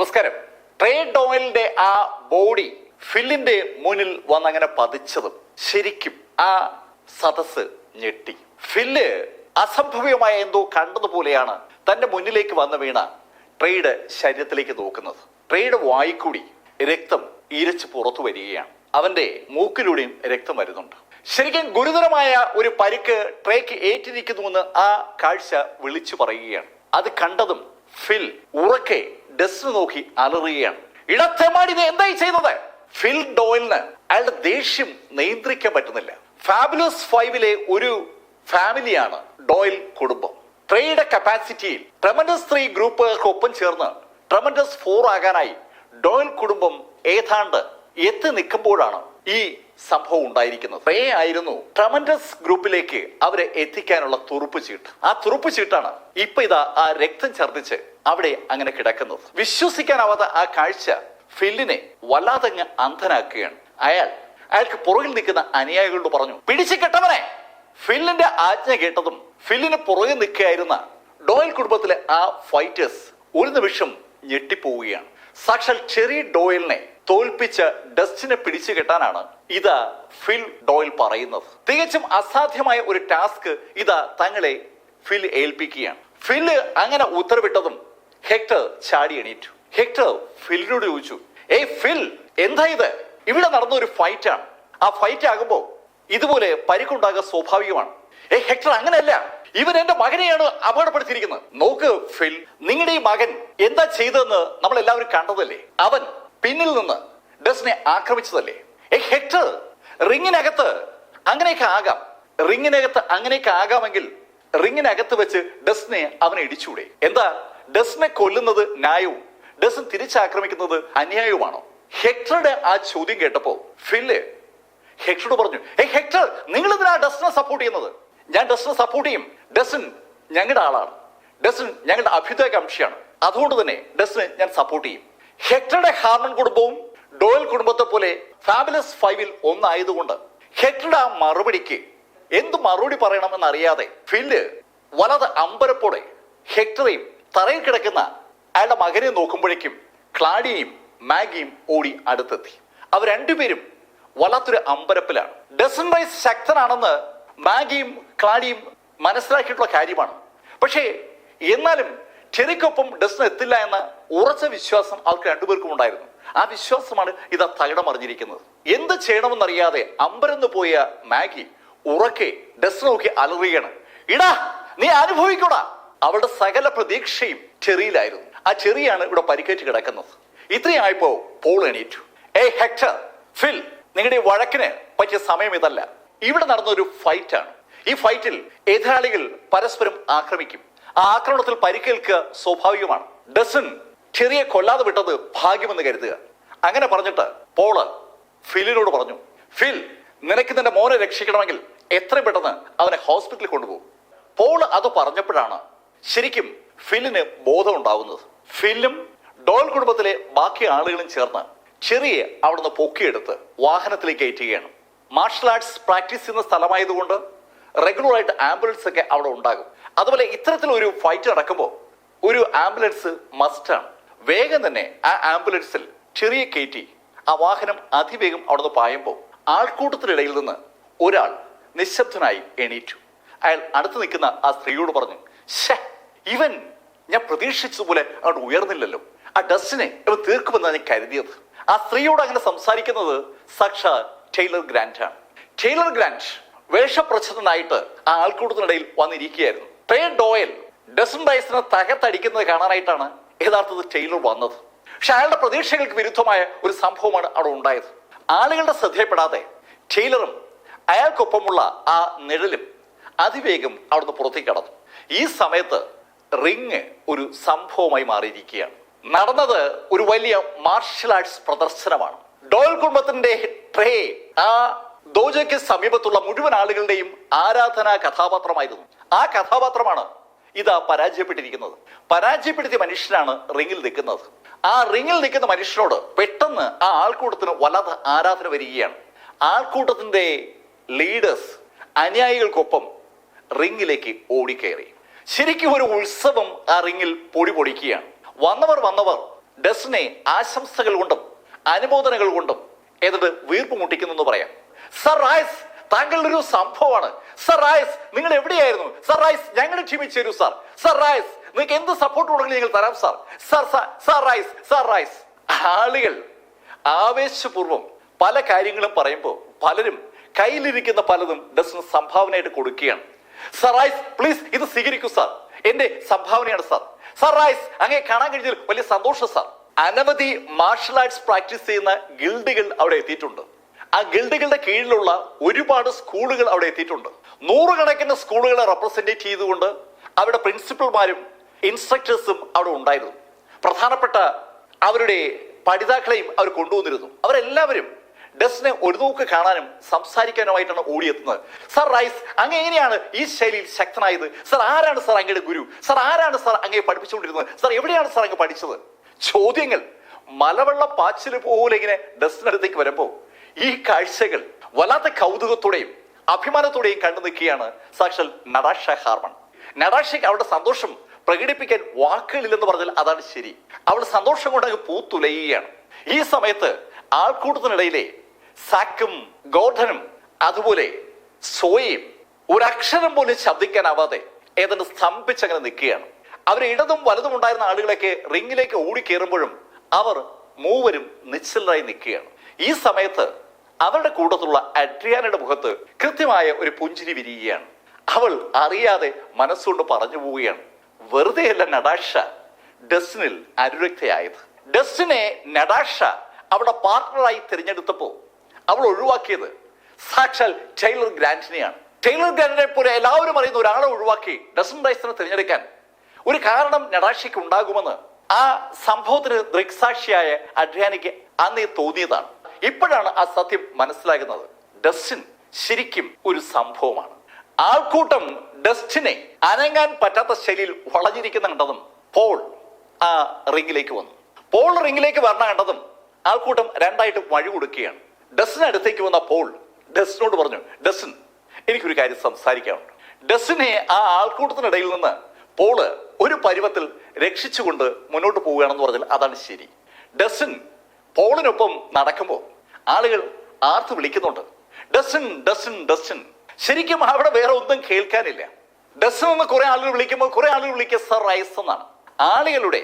നമസ്കാരം. ട്രേഡ് ഡോയലിന്റെ ആ ബോഡി ഫില്ലിന്റെ മുന്നിൽ വന്നങ്ങനെ പതിച്ചതും ശരിക്കും ആ സദസ് ഞെട്ടി. ഫില്ല് അസംഭവ്യമായ എന്തോ കണ്ടതുപോലെയാണ് തന്റെ മുന്നിലേക്ക് വന്ന് വീണ ട്രേഡ് ശരീരത്തിലേക്ക് നോക്കുന്നത്. ട്രേഡ് വായിക്കൂടി രക്തം ഇരച്ച് പുറത്തു വരികയാണ്. അവന്റെ മൂക്കിലൂടെയും രക്തം വരുന്നുണ്ട്. ശരിക്കും ഗുരുതരമായ ഒരു പരിക്ക് ട്രേക്ക് ഏറ്റിരിക്കുന്നുവെന്ന് ആ കാഴ്ച വിളിച്ചു പറയുകയാണ്. അത് കണ്ടതും ഫിൽ ഉറക്കെ ഡെസ്റ്റിനെ നോക്കി അലറുകയാണ്. ഇടത്തേമാടി എന്തായി ചെയ്തത്? ഫിൽ ഡോയലിന് അയാളുടെ ദേഷ്യം നിയന്ത്രിക്കാൻ പറ്റുന്നില്ല. ഫാബുലസ് 5-ലെ ഒരു ഫാമിലിയാണ് ഡോയൽ കുടുംബം. ട്രേഡ് കപ്പാസിറ്റിയിൽ ട്രെമൻഡസ് 3 ഗ്രൂപ്പുകൾക്കൊപ്പം ചേർന്ന് ട്രെമൻഡസ് 4 ആകാനായി ഡോയൽ കുടുംബം ഏതാണ്ട് എത്തി നിൽക്കുമ്പോഴാണ് ഈ സംഭവം ഉണ്ടായിരിക്കുന്നത്. ട്രേ ആയിരുന്നു ട്രെമൻഡസ് ഗ്രൂപ്പിലേക്ക് അവരെ എത്തിക്കാനുള്ള തുറുപ്പ് ചീട്ട്. ആ തുറുപ്പ് ചീട്ടാണ് ഇപ്പൊ ഇതാ ആ രക്തം ഛർദ്ദിച്ച് അവിടെ അങ്ങനെ കിടക്കുന്നത്. വിശ്വസിക്കാനാവാത്ത ആ കാഴ്ച ഫില്ലിനെ വല്ലാതങ്ങ് അന്ധനാക്കുകയാണ്. അയാൾക്ക് പുറകിൽ നിൽക്കുന്ന അനുയായികളോട് പറഞ്ഞു, പിടിച്ചു കെട്ടവനെ. ഫില്ലിന്റെ ആജ്ഞ കേട്ടതും ഫില്ലിന് പുറകിൽ നിൽക്കുകയായിരുന്ന ഡോയൽ കുടുംബത്തിലെ ആ ഫൈറ്റേഴ്സ് ഒരു നിമിഷം ഞെട്ടിപ്പോവുകയാണ്. സാക്ഷാൽ ചെറി ഡോയലിനെ തോൽപ്പിച്ച ഡസ്റ്റിനെ പിടിച്ചു കെട്ടാനാണ് ഇതാ ഫിൽ ഡോയൽ പറയുന്നത്. തികച്ചും അസാധ്യമായ ഒരു ടാസ്ക് ഇതാ തങ്ങളെ ഫിൽ ഏൽപ്പിക്കുകയാണ്. ഫില്ല് അങ്ങനെ ഉത്തരവിട്ടതും ഹെക്ടർ ചാടി എണീറ്റു. ഹെക്ടർ ഫില്ലിനോട് ചോദിച്ചു, ഏയ് ഫിൽ, എന്താ ഇത്? ഇവിടെ നടന്ന ഒരു ഫൈറ്റാണ്. ആ ഫൈറ്റ് ആകുമ്പോ ഇതുപോലെ പരിക്കുണ്ടാകുക സ്വാഭാവികമാണ്. ഏയ് ഹെക്ടർ, അങ്ങനെയല്ല, ഇവൻ എന്റെ മകനെയാണ് അപകടപ്പെടുത്തിയിരിക്കുന്നത്. നോക്ക് ഫിൽ, നിങ്ങളുടെ ഈ മകൻ എന്താ ചെയ്തതെന്ന് നമ്മൾ എല്ലാവരും കണ്ടതല്ലേ. അവൻ പിന്നിൽ നിന്ന് ഡസ്റ്റിനെ ആക്രമിച്ചതല്ലേ. ഏയ് ഹെക്ടർ, റിങ്ങിനകത്ത് അങ്ങനെയൊക്കെ ആകാം. റിങ്ങിനകത്ത് അങ്ങനെയൊക്കെ ആകാമെങ്കിൽ റിങ്ങിനകത്ത് വെച്ച് ഡസ്റ്റിനെ അവനെ ഇടിച്ചൂടെ? എന്താ ഡസ്റ്റിനെ കൊല്ലുന്നത് ന്യായവും ഡസ്റ്റിനെ തിരിച്ചാക്രമിക്കുന്നത് അന്യായവുമാണോ? ഹെക്ടറുടെ ആ ചോദ്യം കേട്ടപ്പോ ഫില്ല് ഹെക്ടറോട് പറഞ്ഞു, ഏയ് ഹെക്ടർ, നിങ്ങൾ എന്തിനാ ഡസ്റ്റിനെ സപ്പോർട്ട് ചെയ്യുന്നത്? ഞാൻ ഡസ്റ്റിനെ സപ്പോർട്ട് ചെയ്യും. ഡസ്റ്റിൻ ഞങ്ങളുടെ ആളാണ്. ഡസ്റ്റിൻ ഞങ്ങളുടെ അഭ്യുദയകാംക്ഷിയാണ്. അതുകൊണ്ട് തന്നെ ഡസ്റ്റിനെ ഞാൻ സപ്പോർട്ട് ചെയ്യും. ഹെക്ടറുടെ ഹാർമൺ കുടുംബവും ഡോയൽ കുടുംബത്തെ പോലെ ഫാബുലസ് 5-ൽ ഒന്നായതുകൊണ്ട് ഹെക്ടറുടെ ആ മറുപടിക്ക് എന്ത് മറുപടി പറയണമെന്ന് അറിയാതെ ഫില്ല് വല്ലാതെ അമ്പരപ്പോടെ ഹെക്ടറെയും തറയിൽ കിടക്കുന്ന അയാളുടെ മകനെ നോക്കുമ്പോഴേക്കും ക്ലാഡിയയും മാഗിയും ഓടി അടുത്തെത്തി. അവർ രണ്ടുപേരും വല്ലാത്തൊരു അമ്പരപ്പിലാണ്. ഡസൻ റൈസ് ശക്തനാണെന്ന് മാഗിയും ക്ലാഡിയും മനസ്സിലാക്കിയിട്ടുള്ള കാര്യമാണ്. പക്ഷേ എന്നാലും ചെറിക്കൊപ്പം ഡസ്റ്റിന് എത്തില്ല എന്ന ഉറച്ച വിശ്വാസം അവർക്ക് രണ്ടുപേർക്കും ഉണ്ടായിരുന്നു. ആ വിശ്വാസമാണ് ഇതാ തകിടം മറിഞ്ഞിരിക്കുന്നത്. എന്ത് ചെയ്യണമെന്നറിയാതെ അമ്പരന്ന് പോയ മാഗി ഉറക്കെ ഡസ്റ്റിനെ നോക്കി അലറുകയാണ്. ഇടാ, നീ അനുഭവിക്കൂടാ. അവളുടെ സകല പ്രതീക്ഷയും ചെറിയിലായിരുന്നു. ആ ചെറിയാണ് ഇവിടെ പരിക്കേറ്റ് കിടക്കുന്നത്. ഇത്രയായപ്പോ പോൾ എണീറ്റു. ഏയ് ഹെക്ടർ, ഫിൽ, നിങ്ങളുടെ വഴക്കിന് പറ്റിയ സമയം ഇതല്ല. ഇവിടെ നടന്ന ഒരു ഫൈറ്റാണ്. ഈ ഫൈറ്റിൽ എതിരാളികൾ പരസ്പരം ആക്രമിക്കും. ആ ആക്രമണത്തിൽ പരിക്കേൽക്കുക സ്വാഭാവികമാണ്. ഡസൻ ചെറിയെ കൊല്ലാതെ വിട്ടത് ഭാഗ്യമെന്ന് കരുതുക. അങ്ങനെ പറഞ്ഞിട്ട് പോള് ഫില്ലിനോട് പറഞ്ഞു, ഫിൽ, നിനക്ക് നിന്റെ മോനെ രക്ഷിക്കണമെങ്കിൽ എത്രയും പെട്ടെന്ന് അവനെ ഹോസ്പിറ്റലിൽ കൊണ്ടുപോകും. പോള് അത് പറഞ്ഞപ്പോഴാണ് ശരിക്കും ഫില്ലിന് ബോധം ഉണ്ടാവുന്നത്. ഫില്ലും ഡോയൽ കുടുംബത്തിലെ ബാക്കി ആളുകളും ചേർന്ന് ചെറിയെ അവിടുന്ന് പൊക്കിയെടുത്ത് വാഹനത്തിലേക്ക് കയറ്റുകയാണ്. മാർഷൽ ആർട്സ് പ്രാക്ടീസ് ചെയ്യുന്ന സ്ഥലമായതുകൊണ്ട് റെഗുലർ ആയിട്ട് ആംബുലൻസ് ഒക്കെ അവിടെ ഉണ്ടാകും. അതുപോലെ ഇത്തരത്തിലൊരു ഫൈറ്റ് നടക്കുമ്പോൾ ഒരു ആംബുലൻസ് മസ്റ്റാണ്. വേഗം തന്നെ ആ ആംബുലൻസിൽ ചെറിയ കയറ്റി ആ വാഹനം അതിവേഗം അവിടുന്ന് പായുമ്പോൾ ആൾക്കൂട്ടത്തിനിടയിൽ നിന്ന് ഒരാൾ നിശബ്ദനായി എണീറ്റു. അയാൾ അടുത്ത് നിൽക്കുന്ന ആ സ്ത്രീയോട് പറഞ്ഞു, ഷേ, ഇവൻ ഞാൻ പ്രതീക്ഷിച്ചതുപോലെ അവിടെ ഉയർന്നില്ലല്ലോ. ആ ഡസ്റ്റിനെ ഇവൻ തീർക്കുമെന്നാണ് ഞാൻ കരുതിയത്. ആ സ്ത്രീയോട് അങ്ങനെ സംസാരിക്കുന്നത് സാക്ഷാ ടൈലർ ഗ്രാന്റ് ആണ്. ടൈലർ ഗ്രാന്റ് വേഷപ്രച്ഛന്നനായിട്ട് ആ ആൾക്കൂട്ടത്തിനിടയിൽ വന്നിരിക്കുകയായിരുന്നു. ട്രേഡ് ഡോയൽ ഡസൻ റൈസിനെ തകർത്തടിക്കുന്നത് കാണാനായിട്ടാണ് യഥാർത്ഥത്തിൽ ടൈലർ വന്നത്. പക്ഷെ അയാളുടെ പ്രതീക്ഷകൾക്ക് വിരുദ്ധമായ ഒരു സംഭവമാണ് അവിടെ ഉണ്ടായത്. ആളുകളുടെ ശ്രദ്ധയപ്പെടാതെ ടൈലറും അയാൾക്കൊപ്പമുള്ള ആ നിഴലും അതിവേഗം അവിടുന്ന് പുറത്തേക്ക് കടന്നു. ഈ സമയത്ത് റിങ് ഒരു സംഭവമായി മാറിയിരിക്കുകയാണ്. നടന്നത് ഒരു വലിയ മാർഷൽ ആർട്സ് പ്രദർശനമാണ്. ഡോയൽ കുടുംബത്തിന്റെ ട്രേ ആ ദോജയ്ക്ക് സമീപത്തുള്ള മുഴുവൻ ആളുകളുടെയും ആരാധനാ കഥാപാത്രമായിരുന്നു. ആ കഥാപാത്രമാണ് ഇതാ പരാജയപ്പെട്ടിരിക്കുന്നത്. പരാജയപ്പെടുത്തിയ മനുഷ്യനാണ് റിങ്ങിൽ നിൽക്കുന്നത്. ആ റിങ്ങിൽ നിൽക്കുന്ന മനുഷ്യനോട് പെട്ടെന്ന് ആ ആൾക്കൂട്ടത്തിന് വല്ലാതെ ആരാധന വരികയാണ്. ആൾക്കൂട്ടത്തിന്റെ ലീഡേഴ്സ് അനുയായികൾക്കൊപ്പം റിങ്ങിലേക്ക് ഓടിക്കയറി. ശരിക്കും ഒരു ഉത്സവം ആ റിങ്ങിൽ പൊടി പൊടിക്കുകയാണ്. വന്നവർ ഡസ്റ്റിനെ ആശംസകൾ കൊണ്ടും അനുമോദനകൾ കൊണ്ടും എന്നിട്ട് വീർപ്പ് മുട്ടിക്കുന്നു പറയാം. സർ റൈസ്, താങ്കളുടെ ഒരു സംഭവമാണ്. സർ റൈസ്, നിങ്ങൾ എവിടെയായിരുന്നു? സർ റൈസ്, ഞങ്ങളുടെ ടീമിൽ ചേരൂ സാർ. സർ റൈസ്, നിങ്ങൾക്ക് എന്ത് സപ്പോർട്ട് കൊടുക്കണം ഞങ്ങൾ തരാം sir. Sir rise, sir rise. ആളുകൾ ആവേശപൂർവ്വം പല കാര്യങ്ങളും പറയുമ്പോൾ പലരും കയ്യിലിരിക്കുന്ന പലതും ഡസ്റ്റിന് സംഭാവനയായിട്ട് കൊടുക്കുകയാണ്. സർ റൈസ്, പ്ലീസ് ഇത് സ്വീകരിക്കൂ സാർ, എന്റെ സംഭാവനയാണ് സാർ. സർ റൈസ്, അങ്ങനെ കാണാൻ കഴിഞ്ഞതിൽ വലിയ സന്തോഷം സാർ. അനവധി മാർഷൽ ആർട്സ് പ്രാക്ടീസ് ചെയ്യുന്ന ഗിൽഡുകൾ അവിടെ എത്തിയിട്ടുണ്ട്. ആ ഗിൽഡുകളുടെ കീഴിലുള്ള ഒരുപാട് സ്കൂളുകൾ അവിടെ എത്തിയിട്ടുണ്ട്. നൂറുകണക്കിന് സ്കൂളുകളെ റെപ്രസെന്റേറ്റ് ചെയ്തുകൊണ്ട് അവരുടെ പ്രിൻസിപ്പൽമാരും ഇൻസ്ട്രക്ടേഴ്സും അവിടെ ഉണ്ടായിരുന്നു. പ്രധാനപ്പെട്ട അവരുടെ പഠിതാക്കളെയും അവർ കൊണ്ടുവന്നിരുന്നു. അവരെല്ലാവരും ഡസ്റ്റിനെ ഒരു നോക്ക് കാണാനും സംസാരിക്കാനുമായിട്ടാണ് ഓടിയെത്തുന്നത്. സർ റൈസ്, അങ്ങ് എങ്ങനെയാണ് ഈ ശൈലിയിൽ ശക്തനായത്? സർ, ആരാണ് സർ അങ്ങയുടെ ഗുരു? സർ, ആരാണ് സർ അങ്ങയെ പഠിപ്പിച്ചുകൊണ്ടിരുന്നത്? സർ, എവിടെയാണ് സർ അങ്ങ് പഠിച്ചത്? ചോദ്യങ്ങൾ മലവെള്ള പാച്ചിൽ പോലെ ഇങ്ങനെ ഡസ്റ്റിനടുത്തേക്ക് വരുമ്പോൾ ഈ കാഴ്ചകൾ വല്ലാത്ത കൗതുകത്തോടെയും അഭിമാനത്തോടെയും കണ്ടു നിൽക്കുകയാണ് സാക്ഷാൽ നടാഷ ഹാർമൺ. നടാഷയ്ക്ക് അവളുടെ സന്തോഷം പ്രകടിപ്പിക്കാൻ വാക്കുകളില്ലെന്ന് പറഞ്ഞാൽ അതാണ് ശരി. അവൾ സന്തോഷം കൊണ്ട് അങ്ങ് പൂത്തുലയുകയാണ്. ഈ സമയത്ത് ആൾക്കൂട്ടത്തിനിടയിലെ സാക്കും ഗോർഡനും അതുപോലെ സോയയും ഒരക്ഷരം പോലും ശബ്ദിക്കാനാവാതെ ഏതാണ്ട് സ്തംഭിച്ചങ്ങനെ നിൽക്കുകയാണ്. അവരെ ഇടതും വലതും ഉണ്ടായിരുന്ന ആളുകളൊക്കെ റിങ്ങിലേക്ക് ഓടിക്കേറുമ്പോഴും അവർ മൂവരും നിശ്ചലരായി നിൽക്കുകയാണ്. ഈ സമയത്ത് അവരുടെ കൂട്ടത്തുള്ള അഡ്രിയാനയുടെ മുഖത്ത് കൃത്യമായ ഒരു പുഞ്ചിരി വിരിയുകയാണ്. അവൾ അറിയാതെ മനസ്സുകൊണ്ട് പറഞ്ഞു പോവുകയാണ്, വെറുതെയല്ല നടാഷ ഡസ്റ്റിനിൽ അനുരക്തയായത്. ഡസ്റ്റിനെ നടാഷ അവളുടെ പാർട്ണറായി തിരഞ്ഞെടുത്തപ്പോൾ അവൾ ഒഴിവാക്കിയത് സാക്ഷാൽ ടൈലർ ഗ്രാൻറ്റിനെയാണ്. ടൈലർ ഗ്രാൻറ്റിനെ പോലെ എല്ലാവരും അറിയുന്ന ഒരാളെ ഒഴിവാക്കി ഡസ്റ്റിൻ റൈസിനെ തിരഞ്ഞെടുക്കാൻ ഒരു കാരണം നടാഷയ്ക്ക് ഉണ്ടാകുമെന്ന് ആ സംഭവത്തിന് ദൃക്സാക്ഷിയായ അഡ്രിയാനയ്ക്ക് അന്നേ തോന്നിയതാണ്. ഇപ്പോഴാണ് ആ സത്യം മനസ്സിലാകുന്നത്. ഡസ്റ്റിൻ ശരിക്കും ഒരു സംഭവമാണ്. ആൾക്കൂട്ടം ഡസ്റ്റിനെ അനങ്ങാൻ പറ്റാത്ത ശൈലിയിൽ വളഞ്ഞിരിക്കുന്ന കണ്ടതും പോൾ ആ റിങ്ങിലേക്ക് വന്നു. പോൾ റിങ്ങിലേക്ക് വരണ കണ്ടതും ആൾക്കൂട്ടം രണ്ടായിട്ട് വഴി കൊടുക്കുകയാണ്. ഡസ്റ്റിന് അടുത്തേക്ക് വന്ന പോൾ ഡസ്റ്റിനോട് പറഞ്ഞു, ഡസ്റ്റിൻ, എനിക്കൊരു കാര്യം സംസാരിക്കാനുണ്ട്. ഡസ്റ്റിനെ ആ ആൾക്കൂട്ടത്തിനിടയിൽ നിന്ന് പോള് ഒരു പരുവത്തിൽ രക്ഷിച്ചുകൊണ്ട് മുന്നോട്ട് പോവുകയാണെന്ന് പറഞ്ഞാൽ അതാണ് ശരി. ഡസ്റ്റിൻ പോളിനൊപ്പം നടക്കുമ്പോൾ ആളുകൾ ആർത്ത് വിളിക്കുന്നുണ്ട്, ഡസ്റ്റിൻ, ഡസ്റ്റിൻ, ഡസ്റ്റിൻ. ശരിക്കും അവിടെ വേറെ ഒന്നും കേൾക്കാനില്ല. ഡസ്റ്റിൻ എന്ന് കുറെ ആളുകൾ വിളിക്കുമ്പോൾ കുറെ ആളുകൾ വിളിക്കുക സർ റൈസ് എന്നാണ്. ആളുകളുടെ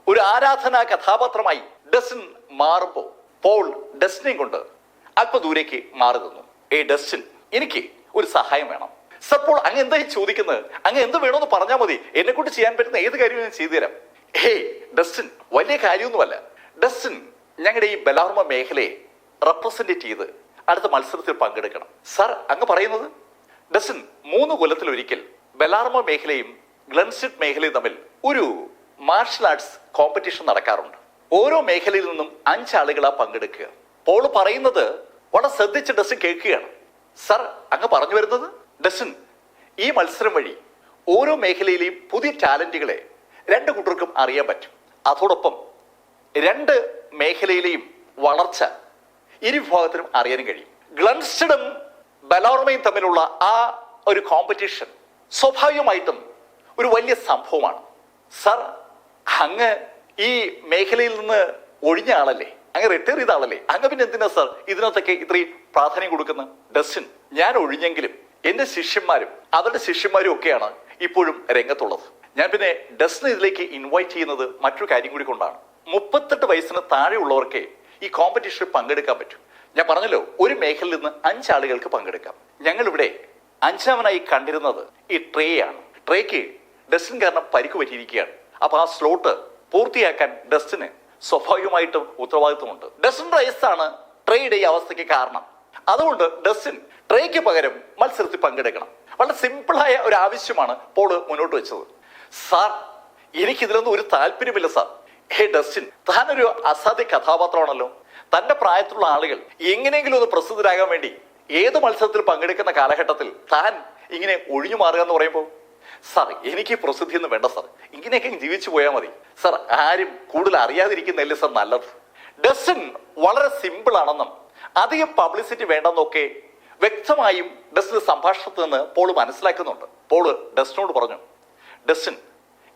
ഒരു ആരാധനാ കഥാപാത്രമായി ഡസ്റ്റിൻ മാറുമ്പോൾ പോൾ ഡസ്റ്റിനെയും കൊണ്ട് അല്പ ദൂരേക്ക് മാറി നിന്നു. ഡസ്റ്റിൻ, എനിക്ക് ഒരു സഹായം വേണം. സർ, പോൾ അങ്ങ് എന്തായി ചോദിക്കുന്നത്? അങ്ങ് എന്ത് വേണമെന്ന് പറഞ്ഞാൽ മതി, എന്നെ കൊണ്ട് ചെയ്യാൻ പറ്റുന്ന ഏത് കാര്യവും ഞാൻ ചെയ്തു തരാം. ഡസ്റ്റിൻ, വലിയ കാര്യമൊന്നുമല്ല. ഡസ്റ്റിൻ ഞങ്ങളുടെ ഈ ബെലാർമ മേഖലയെ റെപ്രസെന്റേറ്റ് ചെയ്ത് അടുത്ത മത്സരത്തിൽ പങ്കെടുക്കണം. സർ, അങ്ങ് പറയുന്നത്? ഡസ്റ്റിൻ, 3 കൊല്ലത്തിലൊരിക്കൽ ബെലാർമ മേഖലയും ഗ്ലൻസിഡ് മേഖലയും തമ്മിൽ ഒരു മാർഷൽ ആർട്സ് കോമ്പറ്റീഷൻ നടക്കാറുണ്ട്. ഓരോ മേഖലയിൽ നിന്നും 5 ആളുകളാ പങ്കെടുക്കുക. പോൾ പറയുന്നത് വളരെ ശ്രദ്ധിച്ച് ഡസ്റ്റിൻ കേൾക്കുകയാണ്. സർ, അങ്ങ് പറഞ്ഞു വരുന്നത്? ഡസ്റ്റിൻ, ഈ മത്സരം വഴി ഓരോ മേഖലയിലെയും പുതിയ ടാലന്റുകളെ 2 കൂട്ടർക്കും അറിയാൻ പറ്റും. അതോടൊപ്പം 2 മേഖലയിലെയും വളർച്ച ഇരു വിഭാഗത്തിനും അറിയാനും കഴിയും. ഗ്ലൻസിഡും ബെലാർമയും തമ്മിലുള്ള ആ ഒരു കോമ്പറ്റീഷൻ സ്വാഭാവികമായിട്ടും ഒരു വലിയ സംഭവമാണ്. സർ, അങ്ങ് ഈ മേഖലയിൽ നിന്ന് ഒഴിഞ്ഞ ആളല്ലേ, അങ്ങ് റിട്ടയർ ചെയ്ത ആളല്ലേ, അങ്ങ് പിന്നെ എന്തിനാ സർ ഇതിനകത്തൊക്കെ ഇത്രയും പ്രാധാന്യം കൊടുക്കുന്നത്? ഡസ്റ്റിൻ, ഞാൻ ഒഴിഞ്ഞെങ്കിലും എന്റെ ശിഷ്യന്മാരും അവരുടെ ശിഷ്യന്മാരും ഒക്കെയാണ് ഇപ്പോഴും രംഗത്തുള്ളത്. ഞാൻ പിന്നെ ഡസ്റ്റിനെ ഇതിലേക്ക് ഇൻവൈറ്റ് ചെയ്യുന്നത് മറ്റൊരു കാര്യം കൂടി കൊണ്ടാണ്. 38 വയസ്സിന് താഴെയുള്ളവർക്ക് ഈ കോമ്പറ്റീഷനിൽ പങ്കെടുക്കാൻ പറ്റും. ഞാൻ പറഞ്ഞല്ലോ, ഒരു മേഖലയിൽ നിന്ന് 5 ആളുകൾക്ക് പങ്കെടുക്കാം. ഞങ്ങളിവിടെ 5ാമനായി കണ്ടിരുന്നത് ഈ ട്രേയാണ്. ട്രേക്ക് ഡസ്റ്റിൻ കാരണം പരിക്ക് പറ്റിയിരിക്കുകയാണ്. അപ്പൊ ആ സ്ലോട്ട് പൂർത്തിയാക്കാൻ ഡസ്റ്റിന് സ്വാഭാവികമായിട്ടും ഉത്തരവാദിത്വമുണ്ട്. ഡസ്റ്റിൻ റൈസ് ആണ് ട്രേയുടെ ഈ അവസ്ഥയ്ക്ക് കാരണം. അതുകൊണ്ട് ഡസ്റ്റിൻ ട്രേക്ക് പകരം മത്സരത്തിൽ പങ്കെടുക്കണം. വളരെ സിമ്പിളായ ഒരു ആവശ്യമാണ് പോള് മുന്നോട്ട് വെച്ചത്. സാർ, എനിക്കിതിലൊന്നും ഒരു താല്പര്യമില്ല സാർ. ഡസ്റ്റിൻ, താനൊരു അസാധ്യ കഥാപാത്രമാണല്ലോ. തന്റെ പ്രായത്തിലുള്ള ആളുകൾ എങ്ങനെയെങ്കിലും ഒന്ന് പ്രസിദ്ധരാകാൻ വേണ്ടി ഏത് മത്സരത്തിൽ പങ്കെടുക്കുന്ന കാലഘട്ടത്തിൽ താൻ ഇങ്ങനെ ഒഴിഞ്ഞു മാറുക എന്ന് പറയുമ്പോൾ, സാർ, എനിക്ക് പ്രസിദ്ധിയൊന്നും വേണ്ട സാർ, ഇങ്ങനെയൊക്കെ ജീവിച്ചു പോയാൽ മതി സാർ, ആരും കൂടുതൽ അറിയാതിരിക്കുന്നതല്ലേ സാർ നല്ലത്. ഡസ്റ്റിൻ വളരെ സിമ്പിൾ ആണെന്നും അധികം പബ്ലിസിറ്റി വേണ്ടെന്നൊക്കെ വ്യക്തമായും ഡസ്റ്റിൻ സംഭാഷണത്തിൽ നിന്ന് പോള് മനസ്സിലാക്കുന്നുണ്ട്. പോള് ഡസ്റ്റിനോട് പറഞ്ഞു, ഡസ്റ്റിൻ,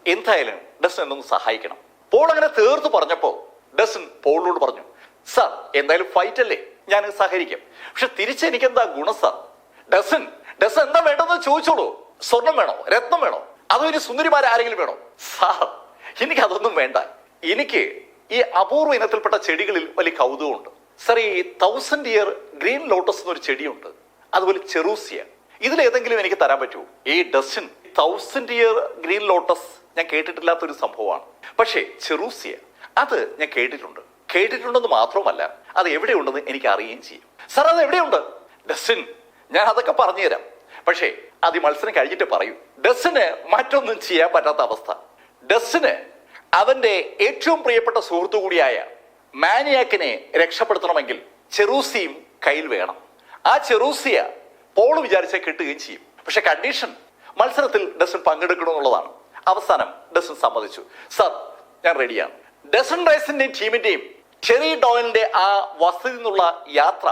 എന്തായാലും ഡസ്റ്റിൻ എന്നൊന്ന് സഹായിക്കണം. പോൾ അങ്ങനെ തീർത്ത് പറഞ്ഞപ്പോൾ ഡസൻ പോളിനോട് പറഞ്ഞു, സാർ എന്തായാലും ഫൈറ്റ് അല്ലേ, ഞാൻ സഹകരിക്കാം. പക്ഷെ തിരിച്ചെനിക്ക് എന്താ ഗുണം സാർ? ഡസൻ എന്താ വേണ്ടെന്ന് ചോദിച്ചോളൂ. സ്വർണം വേണോ, രത്നം വേണോ, അതോ ഇനി സുന്ദരിമാരാരെങ്കിലും വേണോ? സാർ എനിക്ക് അതൊന്നും വേണ്ട. എനിക്ക് ഈ അപൂർവ ഇനത്തിൽപ്പെട്ട ചെടികളിൽ വലിയ കൗതുകമുണ്ട് സാർ. ഈ 1000 ഇയർ ഗ്രീൻ ലോട്ടസ് എന്നൊരു ചെടിയുണ്ട്, അതുപോലെ ചെറൂസിയ. ഇതിലേതെങ്കിലും എനിക്ക് തരാൻ പറ്റുമോ? ഈ ഡസൻ 1000 ഇയർ ഗ്രീൻ ലോട്ടസ് ഞാൻ കേട്ടിട്ടില്ലാത്തൊരു സംഭവമാണ്. പക്ഷേ ചെറൂസിയ അത് ഞാൻ കേട്ടിട്ടുണ്ടെന്ന് മാത്രമല്ല, അത് എവിടെയുണ്ടെന്ന് എനിക്ക് അറിയുകയും ചെയ്യും. സാർ അത് എവിടെയുണ്ട്? ഡസൻ ഞാൻ അതൊക്കെ പറഞ്ഞുതരാം, പക്ഷേ അത് ഈ മത്സരം കഴിഞ്ഞിട്ട് പറയൂ. ഡസന് മറ്റൊന്നും ചെയ്യാൻ പറ്റാത്ത അവസ്ഥ. ഡസന് അവന്റെ ഏറ്റവും പ്രിയപ്പെട്ട സുഹൃത്തു കൂടിയായ മാനിയാക്കിനെ രക്ഷപ്പെടുത്തണമെങ്കിൽ ചെറൂസിയും കയ്യിൽ വേണം. ആ ചെറൂസിയ പോൾ വിചാരിച്ചാൽ കിട്ടുകയും ചെയ്യും. പക്ഷെ കണ്ടീഷൻ മത്സരത്തിൽ ഡസൻ പങ്കെടുക്കണമെന്നുള്ളതാണ്. അവസാനം ഡസൻ സമ്മതിച്ചു. സാർ ഞാൻ റെഡിയാണ്. ഡസൻ റൈസിന്റെയും ടീമിന്റെയും ടെറി ഡോയലിന്റെ ആ വസതിയിൽ നിന്നുള്ള യാത്ര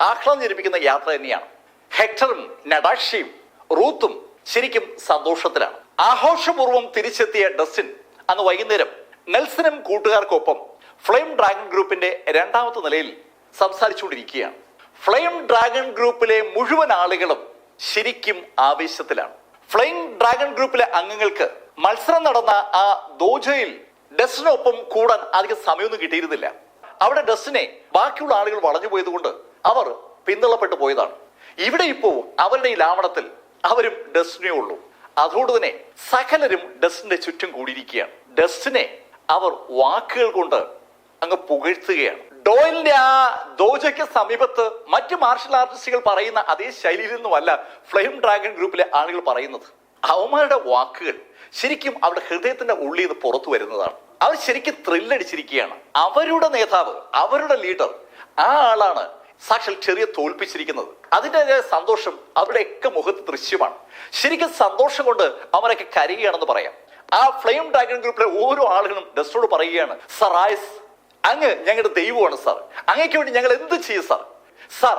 ആഹ്ലാദം ജനിപ്പിക്കുന്ന യാത്ര തന്നെയാണ്. ഹെക്ടറും നടാഷയും റൂത്തും ശരിക്കും സന്തോഷത്തിലാണ്. ആഘോഷപൂർവ്വം തിരിച്ചെത്തിയ ഡസ്റ്റിൻ അന്ന് വൈകുന്നേരം നെൽസനും കൂട്ടുകാർക്കൊപ്പം ഫ്ലെയിം ഡ്രാഗൺ ഗ്രൂപ്പിന്റെ 2ാമത്തെ നിലയിൽ സംസാരിച്ചുകൊണ്ടിരിക്കുകയാണ്. ഫ്ലെയിം ഡ്രാഗൺ ഗ്രൂപ്പിലെ മുഴുവൻ ആളുകളും ശരിക്കും ആവേശത്തിലാണ്. ഫ്ലെയിം ഡ്രാഗൺ ഗ്രൂപ്പിലെ അംഗങ്ങൾക്ക് മത്സരം നടന്ന ആ ദോജയിൽ ഡസ്റ്റിനൊപ്പം കൂടാൻ അധികം സമയമൊന്നും കിട്ടിയിരുന്നില്ല. അവിടെ ഡസ്റ്റിനെ ബാക്കിയുള്ള ആളുകൾ വളഞ്ഞു പോയതുകൊണ്ട് അവർ പിന്തള്ളപ്പെട്ടു പോയതാണ്. ഇവിടെ ഇപ്പോ അവരുടെ ഈ ലാവണത്തിൽ അവരും ഡസ്റ്റിനേ ഉള്ളൂ. അതുകൊണ്ട് തന്നെ സകലരും ഡസ്റ്റിന്റെ ചുറ്റും കൂടിയിരിക്കുകയാണ്. ഡസ്റ്റിനെ അവർ വാക്കുകൾ കൊണ്ട് അങ്ങ് പുകഴ്ത്തുകയാണ്. ഡോയലിന്റെ ആ ദോജയ്ക്ക് സമീപത്ത് മറ്റ് മാർഷൽ ആർട്ടിസ്റ്റുകൾ പറയുന്ന അതേ ശൈലിയിൽ നിന്നുമല്ല ഫ്ലെയിം ഡ്രാഗൺ ഗ്രൂപ്പിലെ ആളുകൾ പറയുന്നത്. അവന്മാരുടെ വാക്കുകൾ ശരിക്കും അവരുടെ ഹൃദയത്തിന്റെ ഉള്ളിൽ നിന്ന് പുറത്തു വരുന്നതാണ്. അവർ ശരിക്കും ത്രില്ലടിച്ചിരിക്കുകയാണ്. അവരുടെ നേതാവ്, അവരുടെ ലീഡർ, ആ ആളാണ് സാക്ഷാൽ ചെറിയ തോൽപ്പിച്ചിരിക്കുന്നത്. അതിൻ്റെതായ സന്തോഷം അവരുടെയൊക്കെ മുഖത്ത് ദൃശ്യമാണ്. ശരിക്കും സന്തോഷം കൊണ്ട് അവരൊക്കെ കരയുകയാണെന്ന് പറയാം. ആ ഫ്ലെയിം ഡ്രാഗൺ ഗ്രൂപ്പിലെ ഓരോ ആളുകളും ഡസ്റ്റോട് പറയുകയാണ്, സറായ്സ് അങ്ങ് ഞങ്ങളുടെ ദൈവമാണ് സാർ, അങ്ങേക്ക് വേണ്ടി ഞങ്ങൾ എന്ത് ചെയ്യും സാർ. സാർ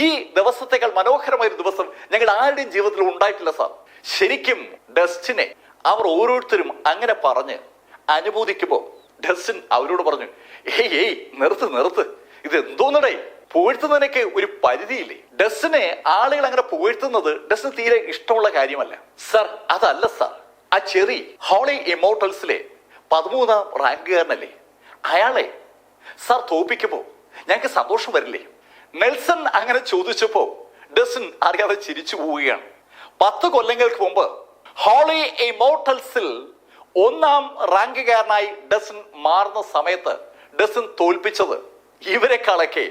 ഈ ദിവസത്തേക്കാൾ മനോഹരമായ ഒരു ദിവസം ഞങ്ങൾ ആരുടെയും ജീവിതത്തിൽ ഉണ്ടായിട്ടില്ല സാർ. ശരിക്കും ഡസ്റ്റിനെ അവർ ഓരോരുത്തരും അങ്ങനെ പറഞ്ഞ് അനുമോദിക്കുമ്പോ ഡസ്റ്റിൻ അവരോട് പറഞ്ഞു, ഏയ് നിർത്ത്, ഇത് എന്തോന്നടേ, പുകഴ്ത്തുന്നതിനൊക്കെ ഒരു പരിധിയില്ലേ. ഡസ്റ്റിനെ ആളുകൾ അങ്ങനെ പുകഴ്ത്തുന്നത് ഡസ്റ്റിന് തീരെ ഇഷ്ടമുള്ള കാര്യമല്ല സാർ. അതല്ല സാർ, ആ ചെറി ഹോളി ഇമോർട്ടൽസിലെ 13ാം റാങ്കുകാരനല്ലേ, അയാളെ സാർ തോപ്പിക്കുമ്പോ ഞങ്ങൾക്ക് സന്തോഷം വരില്ലേ? നെൽസൺ അങ്ങനെ ചോദിച്ചപ്പോ ഡസ്റ്റിൻ അറിയാതെ ചിരിച്ചു പോവുകയാണ്. 10 കൊല്ലങ്ങൾക്ക് മുമ്പ് ഹോളി ഇമോർട്ടൽസിൽ 1ാം റാങ്കുകാരനായി ഡസ്റ്റിൻ മാറുന്ന സമയത്ത് ഡസ്റ്റിൻ തോൽപ്പിച്ചത് ഇവരെക്കാളൊക്കെ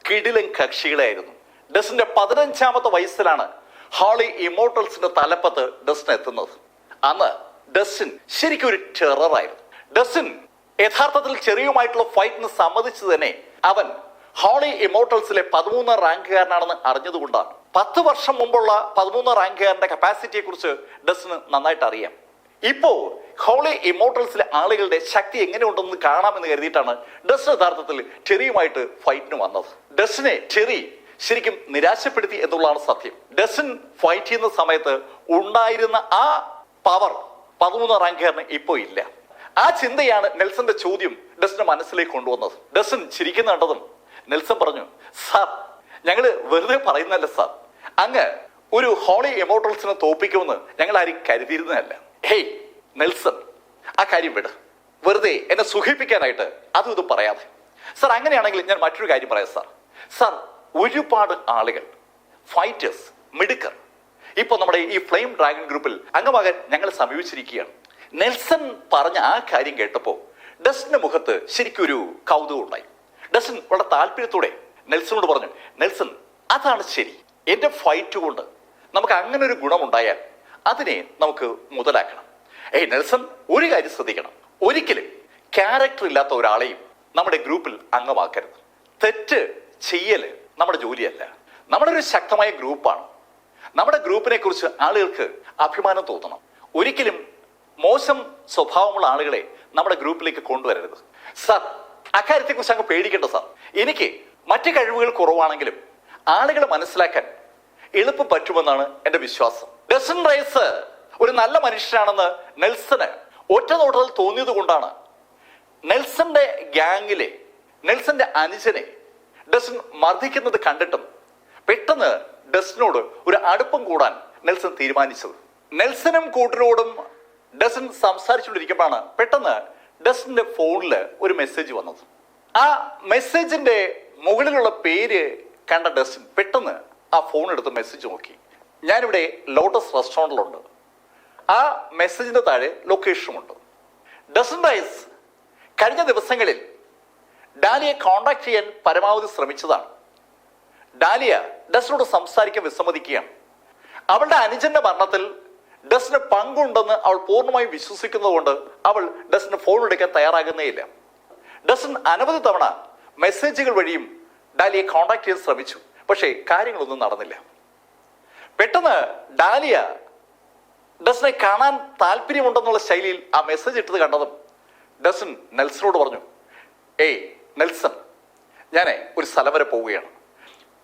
കിടിലൻ കക്ഷികളായിരുന്നു. ഡസ്റ്റിന്റെ 15ാമത്തെ വയസ്സിലാണ് ഹോളി ഇമോർട്ടൽസിന്റെ തലപ്പത്ത് ഡസ്റ്റിൻ എത്തുന്നത്. അന്ന് ഡസ്റ്റിൻ ശരിക്കും ഒരു ടെററായിരുന്നു. ഡസ്റ്റിൻ യഥാർത്ഥത്തിൽ ചെറിയുമായിട്ടുള്ള ഫൈറ്റിന് സമ്മതിച്ചു തന്നെ അവൻ ഹോളി ഇമോർട്ടൽസിലെ 13ാം റാങ്കുകാരനാണെന്ന് അറിഞ്ഞതുകൊണ്ടാണ്. 10 വർഷം മുമ്പുള്ള 13ാം റാങ്കുകാരന്റെ കപ്പാസിറ്റിയെ കുറിച്ച് ഡസ്റ്റിന് നന്നായിട്ട് അറിയാം. ഇപ്പോ ഹോളി ഇമോർട്ടൽസിലെ ആളുകളുടെ ശക്തി എങ്ങനെയുണ്ടെന്ന് കാണാമെന്ന് കരുതിയിട്ടാണ് ഡസ്റ്റിൻ യഥാർത്ഥത്തിൽ ടെറിയുമായിട്ട് ഫൈറ്റിന് വന്നത്. ഡസ്റ്റിനെ ടെറി ശരിക്കും നിരാശപ്പെടുത്തി എന്നുള്ളതാണ് സത്യം. ഡസ്റ്റിൻ ഫൈറ്റ് ചെയ്യുന്ന സമയത്ത് ഉണ്ടായിരുന്ന ആ പവർ 13ാം റാങ്കുകാരന് ഇപ്പോ ഇല്ല. ആ ചിന്തയാണ് നെൽസന്റെ ചോദ്യം ഡസ്റ്റിന്റെ മനസ്സിലേക്ക് കൊണ്ടുവന്നത്. ഡസ്റ്റിൻ ചിരിക്കുന്ന കണ്ടതും നെൽസൺ പറഞ്ഞു, സാർ ഞങ്ങള് വെറുതെ പറയുന്നല്ല സാർ, അങ്ങ് ഒരു ഹോളി ഇമോർട്ടൽസിനെ തോപ്പിക്കുമെന്ന് ഞങ്ങൾ ആരും കരുതിയിരുന്നതല്ല. ഹേയ് നെൽസൺ, ആ കാര്യം വിട്, വെറുതെ എന്നെ സുഖിപ്പിക്കാനായിട്ട് അതും ഇത് പറയാതെ. സാർ അങ്ങനെയാണെങ്കിൽ ഞാൻ മറ്റൊരു കാര്യം പറയാം സാർ. സാർ ഒരുപാട് ആളുകൾ, ഫൈറ്റേഴ്സ്, മിടുക്കർ ഇപ്പൊ നമ്മുടെ ഈ ഫ്ലെയിം ഡ്രാഗൺ ഗ്രൂപ്പിൽ അംഗമാകാൻ ഞങ്ങൾ സമീപിച്ചിരിക്കുകയാണ്. നെൽസൺ പറഞ്ഞ ആ കാര്യം കേട്ടപ്പോ ഡസ്റ്റിന്റെ മുഖത്ത് ശരിക്കും ഒരു കൗതുകം ഉണ്ടായി. ഡസ്റ്റിൻ വളരെ താല്പര്യത്തോടെ നെൽസണോട് പറഞ്ഞു, നെൽസൺ അതാണ് ശരി, എന്റെ ഫൈറ്റ് കൊണ്ട് നമുക്ക് അങ്ങനെ ഒരു ഗുണമുണ്ടായാൽ അതിനെ നമുക്ക് മുതലാക്കണം. നെൽസൺ ഒരു കാര്യം ശ്രദ്ധിക്കണം, ഒരിക്കലും ക്യാരക്ടർ ഇല്ലാത്ത ഒരാളെയും നമ്മുടെ ഗ്രൂപ്പിൽ അംഗമാക്കരുത്. തെറ്റ് ചെയ്യല് നമ്മുടെ ജോലിയല്ല. നമ്മുടെ ഒരു ശക്തമായ ഗ്രൂപ്പാണ്. നമ്മുടെ ഗ്രൂപ്പിനെ കുറിച്ച് ആളുകൾക്ക് അഭിമാനം തോന്നണം. ഒരിക്കലും മോശം സ്വഭാവമുള്ള ആളുകളെ നമ്മുടെ ഗ്രൂപ്പിലേക്ക് കൊണ്ടുവരരുത്. സാർ അക്കാര്യത്തെ കുറിച്ച് അങ്ങ് പേടിക്കേണ്ട സാർ. എനിക്ക് മറ്റു കഴിവുകൾ കുറവാണെങ്കിലും ആളുകളെ മനസ്സിലാക്കാൻ എളുപ്പം പറ്റുമെന്നാണ് എന്റെ വിശ്വാസം. ഡസ്റ്റിൻ റൈസ് ഒരു നല്ല മനുഷ്യനാണെന്ന് നെൽസന് ഒറ്റ നോട്ടത്തിൽ തോന്നിയത് കൊണ്ടാണ് നെൽസന്റെ ഗ്യാങ്ങിലെ നെൽസന്റെ അനുജനെ ഡസ്റ്റിൻ മർദ്ദിക്കുന്നത് കണ്ടിട്ടും പെട്ടെന്ന് ഡസ്റ്റിനോട് ഒരു അടുപ്പം കൂടാൻ നെൽസൺ തീരുമാനിച്ചത്. നെൽസനും കൂട്ടരോടും ഡസ്റ്റിൻ സംസാരിച്ചുകൊണ്ടിരിക്കുമ്പോഴാണ് പെട്ടെന്ന് ഡസ്റ്റിന്റെ ഫോണിൽ ഒരു മെസ്സേജ് വന്നത്. ആ മെസ്സേജിന്റെ മുകളിലുള്ള പേര് കണ്ട ഡസ്റ്റിൻ പെട്ടെന്ന് ആ ഫോൺ എടുത്ത് മെസ്സേജ് നോക്കി. ഞാനിവിടെ ലോട്ടസ് റെസ്റ്റോറൻറ്റിലുണ്ട്. ആ മെസ്സേജിന്റെ താഴെ ലൊക്കേഷനുമുണ്ട്. ഡസ്റ്റിൻ റൈസ് കഴിഞ്ഞ ദിവസങ്ങളിൽ ഡാലിയെ കോണ്ടാക്ട് ചെയ്യാൻ പരമാവധി ശ്രമിച്ചതാണ്. ഡാലിയ ഡസ്റ്റിനോട് സംസാരിക്കാൻ വിസമ്മതിക്കുകയാണ്. അവളുടെ അനുജന്റെ മരണത്തിൽ ഡസ്റ്റിന് പങ്കുണ്ടെന്ന് അവൾ പൂർണ്ണമായും വിശ്വസിക്കുന്നതുകൊണ്ട് അവൾ ഡസ്റ്റിന് ഫോൺ എടുക്കാൻ തയ്യാറാകുന്നേയില്ല. ഡസ്റ്റിൻ അനവധി തവണ മെസ്സേജുകൾ വഴിയും ഡാലിയെ കോണ്ടാക്ട് ചെയ്യാൻ ശ്രമിച്ചു. പക്ഷേ കാര്യങ്ങളൊന്നും നടന്നില്ല. പെട്ടെന്ന് ഡാലിയ ഡസ്റ്റിനെ കാണാൻ താല്പര്യമുണ്ടെന്നുള്ള ശൈലിയിൽ ആ മെസ്സേജ് ഇട്ടത് കണ്ടതും ഡസ്റ്റിൻ നെൽസനോട് പറഞ്ഞു, ഏയ് നെൽസൺ, ഞാൻ ഒരു സ്ഥലം വരെ പോവുകയാണ്.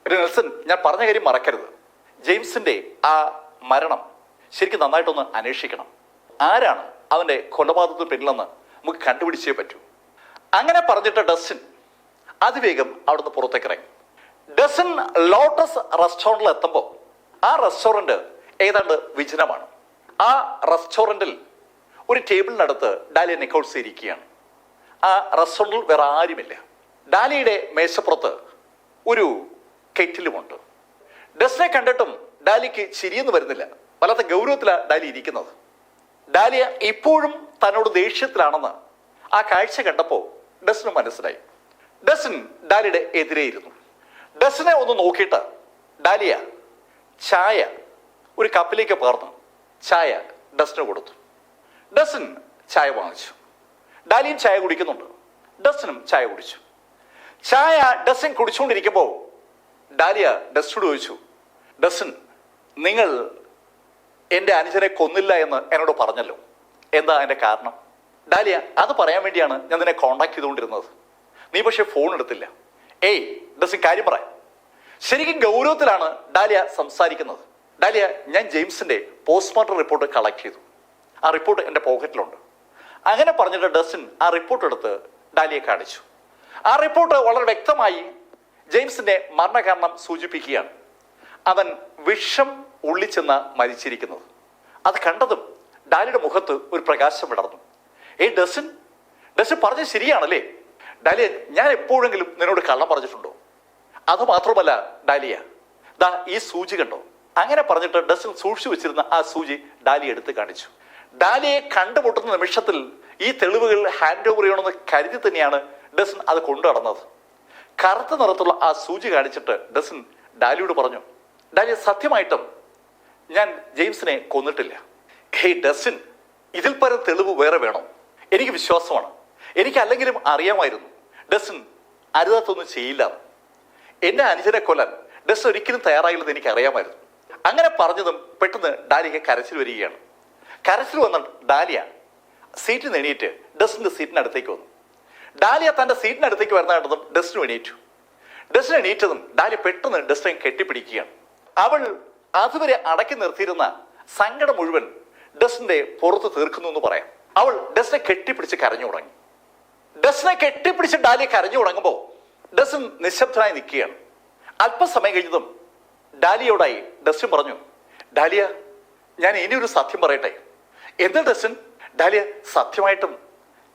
നെൽസൺ, ഞാൻ പറഞ്ഞ കാര്യം മറക്കരുത്. ജെയിംസിന്റെ ആ മരണം ശരിക്കും നന്നായിട്ടൊന്ന് അന്വേഷിക്കണം. ആരാണ് അവന്റെ കൊലപാതകത്തിന് പിന്നിലെന്ന് നമുക്ക് കണ്ടുപിടിച്ചേ പറ്റൂ. അങ്ങനെ പറഞ്ഞിട്ട് ഡസ്റ്റിൻ അതിവേഗം അവിടുന്ന് പുറത്തേക്ക് ഇറങ്ങി. ഡസ്റ്റിൻ ലോട്ടസ് റെസ്റ്റോറൻറ്റിൽ എത്തുമ്പോൾ ആ റെസ്റ്റോറൻറ്റ് ഏതാണ്ട് വിജനമാണ്. ആ റെസ്റ്റോറൻറ്റിൽ ഒരു ടേബിളിനടുത്ത് ഡാലിയ നിക്കോൾസ് ഇരിക്കുകയാണ്. ആ റെസ്റ്റോറൻറ്റിൽ വേറെ ആരുമില്ല. ഡാലിയുടെ മേശപ്പുറത്ത് ഒരു കെറ്റിലുമുണ്ട്. ഡസ്റ്റിനെ കണ്ടിട്ടും ഡാലിക്ക് ചിരിയൊന്നും വരുന്നില്ല. വല്ലാത്ത ഗൗരവത്തിലാണ് ഡാലി ഇരിക്കുന്നത്. ഡാലിയ ഇപ്പോഴും തന്നോട് ദേഷ്യത്തിലാണെന്ന് ആ കാഴ്ച കണ്ടപ്പോൾ ഡസ്റ്റിന് മനസ്സിലായി. ഡസ്റ്റിൻ ഡാലിയുടെ എതിരെ ഇരുന്നു. ഡസ്റ്റിനെ ഒന്ന് നോക്കിയിട്ട് ഡാലിയ ചായ ഒരു കപ്പിലേക്ക് പകർന്നു ചായ ഡസ്റ്റിന് കൊടുത്തു. ഡസ്റ്റിൻ ചായ വാങ്ങിച്ചു. ഡാലിയും ചായ കുടിക്കുന്നുണ്ട്. ഡസ്റ്റിനും ചായ കുടിച്ചു. ചായ ഡസ്റ്റിൻ കുടിച്ചുകൊണ്ടിരിക്കുമ്പോൾ ഡാലിയ ഡസ്റ്റിനോട് ചോദിച്ചു, ഡസ്റ്റിൻ, നിങ്ങൾ എൻ്റെ അനുജനെ കൊന്നില്ല എന്ന് എന്നോട് പറഞ്ഞല്ലോ, എന്താ അതിൻ്റെ കാരണം? ഡാലിയ, അത് പറയാൻ വേണ്ടിയാണ് ഞാൻ നിന്നെ കോണ്ടാക്ട് ചെയ്തുകൊണ്ടിരുന്നത്. നീ പക്ഷെ ഫോൺ എടുത്തില്ല. ഏയ് ഡസ്റ്റിൻ, കാര്യം പറയാം. ശരിക്കും ഗൗരവത്തിലാണ് ഡാലിയ സംസാരിക്കുന്നത്. ഡാലിയ, ഞാൻ ജെയിംസിന്റെ പോസ്റ്റ്മോർട്ടം റിപ്പോർട്ട് കളക്ട് ചെയ്തു. ആ റിപ്പോർട്ട് എൻ്റെ പോക്കറ്റിലുണ്ട്. അങ്ങനെ പറഞ്ഞിട്ട് ഡസ്റ്റിൻ ആ റിപ്പോർട്ട് എടുത്ത് ഡാലിയെ കാണിച്ചു. ആ റിപ്പോർട്ട് വളരെ വ്യക്തമായി ജെയിംസിന്റെ മരണകാരണം സൂചിപ്പിക്കുകയാണ്. അവൻ വിഷം ഉള്ളിച്ചെന്ന് മരിച്ചിരിക്കുന്നത്. അത് കണ്ടതും ഡാലിയുടെ മുഖത്ത് ഒരു പ്രകാശം വിടർന്നു. ഏയ് ഡസ്റ്റിൻ, ഡസ്റ്റിൻ പറഞ്ഞത് ശരിയാണല്ലേ? ഡാലിയ, ഞാൻ എപ്പോഴെങ്കിലും നിന്നോട് കള്ളം പറഞ്ഞിട്ടുണ്ടോ? അത് മാത്രമല്ല ഡാലിയ, ദാ ഈ സൂചി കണ്ടോ? അങ്ങനെ പറഞ്ഞിട്ട് ഡസ്റ്റിൻ സൂക്ഷിച്ചു വെച്ചിരുന്ന ആ സൂചി ഡാലിയ എടുത്ത് കാണിച്ചു. ഡാലിയെ കണ്ടുമുട്ടുന്ന നിമിഷത്തിൽ ഈ തെളിവുകൾ ഹാൻഡ് ഓവർ ചെയ്യണമെന്ന് കരുതി തന്നെയാണ് ഡസ്റ്റിൻ അത് കൊണ്ടു നടന്നത്. കറുത്ത നിറത്തുള്ള ആ സൂചി കാണിച്ചിട്ട് ഡസ്റ്റിൻ ഡാലിയോട് പറഞ്ഞു, ഡാലിയ, സത്യമായിട്ടും ഞാൻ ജെയിംസിനെ കൊന്നിട്ടില്ല. ഹേയ് ഡസ്റ്റിൻ, ഇതിൽ പരം തെളിവ് വേറെ വേണോ? എനിക്ക് വിശ്വാസമാണ്. എനിക്ക് അല്ലെങ്കിലും അറിയാമായിരുന്നു ഡസ്റ്റിൻ അരുതാത്തൊന്നും ചെയ്യില്ല. എന്റെ അനുജനെ കൊല്ലാൻ ഡസ്റ്റിൻ ഒരിക്കലും തയ്യാറായില്ലെന്ന് എനിക്ക് അറിയാമായിരുന്നു. അങ്ങനെ പറഞ്ഞതും പെട്ടെന്ന് ഡാലിക്ക് കരച്ചിൽ വരികയാണ്. കരച്ചിൽ വന്ന ഡാലിയ സീറ്റിൽ നിന്ന് എണീറ്റ് ഡസ്റ്റിന്റെ സീറ്റിനടുത്തേക്ക് വന്നു. ഡാലിയ തന്റെ സീറ്റിനടുത്തേക്ക് വരുന്ന കണ്ടതും ഡസ്റ്റിനും എണീറ്റു. ഡസ്റ്റിന് എണീറ്റതും ഡാലിയ പെട്ടെന്ന് ഡസ്റ്റിനെ കെട്ടിപ്പിടിക്കുകയാണ്. അവൾ അതുവരെ അടക്കി നിർത്തിയിരുന്ന സങ്കടം മുഴുവൻ ഡസ്റ്റിന്റെ പുറത്ത് തീർക്കുന്നു എന്ന് പറയാം. അവൾ ഡസ്റ്റിനെ കെട്ടിപ്പിടിച്ച് കരഞ്ഞു തുടങ്ങി. ഡസ്റ്റിനെ കെട്ടിപ്പിടിച്ച് ഡാലിയ കരഞ്ഞു തുടങ്ങുമ്പോൾ ഡസ്റ്റിൻ നിശബ്ദനായി നിൽക്കുകയാണ്. അല്പസമയം കഴിഞ്ഞതും ഡാലിയോടായി ഡസ്റ്റിൻ പറഞ്ഞു, ഡാലിയ, ഞാൻ ഇനിയൊരു സത്യം പറയട്ടെ. എന്താ ഡസ്റ്റിൻ? ഡാലിയ, സത്യമായിട്ടും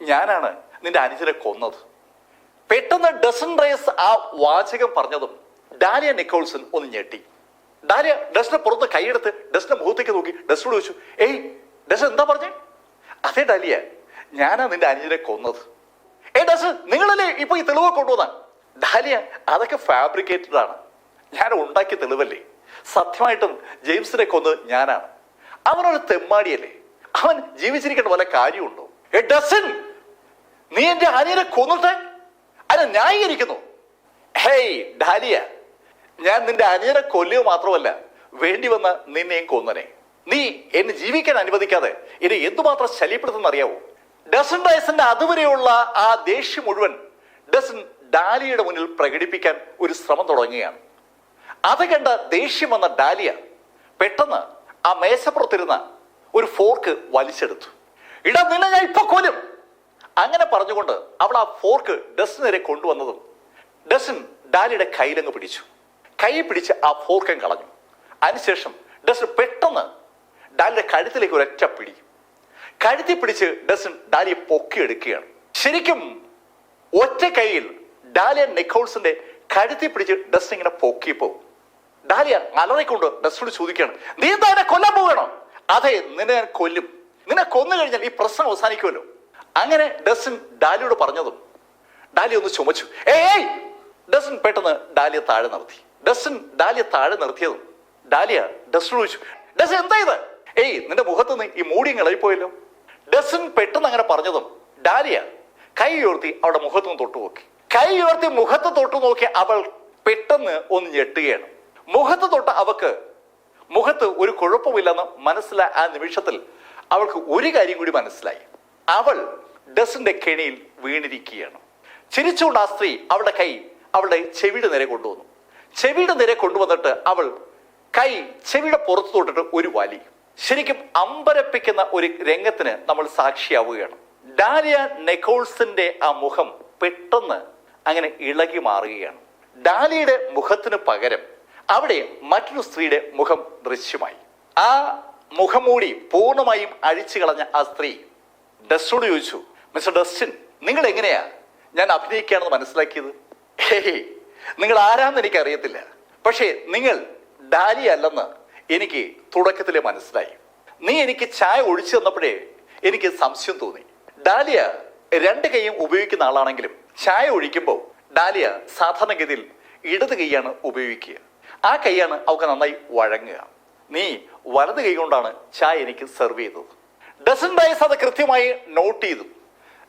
ഞാനാണ് നിന്റെ അനുജനെ കൊന്നത്. പെട്ടെന്ന് ഡസ്റ്റിൻ റൈസ് ആ വാചകം പറഞ്ഞതും ഡാലിയ നിക്കോൾസൺ ഒന്ന് ഞെട്ടി. ഡാലിയ ഡസ്റ്റിനെ പുറത്ത് കൈയെടുത്ത് ഡസ്റ്റിന്റെ മുഖത്തേക്ക് നോക്കി ഡസ്റ്റിനോട് ചോദിച്ചു, ഏയ് ഡസ്റ്റിൻ, എന്താ പറഞ്ഞേ? അതെ ഡാലിയ, ഞാനാ നിന്റെ അനുജനെ കൊന്നത്. ഏയ് ഡസ്റ്റിൻ, നിങ്ങളല്ലേ ഇപ്പൊ ഈ തെളിവ് കൊണ്ടുവന്ന? ഡാലിയ, അതൊക്കെ ഫാബ്രിക്കേറ്റഡ് ആണ്. ഞാൻ ഉണ്ടാക്കിയ തെളിവല്ലേ. സത്യമായിട്ടും ജെയിംസിനെ കൊന്നത് ഞാനാണ്. അവനൊരു തെമ്മാടിയല്ലേ. അവൻ ജീവിച്ചിരിക്കേണ്ട പോലെ കാര്യമുണ്ടോ? ഏ ഡസ്റ്റിൻ, നീ എന്റെ അനിയനെ കൊന്നിട്ട് അതിനെ ന്യായീകരിക്കുന്നു. ഹേയ് ഡാലിയ, ഞാൻ നിന്റെ അനിയനെ കൊല്ലുക മാത്രമല്ല, വേണ്ടി വന്ന നിന്നെയും കൊന്നനെ. നീ എന്നെ ജീവിക്കാൻ അനുവദിക്കാതെ എന്നെ എന്തുമാത്രം ശല്യപ്പെടുത്തുന്ന അറിയാവോ? ഡസ്റ്റിൻ റൈസിന്റെ അതുവരെയുള്ള ആ ദേഷ്യം മുഴുവൻ ഡസ്റ്റിൻ ഡാലിയയുടെ മുന്നിൽ പ്രകടിപ്പിക്കാൻ ഒരു ശ്രമം തുടങ്ങുകയാണ്. അത് കണ്ട ദേഷ്യം വന്ന ഡാലിയ പെട്ടെന്ന് ആ മേശപ്പുറത്തിരുന്ന ഒരു ഫോർക്ക് വലിച്ചെടുത്തു. ഇടാ, നിന്നെ ഞാൻ ഇപ്പൊ കൊല്ലും. അങ്ങനെ പറഞ്ഞുകൊണ്ട് അവൾ ആ ഫോർക്ക് ഡസ്റ്റിന് നേരെ കൊണ്ടുവന്നതും ഡസ്റ്റിൻ ഡാലിയുടെ കയ്യിലങ്ങ് പിടിച്ചു. കൈ പിടിച്ച് ആ ഫോർക്കം കളഞ്ഞു. അതിനുശേഷം ഡസ്റ്റിൻ പെട്ടെന്ന് ഡാലിയുടെ കഴുത്തിലേക്ക് ഒരൊറ്റ പിടി. കഴുത്തി പിടിച്ച് ഡസ്റ്റിൻ ഡാലിയെ പൊക്കിയെടുക്കുകയാണ്. ശരിക്കും ഒറ്റ കൈയിൽ ഡാലിയ നിക്കോൾസിന്റെ കഴുത്തി പിടിച്ച് ഡസ്റ്റിൻ ഇങ്ങനെ പൊക്കിയപ്പോ ഡാലിയ അലറിക്കൊണ്ട് ഡസ്റ്റിനോട് ചോദിക്കുകയാണ്, നീ എന്താ എന്നെ കൊല്ലാൻ പോകണോ? അതെ, നിന്നെ ഞാൻ കൊല്ലും. നിന്നെ കൊന്നു കഴിഞ്ഞാൽ ഈ പ്രശ്നം അവസാനിക്കുമല്ലോ. അങ്ങനെ ഡസ്റ്റിൻ ഡാലിയോട് പറഞ്ഞതും ഡാലിയ ഒന്ന് ചുമച്ചു. ഏയ്! ഡസ്റ്റിൻ പെട്ടെന്ന് ഡാലിയ താഴെ നിർത്തി. ഡസ്റ്റിൻ ഡാലിയ താഴെ നിർത്തിയതും ഡാലിയ ഡസ്റ്റിനോട് ചോദിച്ചു, ഡസ്റ്റിൻ എന്താ ഇത്? ഏയ്, നിന്റെ മുഖത്ത് നിന്ന് ഈ മൂടിയും ഇളകിപ്പോയല്ലോ. ഡസ്റ്റിൻ പെട്ടെന്ന് അങ്ങനെ പറഞ്ഞതും ഡാലിയ കൈ ഉയർത്തി അവളുടെ മുഖത്തുനിന്ന് തൊട്ടു നോക്കി. കൈ ഉയർത്തി മുഖത്ത് തൊട്ടു നോക്കി അവൾ പെട്ടെന്ന് ഒന്ന് ഞെട്ടുകയാണ്. മുഖത്ത് തൊട്ട് അവക്ക് മുഖത്ത് ഒരു കുഴപ്പമില്ലെന്ന് മനസ്സിലായ ആ നിമിഷത്തിൽ അവൾക്ക് ഒരു കാര്യം കൂടി മനസ്സിലായി. അവൾ ഡസ്റ്റിന്റെ കെണിയിൽ വീണിരിക്കുകയാണ്. ചിരിച്ചുകൊണ്ട് ആ സ്ത്രീ അവളുടെ കൈ അവളുടെ ചെവിയുടെ നേരെ കൊണ്ടുവന്നു. ചെവിയുടെ നേരെ കൊണ്ടുവന്നിട്ട് അവൾ കൈ ചെവിയുടെ പുറത്തു തൊട്ടിട്ട് ഒരു വലി. ശരിക്കും അമ്പരപ്പിക്കുന്ന ഒരു രംഗത്തിന് നമ്മൾ സാക്ഷിയാവുകയാണ്. ഡാലിയ നിക്കോൾസിന്റെ ആ മുഖം പെട്ടെന്ന് അങ്ങനെ ഇളകി മാറുകയാണ്. ഡാലിയുടെ മുഖത്തിന് പകരം അവിടെ മറ്റൊരു സ്ത്രീയുടെ മുഖം ദൃശ്യമായി. ആ മുഖംമൂടി പൂർണ്ണമായും അഴിച്ചു കളഞ്ഞ ആ സ്ത്രീ ഡസ്റ്റിനോട് ചോദിച്ചു, മിസ്റ്റർ ഡസ്റ്റിൻ, നിങ്ങൾ എങ്ങനെയാ ഞാൻ അഭിനയിക്കുകയാണെന്ന് മനസ്സിലാക്കിയത്? ഹേയ്, നിങ്ങൾ ആരാന്ന് എനിക്ക് അറിയത്തില്ല. പക്ഷേ നിങ്ങൾ ഡാലിയ അല്ലെന്ന് എനിക്ക് തുടക്കത്തിലെ മനസ്സിലായി. നീ എനിക്ക് ചായ ഒഴിച്ചു തന്നപ്പോഴേ എനിക്ക് സംശയം തോന്നി. ഡാലിയ രണ്ട് കൈയും ഉപയോഗിക്കുന്ന ആളാണെങ്കിലും ചായ ഒഴിക്കുമ്പോൾ ഡാലിയ സാധാരണഗതിയിൽ ഇടത് കൈയാണ് ഉപയോഗിക്കുക. ആ കൈയാണ് അവൾക്ക് നന്നായി വഴങ്ങുക. നീ വലത് കൈ കൊണ്ടാണ് ചായ എനിക്ക് സെർവ് ചെയ്തത്. ഡസൻ ഡൈസ് അത് കൃത്യമായി നോട്ട് ചെയ്തു.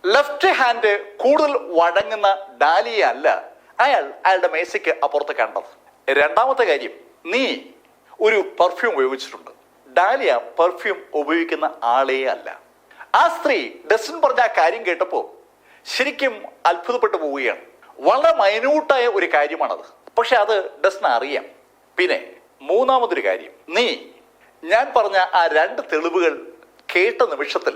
ലെഫ്റ്റ് ഹാൻഡ് കൂടുതൽ വഴങ്ങുന്ന ഡാലിയ അല്ല അയാളുടെ മേശയ്ക്ക് അപ്പുറത്ത് കണ്ടത്. രണ്ടാമത്തെ കാര്യം, നീ ഒരു പെർഫ്യൂം ഉപയോഗിച്ചിട്ടുണ്ട്. ഡാലിയ പെർഫ്യൂം ഉപയോഗിക്കുന്ന ആളേ അല്ല. ആ സ്ത്രീ ഡസ്റ്റിൻ പറഞ്ഞ ആ കാര്യം കേട്ടപ്പോ ശരിക്കും അത്ഭുതപ്പെട്ടു പോവുകയാണ്. വളരെ മൈന്യൂട്ടായ ഒരു കാര്യമാണത്. പക്ഷെ അത് ഡസ്റ്റിന് അറിയാം. പിന്നെ മൂന്നാമതൊരു കാര്യം, നീ ഞാൻ പറഞ്ഞ ആ രണ്ട് തെളിവുകൾ കേട്ട നിമിഷത്തിൽ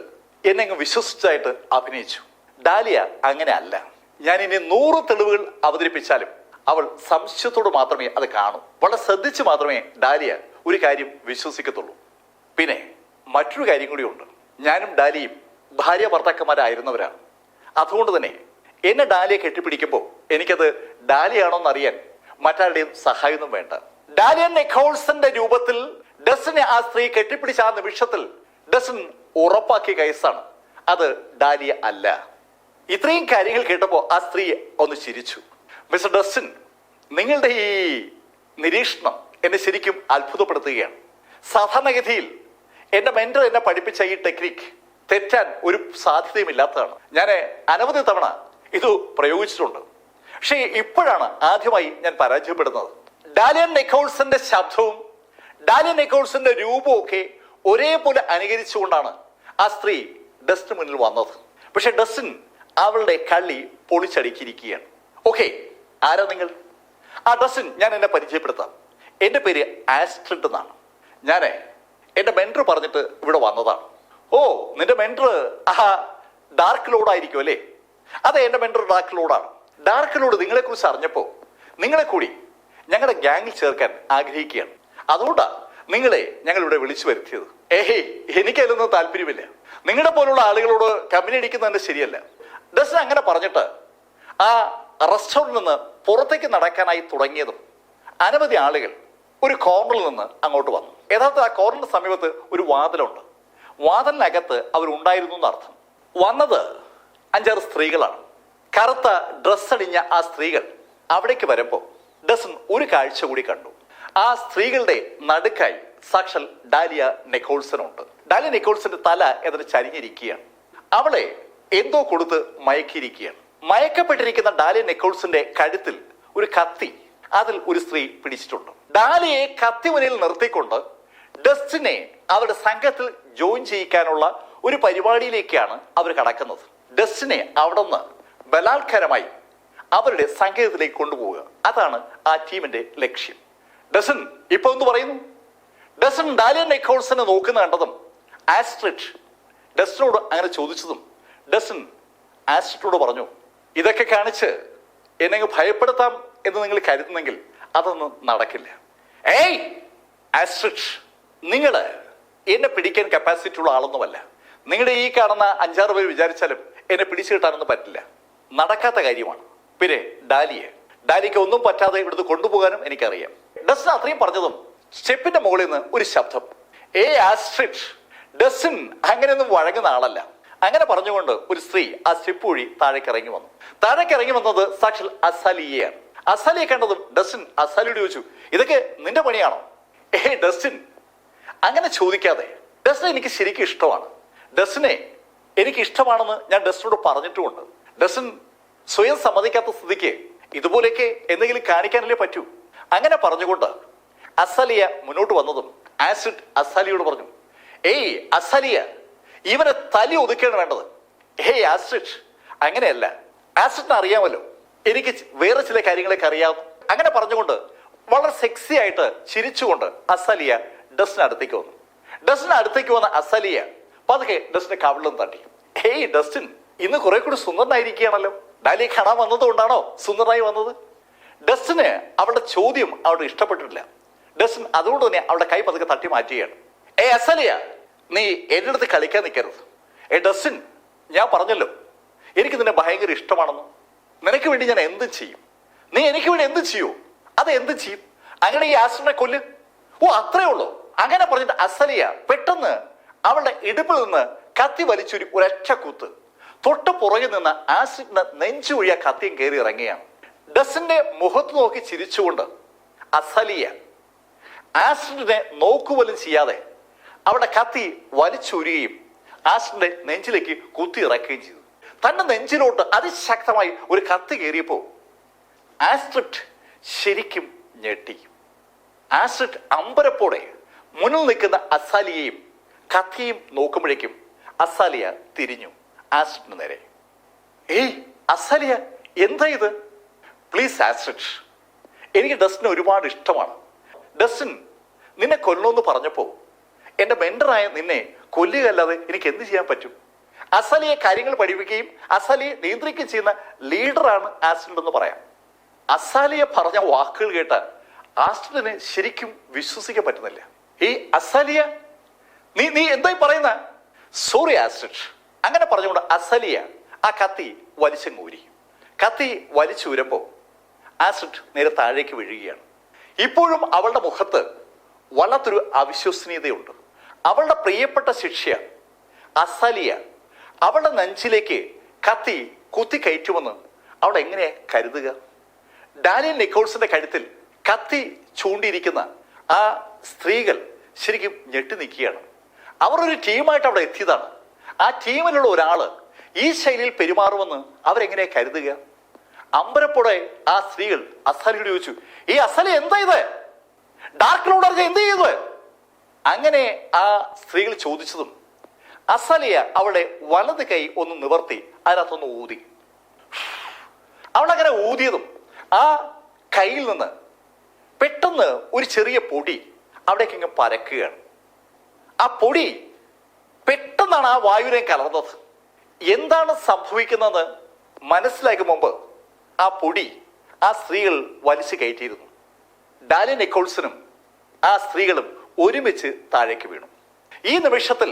എന്നെ അങ്ങ് വിശ്വസിച്ചായിട്ട് അഭിനയിച്ചു. ഡാലിയ അങ്ങനെ അല്ല. ഞാൻ ഇനി 100 തെളിവുകൾ അവതരിപ്പിച്ചാലും അവൾ സംശയത്തോട് മാത്രമേ അത് കാണൂ. വളരെ ശ്രദ്ധിച്ച് മാത്രമേ ഡാലിയ ഒരു കാര്യം വിശ്വസിക്കത്തുള്ളൂ. പിന്നെ മറ്റൊരു കാര്യം കൂടിയുണ്ട്. ഞാനും ഡാലിയും ഭാര്യ ഭർത്താക്കന്മാരായിരുന്നവരാണ്. അതുകൊണ്ട് തന്നെ എന്നെ ഡാലിയെ കെട്ടിപ്പിടിക്കുമ്പോൾ എനിക്കത് ഡാലിയാണോന്ന് അറിയാൻ മറ്റാരുടെയും സഹായമൊന്നും വേണ്ട. ഡാലിയ നിക്കോൾസിന്റെ രൂപത്തിൽ ഡസ്റ്റിനെ ആ സ്ത്രീ കെട്ടിപ്പിടിച്ച ആ നിമിഷത്തിൽ ഡസ്റ്റിൻ ഉറപ്പാക്കിയ കേസാണ് അത് ഡാലിയ അല്ല. ഇത്രയും കാര്യങ്ങൾ കേട്ടപ്പോൾ ആ സ്ത്രീ ഒന്ന് ചിരിച്ചു. മിസ്റ്റർ ഡസ്റ്റിൻ, നിങ്ങളുടെ ഈ നിരീക്ഷണം എന്നെ ശരിക്കും അത്ഭുതപ്പെടുത്തുകയാണ്. സാധാരണഗതിയിൽ എന്റെ മെന്റർ എന്നെ പഠിപ്പിച്ച ഈ ടെക്നിക്ക് തെറ്റാൻ ഒരു സാധ്യതയും ഇല്ലാത്തതാണ്. ഞാൻ അനവധി തവണ ഇത് പ്രയോഗിച്ചിട്ടുണ്ട്. പക്ഷേ ഇപ്പോഴാണ് ആദ്യമായി ഞാൻ പരാജയപ്പെടുന്നത്. ഡാലിയ നിക്കോൾസിന്റെ ശബ്ദവും ഡാലിയ നിക്കോൾസിന്റെ രൂപവും ഒക്കെ ഒരേപോലെ അനുകരിച്ചുകൊണ്ടാണ് ആ സ്ത്രീ ഡസ്റ്റിന് മുന്നിൽ വന്നത്. പക്ഷെ ഡസ്റ്റിൻ അവളുടെ കള്ളി പൊളിച്ചടുക്കിയിരിക്കുകയാണ്. ഓക്കെ, ആരാ നിങ്ങൾ? ആ ഡസ്റ്റിൻ, ഞാൻ എന്നെ പരിചയപ്പെടുത്താം. എൻ്റെ പേര് ആസ്ട്രിഡ് എന്നാണ്. ഞാൻ എൻ്റെ മെൻറ്റർ പറഞ്ഞിട്ട് ഇവിടെ വന്നതാണ്. ഓ, നിന്റെ മെൻറ്റർ ഡാർക്ക് ലോഡ് ആയിരിക്കും അല്ലേ? അതെ, എൻ്റെ മെൻറ്റർ ഡാർക്ക് ലോഡാണ്. ഡാർക്ക് ലോഡ് നിങ്ങളെക്കുറിച്ച് അറിഞ്ഞപ്പോൾ നിങ്ങളെ കൂടി ഞങ്ങളുടെ ഗ്യാങ്ങിൽ ചേർക്കാൻ ആഗ്രഹിക്കുകയാണ്. അതുകൊണ്ടാണ് നിങ്ങളെ ഞങ്ങൾ ഇവിടെ വിളിച്ചു വരുത്തിയത്. എനിക്കതിലൊന്നും താല്പര്യമില്ല. നിങ്ങളുടെ പോലുള്ള ആളുകളോട് കമ്പനി അടിക്കുന്നതിന് ശരിയല്ല. ഡസ്റ്റിൻ അങ്ങനെ പറഞ്ഞിട്ട് ആ റെസ്റ്റോറൻറ്റിൽ നിന്ന് പുറത്തേക്ക് നടക്കാനായി തുടങ്ങിയതും അനവധി ആളുകൾ ഒരു കോർണറിൽ നിന്ന് അങ്ങോട്ട് വന്നു. യഥാർത്ഥത്തിൽ ആ കോർണറിന് സമീപത്ത് ഒരു വാതിലുണ്ട്. വാതിലിനകത്ത് അവരുണ്ടായിരുന്നു എന്നർത്ഥം. വന്നത് 5-6 സ്ത്രീകളാണ്. കറുത്ത ഡ്രസ് അണിഞ്ഞ ആ സ്ത്രീകൾ അവിടേക്ക് വരുമ്പോൾ ഡസ്റ്റിൻ ഒരു കാഴ്ച കൂടി കണ്ടു. ആ സ്ത്രീകളുടെ നടുക്കായി സാക്ഷാൽ ഡാലിയ നിക്കോൾസൺ ഉണ്ട്. ഡാലിയ നിക്കോൾസന്റെ തല എന്നിട്ട് ചരിഞ്ഞിരിക്കുകയാണ്. അവളെ എന്തോ കൊടുത്ത് മയക്കിയിരിക്കുകയാണ്. മയക്കപ്പെട്ടിരിക്കുന്ന ഡാലിയ നിക്കോൾസന്റെ കഴുത്തിൽ ഒരു കത്തി അതിൽ ഒരു സ്ത്രീ പിടിച്ചിട്ടുണ്ട്. ഡാലിയെ കത്തി മുന്നിൽ നിർത്തിക്കൊണ്ട് ഡസ്റ്റിനെ അവരുടെ സംഘത്തിൽ ജോയിൻ ചെയ്യിക്കാനുള്ള ഒരു പരിപാടിയിലേക്കാണ് അവർ കടക്കുന്നത്. ഡസ്റ്റിനെ അവിടെ നിന്ന് ബലാത്കാരമായി അവരുടെ സംഘത്തിലേക്ക് കൊണ്ടുപോവുക, അതാണ് ആ ടീമിന്റെ ലക്ഷ്യം. ഡസ്റ്റിൻ ഇപ്പൊ എന്ത് പറയുന്നു? ഡസ്റ്റിൻ ഡാലിയ നിക്കോൾസനെ നോക്കുന്ന കണ്ടതും ആസ്ട്രിഡ് ഡസ്റ്റിനോട് അങ്ങനെ ചോദിച്ചതും ഡസ്റ്റിൻ ആസ്ട്രിഡിനോട് പറഞ്ഞു, ഇതൊക്കെ കാണിച്ച് എന്നെ ഭയപ്പെടുത്താം എന്ന് നിങ്ങൾ കരുതുന്നെങ്കിൽ അതൊന്നും നടക്കില്ല. ഏയ് ആസ്ട്രിഡ്, നിങ്ങൾ എന്നെ പിടിക്കാൻ കപ്പാസിറ്റി ഉള്ള ആളൊന്നുമല്ല. നിങ്ങളുടെ ഈ കാണുന്ന 5-6 പേര് വിചാരിച്ചാലും എന്നെ പിടിച്ചു കിട്ടാനൊന്നും പറ്റില്ല. നടക്കാത്ത കാര്യമാണ്. പിന്നെ ഡാലിക്ക് ഒന്നും പറ്റാതെ ഇവിടുന്ന് കൊണ്ടുപോകാനും എനിക്കറിയാം. ഡസ്റ്റിൻ അത്രയും പറഞ്ഞതും സ്റ്റെപ്പിന്റെ മുകളിൽ നിന്ന് ഒരു ശബ്ദം, ആസ്ട്രിഡ്, ഡസ്റ്റിൻ അങ്ങനെയൊന്നും വഴങ്ങുന്ന ആളല്ല. അങ്ങനെ പറഞ്ഞുകൊണ്ട് ഒരു സ്ത്രീ ആ സ്റ്റെപ്പ് വഴി താഴേക്ക് ഇറങ്ങി വന്നത് സാക്ഷാൽ അസാലിയയാണ്. അസാലിയെ കണ്ടതും ഡസ്റ്റിൻ അസാലിയോട് ചോദിച്ചു, ഇതൊക്കെ നിന്റെ പണിയാണോ? ഡസ്റ്റിൻ അങ്ങനെ ചോദിക്കാതെ, ഡസ്റ്റിനെ എനിക്ക് ശരിക്കും ഇഷ്ടമാണ്, ഡസ്റ്റിനെ എനിക്ക് ഇഷ്ടമാണെന്ന് ഞാൻ ഡസ്റ്റിനോട് പറഞ്ഞിട്ടുമുണ്ട്. ഡസ്റ്റിൻ സ്വയം സമ്മതിക്കാത്ത സ്ഥിതിക്ക് ഇതുപോലെയൊക്കെ എന്തെങ്കിലും കാണിക്കാനല്ലേ പറ്റൂ. അങ്ങനെ പറഞ്ഞുകൊണ്ട് അസാലിയ മുന്നോട്ട് വന്നതും ആസിഡ് അസാലിയോട് പറഞ്ഞു, അസാലിയ, ഇവനെ തലി ഒതുക്കുകയാണ് വേണ്ടത്. ആസിഡ് അങ്ങനെയല്ല, ആസിഡിനെ അറിയാമല്ലോ, എനിക്ക് വേറെ ചില കാര്യങ്ങളൊക്കെ അറിയാവുന്നു. അങ്ങനെ പറഞ്ഞുകൊണ്ട് വളരെ സെക്സി ആയിട്ട് ചിരിച്ചുകൊണ്ട് അസാലിയ ഡസ്റ്റിന് അടുത്തേക്ക് വന്ന അസാലിയ പതുക്കെ ഡസ്റ്റിനെ കവിളിലും തട്ടി. ഡസ്റ്റിൻ, ഇന്ന് കുറെ കൂടി സുന്ദരനായിരിക്കുകയാണല്ലോ. ഡാലിയെ കാണാൻ വന്നതുകൊണ്ടാണോ സുന്ദരനായി വന്നത്? ഡസ്റ്റിന് അവളുടെ ചോദ്യം അവിടെ ഇഷ്ടപ്പെട്ടിട്ടില്ല. ഡസ്റ്റിൻ അതുകൊണ്ട് തന്നെ അവളുടെ കൈ പതുക്കെ തട്ടി മാറ്റുകയാണ്. അസാലിയ, നീ എൻ്റെ അടുത്ത് കളിക്കാൻ നിൽക്കരുത്. ഡസ്റ്റിൻ, ഞാൻ പറഞ്ഞല്ലോ എനിക്ക് നിന്നെ ഭയങ്കര ഇഷ്ടമാണെന്ന്. നിനക്ക് വേണ്ടി ഞാൻ എന്തും ചെയ്യും. നീ എനിക്ക് വേണ്ടി എന്തും ചെയ്യൂ. അത് എന്തും ചെയ്യും. അങ്ങനെ ഈ ആസിഡിനെ കൊല്ല്. അത്രേ ഉള്ളൂ. അങ്ങനെ പറഞ്ഞിട്ട് അസാലിയ പെട്ടെന്ന് അവളുടെ ഇടുപ്പിൽ നിന്ന് കത്തി വലിച്ചൊരു ഒരൊറ്റ കുത്ത്. തൊട്ട് പുറകിൽ നിന്ന് ആസിഡിന് നെഞ്ചു വഴിയ കത്തിയും കയറി ഇറങ്ങുകയാണ്. ഡസ്റ്റിന്റെ മുഖത്ത് നോക്കി ചിരിച്ചുകൊണ്ട് അസാലിയ ആസിഡിനെ നോക്കുപോലും ചെയ്യാതെ അവളുടെ കത്തി വലിച്ചൂരുകയും ആസിഡിന്റെ നെഞ്ചിലേക്ക് കുത്തി ഇറക്കുകയും ചെയ്തു. തന്റെ നെഞ്ചിലോട്ട് അതിശക്തമായി ഒരു കത്തി കയറിയപ്പോ ആസ്ട്രിഡ് ശരിക്കും ഞെട്ടി. ആസ്ട്രിഡ് അമ്പരപ്പോടെ മുന്നിൽ നിൽക്കുന്ന അസാലിയെയും കത്തിയും നോക്കുമ്പോഴേക്കും അസാലിയ തിരിഞ്ഞു ആസ്ട്രിഡിന് നേരെ. അസാലിയ, എന്താ ഇത്? പ്ലീസ് ആസ്ട്രിഡ്, എനിക്ക് ഡസ്റ്റിനെ ഒരുപാട് ഇഷ്ടമാണ്. ഡസ്റ്റിൻ നിന്നെ കൊല്ലണമെന്ന് പറഞ്ഞപ്പോ എന്റെ മെന്ററായ നിന്നെ കൊല്ലുകയല്ലാതെ എനിക്ക് എന്ത് ചെയ്യാൻ പറ്റും? അസാലിയെ കാര്യങ്ങൾ പഠിപ്പിക്കുകയും അസാലിയെ നിയന്ത്രിക്കുകയും ചെയ്യുന്ന ലീഡറാണ് ആസ്ട്രിഡ് എന്ന് പറയാം. അസാലിയെ പറഞ്ഞ വാക്കുകൾ കേട്ട ആസ്ട്രിഡിനെ ശരിക്കും വിശ്വസിക്കാൻ പറ്റുന്നില്ല. അസാലിയ, നീ എന്തായി പറയുന്ന? സോറി ആസ്ട്രിഡ്. അങ്ങനെ പറഞ്ഞുകൊണ്ട് അസാലിയ ആ കത്തി വലിച്ചങ്ങൂരി. കത്തി വലിച്ചൂരുമ്പോ ആസ്ട്രിഡ് നേരെ താഴേക്ക് വീഴുകയാണ്. ഇപ്പോഴും അവളുടെ മുഖത്ത് വല്ലാത്തൊരു അവിശ്വസനീയതയുണ്ട്. അവളുടെ പ്രിയപ്പെട്ട ശിക്ഷ അസാലിയ അവളുടെ നെഞ്ചിലേക്ക് കത്തി കുത്തി കയറ്റുമെന്ന് അവൾ എങ്ങനെ കരുതുക? ഡാനിയൽ നിക്കോൾസിന്റെ കഴുത്തിൽ കത്തി ചൂണ്ടിയിരിക്കുന്ന ആ സ്ത്രീകൾ ശരിക്കും ഞെട്ടി നിൽക്കുകയാണ്. അവർ ഒരു ടീമായിട്ട് അവിടെ എത്തിയതാണ്. ആ ടീമിലുള്ള ഒരാള് ഈ ശൈലിയിൽ പെരുമാറുമെന്ന് അവരെങ്ങനെ കരുതുക? അമ്പരപ്പോടെ ആ സ്ത്രീകൾ അസാലിയോട് ചോദിച്ചു, അസാലി എന്താ ഇത്? ഡാർക്ക് ലോർഡ് എന്ത് ചെയ്തു? അങ്ങനെ ആ സ്ത്രീകൾ ചോദിച്ചതും അസാലിയ അവളുടെ വലത് കൈ ഒന്ന് നിവർത്തി അതിനകത്തൊന്ന് ഊതി. അവളങ്ങനെ ഊതിയതും ആ കയ്യിൽ നിന്ന് പെട്ടെന്ന് ഒരു ചെറിയ പൊടി അവിടേക്ക് ഇങ്ങ് പരക്കുകയാണ്. ആ പൊടി പെട്ടെന്നാണ് ആ വായുവിനെ കലർന്നത്. എന്താണ് സംഭവിക്കുന്നത് മനസ്സിലാക്കും മുമ്പ് ആ പൊടി ആ സ്ത്രീകൾ വലിച്ചു കയറ്റിയിരുന്നു. ഡാനിയൽ നിക്കോൾസനും ആ സ്ത്രീകളും ഒരുമിച്ച് താഴേക്ക് വീണു. ഈ നിമിഷത്തിൽ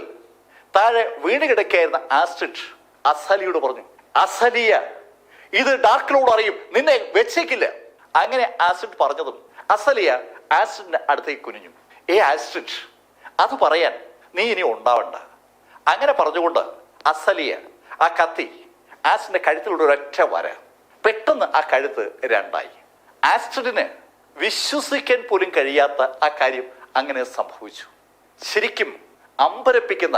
താഴെ വീണ് കിടക്കുകയായിരുന്ന ആസ്ട്രിഡ് അസാലിയോട് പറഞ്ഞു, അസാലിയ, ഇത് ഡാർക്ക് ലോർഡ് അറിയും, നിന്നെ വെച്ചേക്കില്ല. അങ്ങനെ ആസ്ട്രിഡ് പറഞ്ഞതും അസാലിയ ആസ്ട്രിഡിന്റെ അടുത്തേക്ക് കുനിഞ്ഞു. ആസ്ട്രിഡ്, അത് പറയാൻ നീ ഇനി ഉണ്ടാവണ്ട. അങ്ങനെ പറഞ്ഞുകൊണ്ട് അസാലിയ ആ കത്തി ആസ്ട്രിഡിന്റെ കഴുത്തിലൂടെ ഒരൊറ്റ വര. പെട്ടെന്ന് ആ കഴുത്ത് രണ്ടായി. ആസ്ട്രിഡിന് വിശ്വസിക്കാൻ പോലും കഴിയാത്ത ആ കാര്യം അങ്ങനെ സംഭവിച്ചു. ശരിക്കും അമ്പരപ്പിക്കുന്ന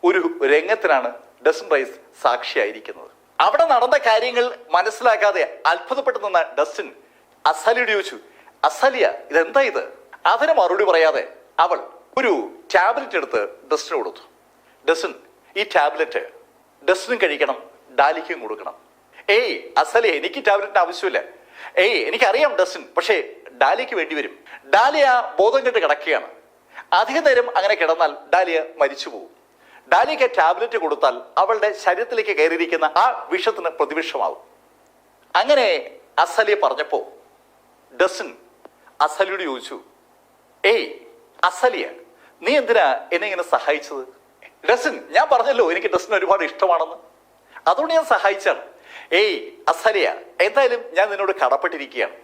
ഒരു രംഗത്തിനാണ് ഡസ്റ്റിൻ റൈസ് സാക്ഷിയായിരിക്കുന്നത്. അവിടെ നടന്ന കാര്യങ്ങൾ മനസ്സിലാക്കാതെ അത്ഭുതപ്പെട്ടു നിന്ന ഡസ്റ്റിൻ അസാലിയോട് ചോദിച്ചു, അസാലിയ, ഇതെന്താ ഇത്? അതിന് മറുപടി പറയാതെ അവൾ ഒരു ടാബ്ലറ്റ് എടുത്ത് ഡസ്റ്റിന് കൊടുത്തു. ഡസ്റ്റിൻ, ഈ ടാബ്ലറ്റ് ഡസ്റ്റിനും കഴിക്കണം, ഡാലിക്കും കൊടുക്കണം. അസാലിയ, എനിക്ക് ടാബ്ലറ്റിന്റെ ആവശ്യമില്ല. എനിക്കറിയാം ഡസ്റ്റിൻ, പക്ഷേ ഡാലിക്ക് വേണ്ടി വരും. ഡാലിയ ബോധം കെട്ട് കിടക്കുകയാണ്. അധിക നേരം അങ്ങനെ കിടന്നാൽ ഡാലിയ മരിച്ചു പോകും. ഡാലിക്ക് ടാബ്ലറ്റ് കൊടുത്താൽ അവളുടെ ശരീരത്തിലേക്ക് കയറിയിരിക്കുന്ന ആ വിഷത്തിന് പ്രതിവിഷമാവും. അങ്ങനെ അസലിയെ പറഞ്ഞപ്പോ ഡസൻ അസലിയോട് ചോദിച്ചു, ഏയ് അസലിയ, നീ എന്തിനാ എന്നെ ഇങ്ങനെ സഹായിച്ചത്? ഡസൻ, ഞാൻ പറഞ്ഞല്ലോ എനിക്ക് ഡസൻ ഒരുപാട് ഇഷ്ടമാണെന്ന്, അതുകൊണ്ട് ഞാൻ സഹായിച്ചാണ്. ഏയ് അസലിയ, എന്തായാലും ഞാൻ നിന്നോട് കടപ്പെട്ടിരിക്കുകയാണ്.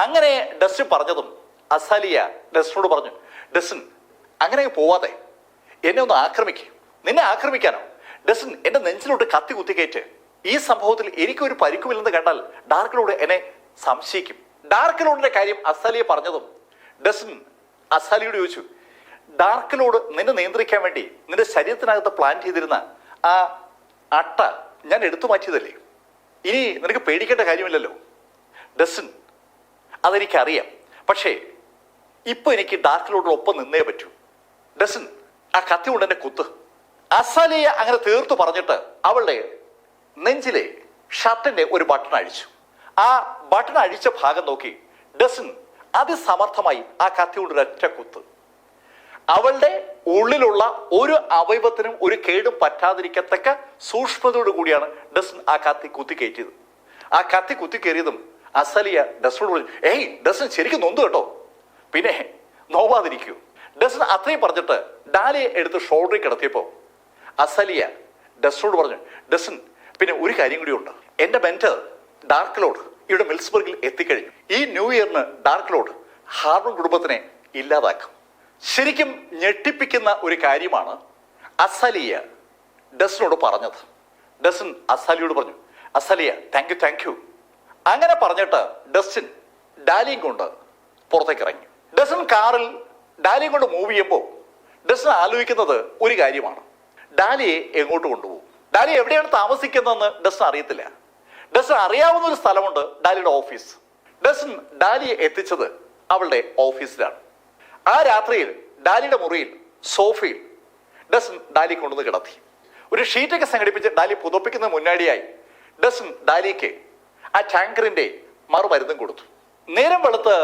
അങ്ങനെ ഡസൻ പറഞ്ഞതും അസലിയ ഡസനോട് പറഞ്ഞു, ഡസൻ അങ്ങനെ പോവാതെ എന്നെ ഒന്ന് ആക്രമിക്കുക. നിന്നെ ആക്രമിക്കാനോ? ഡസൻ എന്റെ നെഞ്ചിലോട്ട് കത്തി കുത്തിക്കയറ്റ്. ഈ സംഭവത്തിൽ എനിക്കൊരു പരിക്കുമില്ലെന്ന് കണ്ടാൽ ഡാർക്ക് ലോർഡ് എന്നെ സംശയിക്കും. ഡാർക്ക് ലോർഡിന്റെ കാര്യം അസലിയ പറഞ്ഞതും ഡസൻ അസലിയോട് ചോദിച്ചു, ഡാർക്ക് ലോർഡ് നിന്നെ നിയന്ത്രിക്കാൻ വേണ്ടി നിന്റെ ശരീരത്തിനകത്ത് പ്ലാൻ ചെയ്തിരുന്ന ആ അട്ട ഞാൻ എടുത്തു മാറ്റിയതല്ലേ? ഇനി നിനക്ക് പേടിക്കേണ്ട കാര്യമില്ലല്ലോ. ഡസൻ, അതെനിക്കറിയാം, പക്ഷേ ഇപ്പൊ എനിക്ക് ഡാർക്ക് ലോർഡിനൊപ്പം നിന്നേ പറ്റൂ. ഡസൻ, ആ കത്തി കൊണ്ട് എന്നെ കുത്ത്. അസലിയ അങ്ങനെ തീർത്തു പറഞ്ഞിട്ട് അവളുടെ നെഞ്ചിലെ ഷർട്ടിന്റെ ഒരു ബട്ടൺ അഴിച്ചു. ആ ബട്ടൺ അഴിച്ച ഭാഗം നോക്കി ഡസൻ അതിസമർത്ഥമായി ആ കത്തി കൊണ്ട് ഒരൊറ്റ കുത്ത്. അവളുടെ ഉള്ളിലുള്ള ഒരു അവയവത്തിനും ഒരു കേടും പറ്റാതിരിക്കത്തക്ക സൂക്ഷ്മതയോട് കൂടിയാണ് ഡസൻ ആ കത്തി കുത്തി കയറ്റിയത്. ആ കത്തി കുത്തി കയറിയതും അസലിയ ഡസനോട് പറഞ്ഞു, ഏയ് ഡസൻ ശരിക്കും നൊന്തു കേട്ടോ, പിന്നെ നോവാതിരിക്കൂ. ഡസൻ അത്രയും പറഞ്ഞിട്ട് ഡാലിയെ എടുത്ത് ഷോൾഡറിൽ കിടത്തിയപ്പോ അസലിയ ഡസനോട് പറഞ്ഞു, ഡസൻ പിന്നെ ഒരു കാര്യം കൂടി ഉണ്ട്. എന്റെ മെന്റർ ഡാർക്ക് ലോർഡ് ഇവിടെ മിൽസ്ബർഗിൽ എത്തിക്കഴിഞ്ഞു. ഈ ന്യൂ ഇയറിന് ഡാർക്ക് ലോർഡ് ഹാർമൺ കുടുംബത്തിനെ ഇല്ലാതാക്കും. ശരിക്കും ഞെട്ടിപ്പിക്കുന്ന ഒരു കാര്യമാണ് അസലിയ ഡസനോട് പറഞ്ഞത്. ഡസൻ അസലിയോട് പറഞ്ഞു, അസലിയ താങ്ക് യു. അങ്ങനെ പറഞ്ഞിട്ട് ഡസൻ ഡാലിയും കൊണ്ട് പുറത്തേക്ക് ഇറങ്ങി. ഡസൻ കാറിൽ ഡാലിയും കൊണ്ട് മൂവ് ചെയ്യുമ്പോൾ ഡസൻ ആലോചിക്കുന്നത് ഒരു കാര്യമാണ്, ഡാലിയെ എങ്ങോട്ട് കൊണ്ടുപോകും? ഡാലി എവിടെയാണ് താമസിക്കുന്നതെന്ന് ഡസൻ അറിയത്തില്ല. ഡസൻ അറിയാവുന്ന ഒരു സ്ഥലമുണ്ട്, ഡാലിയുടെ ഓഫീസ്. ഡസൻ ഡാലിയെ എത്തിച്ചത് അവളുടെ ഓഫീസിലാണ്. ആ രാത്രിയിൽ ഡാലിയുടെ മുറിയിൽ സോഫയിൽ ഡസൻ ഡാലി കൊണ്ടുവന്ന് കിടത്തി. ഒരു ഷീറ്റൊക്കെ സംഘടിപ്പിച്ച് ഡാലി പുതപ്പിക്കുന്ന മുന്നാടിയായി ഡസൻ ഡാലിക്ക് ആ ടാങ്കറിന്റെ മറുമരുന്നും കൊടുത്തു. നേരം വെളുത്ത്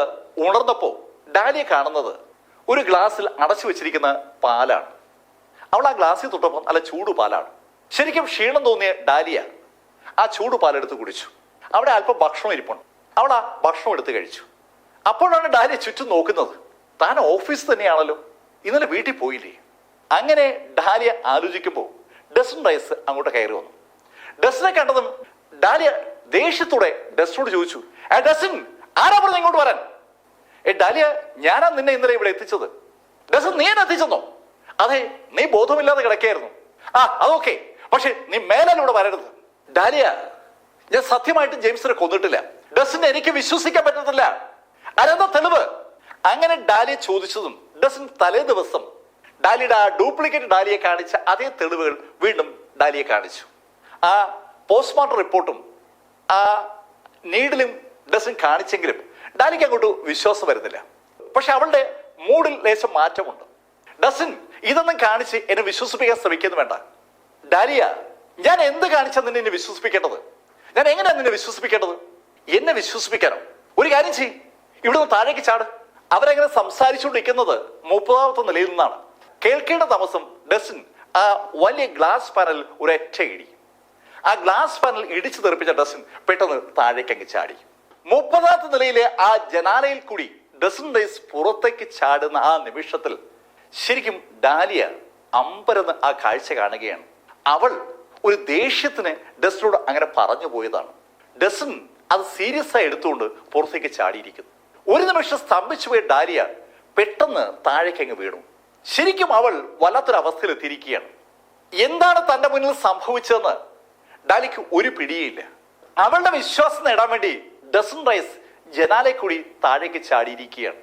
ഉണർന്നപ്പോൾ ഡാലിയെ കാണുന്നത് ഒരു ഗ്ലാസ്സിൽ അടച്ചു വെച്ചിരിക്കുന്ന പാലാണ്. അവൾ ആ ഗ്ലാസ്സിൽ തൊട്ടപ്പോൾ നല്ല ചൂട് പാലാണ്. ശരിക്കും ക്ഷീണം തോന്നിയ ഡാലിയ ആ ചൂട് പാലെടുത്ത് കുടിച്ചു. അവിടെ അല്പം ഭക്ഷണം ഇരിപ്പുണ്ട്. അവൾ ആ ഭക്ഷണം എടുത്ത് കഴിച്ചു. അപ്പോഴാണ് ഡാലിയ ചുറ്റും നോക്കുന്നത്. താൻ ഓഫീസ് തന്നെയാണല്ലോ, ഇന്നലെ വീട്ടിൽ പോയില്ലേ? അങ്ങനെ ഡാലിയ ആലോചിക്കുമ്പോൾ ഡസൻ റൈസ് അങ്ങോട്ട് കയറി വന്നു. ഡസനെ കണ്ടതും ഡാലിയ ദേഷ്യത്തോടെ ഡസനോട് ചോദിച്ചു, ഡസൻ ആരാ പറഞ്ഞ ഇങ്ങോട്ട് വരാൻ? ഡാലിയ, ഞാനാ നിന്നെ ഇന്നലെ ഇവിടെ എത്തിച്ചത്. ഡസൻ, നീ എന്നെ എത്തിച്ചെന്നോ? അതെ, നീ ബോധമില്ലാതെ കിടക്കായിരുന്നു. അതൊക്കെ, പക്ഷെ നീ മേലാലൂടെ വരരുത്. ഡാലിയ, ഞാൻ സത്യമായിട്ടും ജെയിംസിനെ കൊന്നിട്ടില്ല. ഡസൻ, എനിക്ക് വിശ്വസിക്കാൻ പറ്റത്തില്ല. അതെന്താ തെളിവ്? അങ്ങനെ ഡാലിയ ചോദിച്ചതും ഡസൻ തലേ ദിവസം ഡാലിയുടെ ആ ഡ്യൂപ്ലിക്കേറ്റ് ഡാലിയെ കാണിച്ച അതേ തെളിവുകൾ വീണ്ടും ഡാലിയെ കാണിച്ചു. ആ പോസ്റ്റ്മോർട്ടം റിപ്പോർട്ടും ആ നീഡിലും ഡസൻ കാണിച്ചെങ്കിലും ഡാലിക്ക് അങ്ങോട്ട് വിശ്വാസം വരുന്നില്ല. പക്ഷെ അവളുടെ മൂഡിൽ ലേശം മാറ്റമുണ്ട്. ഡസൻ, ഇതൊന്നും കാണിച്ച് എന്നെ വിശ്വസിപ്പിക്കാൻ ശ്രമിക്കുന്നു വേണ്ട. ഡാലിയ, ഞാൻ എന്ത് കാണിച്ചാൽ നിന്നെ എന്നെ വിശ്വസിപ്പിക്കേണ്ടത്? ഞാൻ എങ്ങനെയാ നിന്നെ വിശ്വസിപ്പിക്കേണ്ടത്? എന്നെ വിശ്വസിപ്പിക്കാനോ? ഒരു കാര്യം ചെയ്യ്, ഇവിടുന്ന് താഴേക്ക് ചാട്. അവരെങ്ങനെ സംസാരിച്ചുകൊണ്ടിരിക്കുന്നത് 30ാമത്തെ നിലയിൽ നിന്നാണ്. കേൾക്കേണ്ട താമസം ഡസൻ ആ വലിയ ഗ്ലാസ് പാനൽ ഒരൊറ്റ ഇടി. ആ ഗ്ലാസ് പാനൽ ഇടിച്ചു തെറിപ്പിച്ച ഡസൻ പെട്ടെന്ന് താഴേക്ക് അങ്ങ് ചാടി. 30ാമത്തെ നിലയിലെ ആ ജനാലയിൽ കൂടി ഡസൻ റൈസ് പുറത്തേക്ക് ചാടുന്ന ആ നിമിഷത്തിൽ ശരിക്കും ഡാലിയ അമ്പരന്ന് ആ കാഴ്ച കാണുകയാണ്. അവൾ ഒരു ദേഷ്യത്തിന് ഡസനോട് അങ്ങനെ പറഞ്ഞു പോയതാണ്. ഡസൻ അത് സീരിയസ് ആയി എടുത്തുകൊണ്ട് പുറത്തേക്ക് ചാടിയിരിക്കുന്നു. ഒരു നിമിഷം സ്തംഭിച്ചു പോയ ഡാലിയ പെട്ടെന്ന് താഴേക്ക് അങ്ങ് വീണു. ശരിക്കും അവൾ വല്ലാത്തൊരവസ്ഥയിൽ എത്തിയിരിക്കുകയാണ്. എന്താണ് തന്റെ മുന്നിൽ സംഭവിച്ചതെന്ന് ഡാലിക്ക് ഒരു പിടിയില്ല. അവളുടെ വിശ്വാസം നേടാൻ വേണ്ടി ഡസൻ റൈസ് ജനാലയിൽ കൂടി താഴേക്ക് ചാടിയിരിക്കുകയാണ്.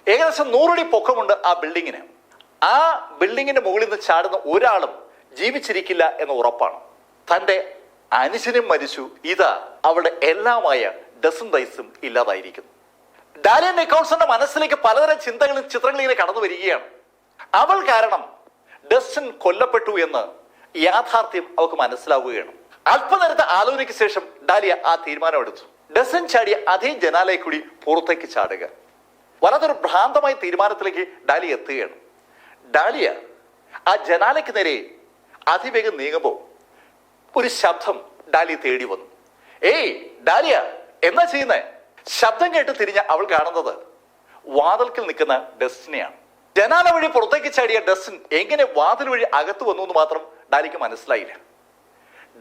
ഏകദേശം 100 അടി പൊക്കമുണ്ട് ആ ബിൽഡിങ്ങിന്. ആ ബിൽഡിങ്ങിന്റെ മുകളിൽ നിന്ന് ചാടുന്ന ഒരാളും ജീവിച്ചിരിക്കില്ല എന്ന് ഉറപ്പാണ്. തന്റെ അനുജനും മരിച്ചു. ഇതാ അവളുടെ എല്ലാമായ ഡസൻ റൈസും ഇല്ലാതായിരിക്കുന്നു. ഡാലിയ നിക്കോൾസന്റെ മനസ്സിലേക്ക് പലതരം ചിന്തകളും ചിത്രങ്ങളും ഇങ്ങനെ കടന്നു വരികയാണ്. അവൾ കാരണം ഡസൻ കൊല്ലപ്പെട്ടു എന്ന് യാഥാർത്ഥ്യം അവൾക്ക് മനസ്സിലാവുകയാണ്. അല്പനേരത്തെ ആലോചനയ്ക്ക് ശേഷം ഡാലിയ ആ തീരുമാനമെടുത്തു. ഡസൻ ചാടിയ അതേ ജനാലയിൽ കൂടി പുറത്തേക്ക് ചാടുക. വല്ലാത്തൊരു ഭ്രാന്തമായ തീരുമാനത്തിലേക്ക് ഡാലിയ എത്തുകയാണ്. ഡാലിയ ആ ജനാലയ്ക്ക് നേരെ അതിവേഗം നീങ്ങുമ്പോൾ ഒരു ശബ്ദം ഡാലിയെ തേടി വന്നു. ഏയ് ഡാലിയ, എന്താ ചെയ്യുന്നേ? ശബ്ദം കേട്ട് തിരിഞ്ഞ അവൾ കാണുന്നത് വാതിൽക്കൽ നിൽക്കുന്ന ഡസ്റ്റിനെയാണ്. ജനാല വഴി പുറത്തേക്ക് ചാടിയ ഡസ്റ്റിൻ എങ്ങനെ വാതിൽ വഴി അകത്ത് വന്നു എന്ന് മാത്രം ഡാലിക്ക് മനസ്സിലായില്ല.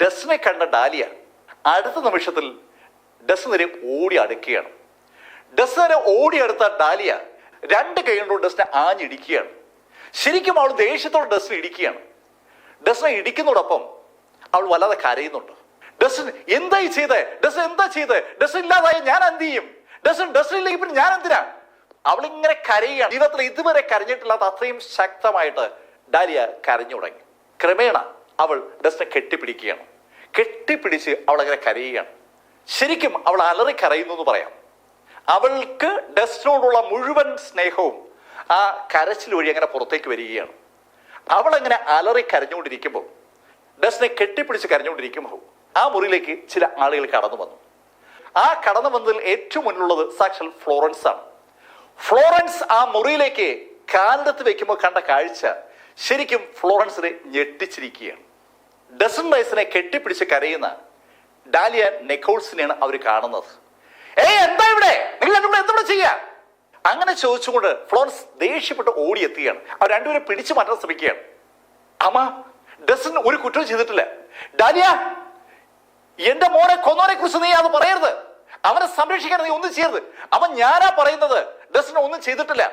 ഡസ്റ്റിനെ കണ്ട ഡാലിയ അടുത്ത നിമിഷത്തിൽ ഡസ്റ്റിനെ ഓടി അടുക്കുകയാണ്. ഡസ്റ്റിനെ ഓടി അടുത്ത ഡാലിയ രണ്ട് കൈ കൊണ്ടും ഡസ്റ്റിനെ ആഞ്ഞിടിക്കുകയാണ്. ശരിക്കും അവൾ ദേഷ്യത്തോടെ ഡസ്റ്റിനെ ഇടിക്കുകയാണ്. ഡസ്റ്റിനെ ഇടിക്കുന്നതോടൊപ്പം അവൾ വല്ലാതെ കരയുന്നുണ്ട്. ഡസ്റ്റിൻ എന്തായി ചെയ്തേ? ഡസ്റ്റിൻ എന്താ ചെയ്തേ? ഡസ്റ്റിൻ ഇല്ലാതായ ഞാൻ എന്ത് ചെയ്യും? ഡസ്റ്റിൻ ഇല്ലെങ്കിൽ പിന്നെ ഞാൻ എന്തിനാ? അവളിങ്ങനെ കരയുകയാണ്. ജീവിതത്തിൽ ഇതുവരെ കരഞ്ഞിട്ടില്ലാത്ത അത്രയും ശക്തമായിട്ട് ഡാലിയ കരഞ്ഞു തുടങ്ങി. ക്രമേണ അവൾ ഡസ്റ്റിനെ കെട്ടിപ്പിടിക്കുകയാണ്. കെട്ടിപ്പിടിച്ച് അവൾ അങ്ങനെ കരയുകയാണ്. ശരിക്കും അവൾ അലറി കരയുന്നു എന്ന് പറയാം. അവൾക്ക് ഡസ്റ്റിനോടുള്ള മുഴുവൻ സ്നേഹവും ആ കരച്ചിൽ വഴി അങ്ങനെ പുറത്തേക്ക് വരികയാണ്. അവളങ്ങനെ അലറി കരഞ്ഞുകൊണ്ടിരിക്കുമ്പോൾ, ഡസ്റ്റിനെ കെട്ടിപ്പിടിച്ച് കരഞ്ഞുകൊണ്ടിരിക്കുമ്പോൾ ആ മുറിയിലേക്ക് ചില ആളുകൾ കടന്നു വന്നു. ആ കടന്നു വന്നതിൽ ഏറ്റവും മുന്നിലുള്ളത് സാക്ഷാൽ ഫ്ലോറൻസ് ആണ്. ഫ്ലോറൻസ് ആ മുറിയിലേക്ക് കാലെടുത്ത് വെക്കുമ്പോൾ കണ്ട കാഴ്ച ശരിക്കും ഫ്ലോറൻസിനെ ഞെട്ടിച്ചിരിക്കുകയാണ്. ഡസൻ റൈസിനെ കെട്ടിപ്പിടിച്ച് കരയുന്ന ഡാലിയ നിക്കോൾസിനെയാണ് അവർ കാണുന്നത്. എന്താ ഇവിടെ? നിങ്ങൾ എന്തുകൂടെ ചെയ്യാ? അങ്ങനെ ചോദിച്ചുകൊണ്ട് ഫ്ലോറൻസ് ദേഷ്യപ്പെട്ട് ഓടിയെത്തുകയാണ്. അവർ രണ്ടുപേരെ പിടിച്ചു മാറ്റാൻ ശ്രമിക്കുകയാണ്. അമ്മ, ഡസൻ ഒരു കുറ്റവും ചെയ്തിട്ടില്ല. ഡാലിയ, എന്റെ മോനെ കൊന്നോനെ കുറിച്ച് നീ അത് പറയരുത്. അവനെ സംരക്ഷിക്കാൻ നീ ഒന്നും ചെയ്യരുത്. അവൻ ഞാനാ പറയുന്നത്, ഡസൻ ഒന്നും ചെയ്തിട്ടില്ല.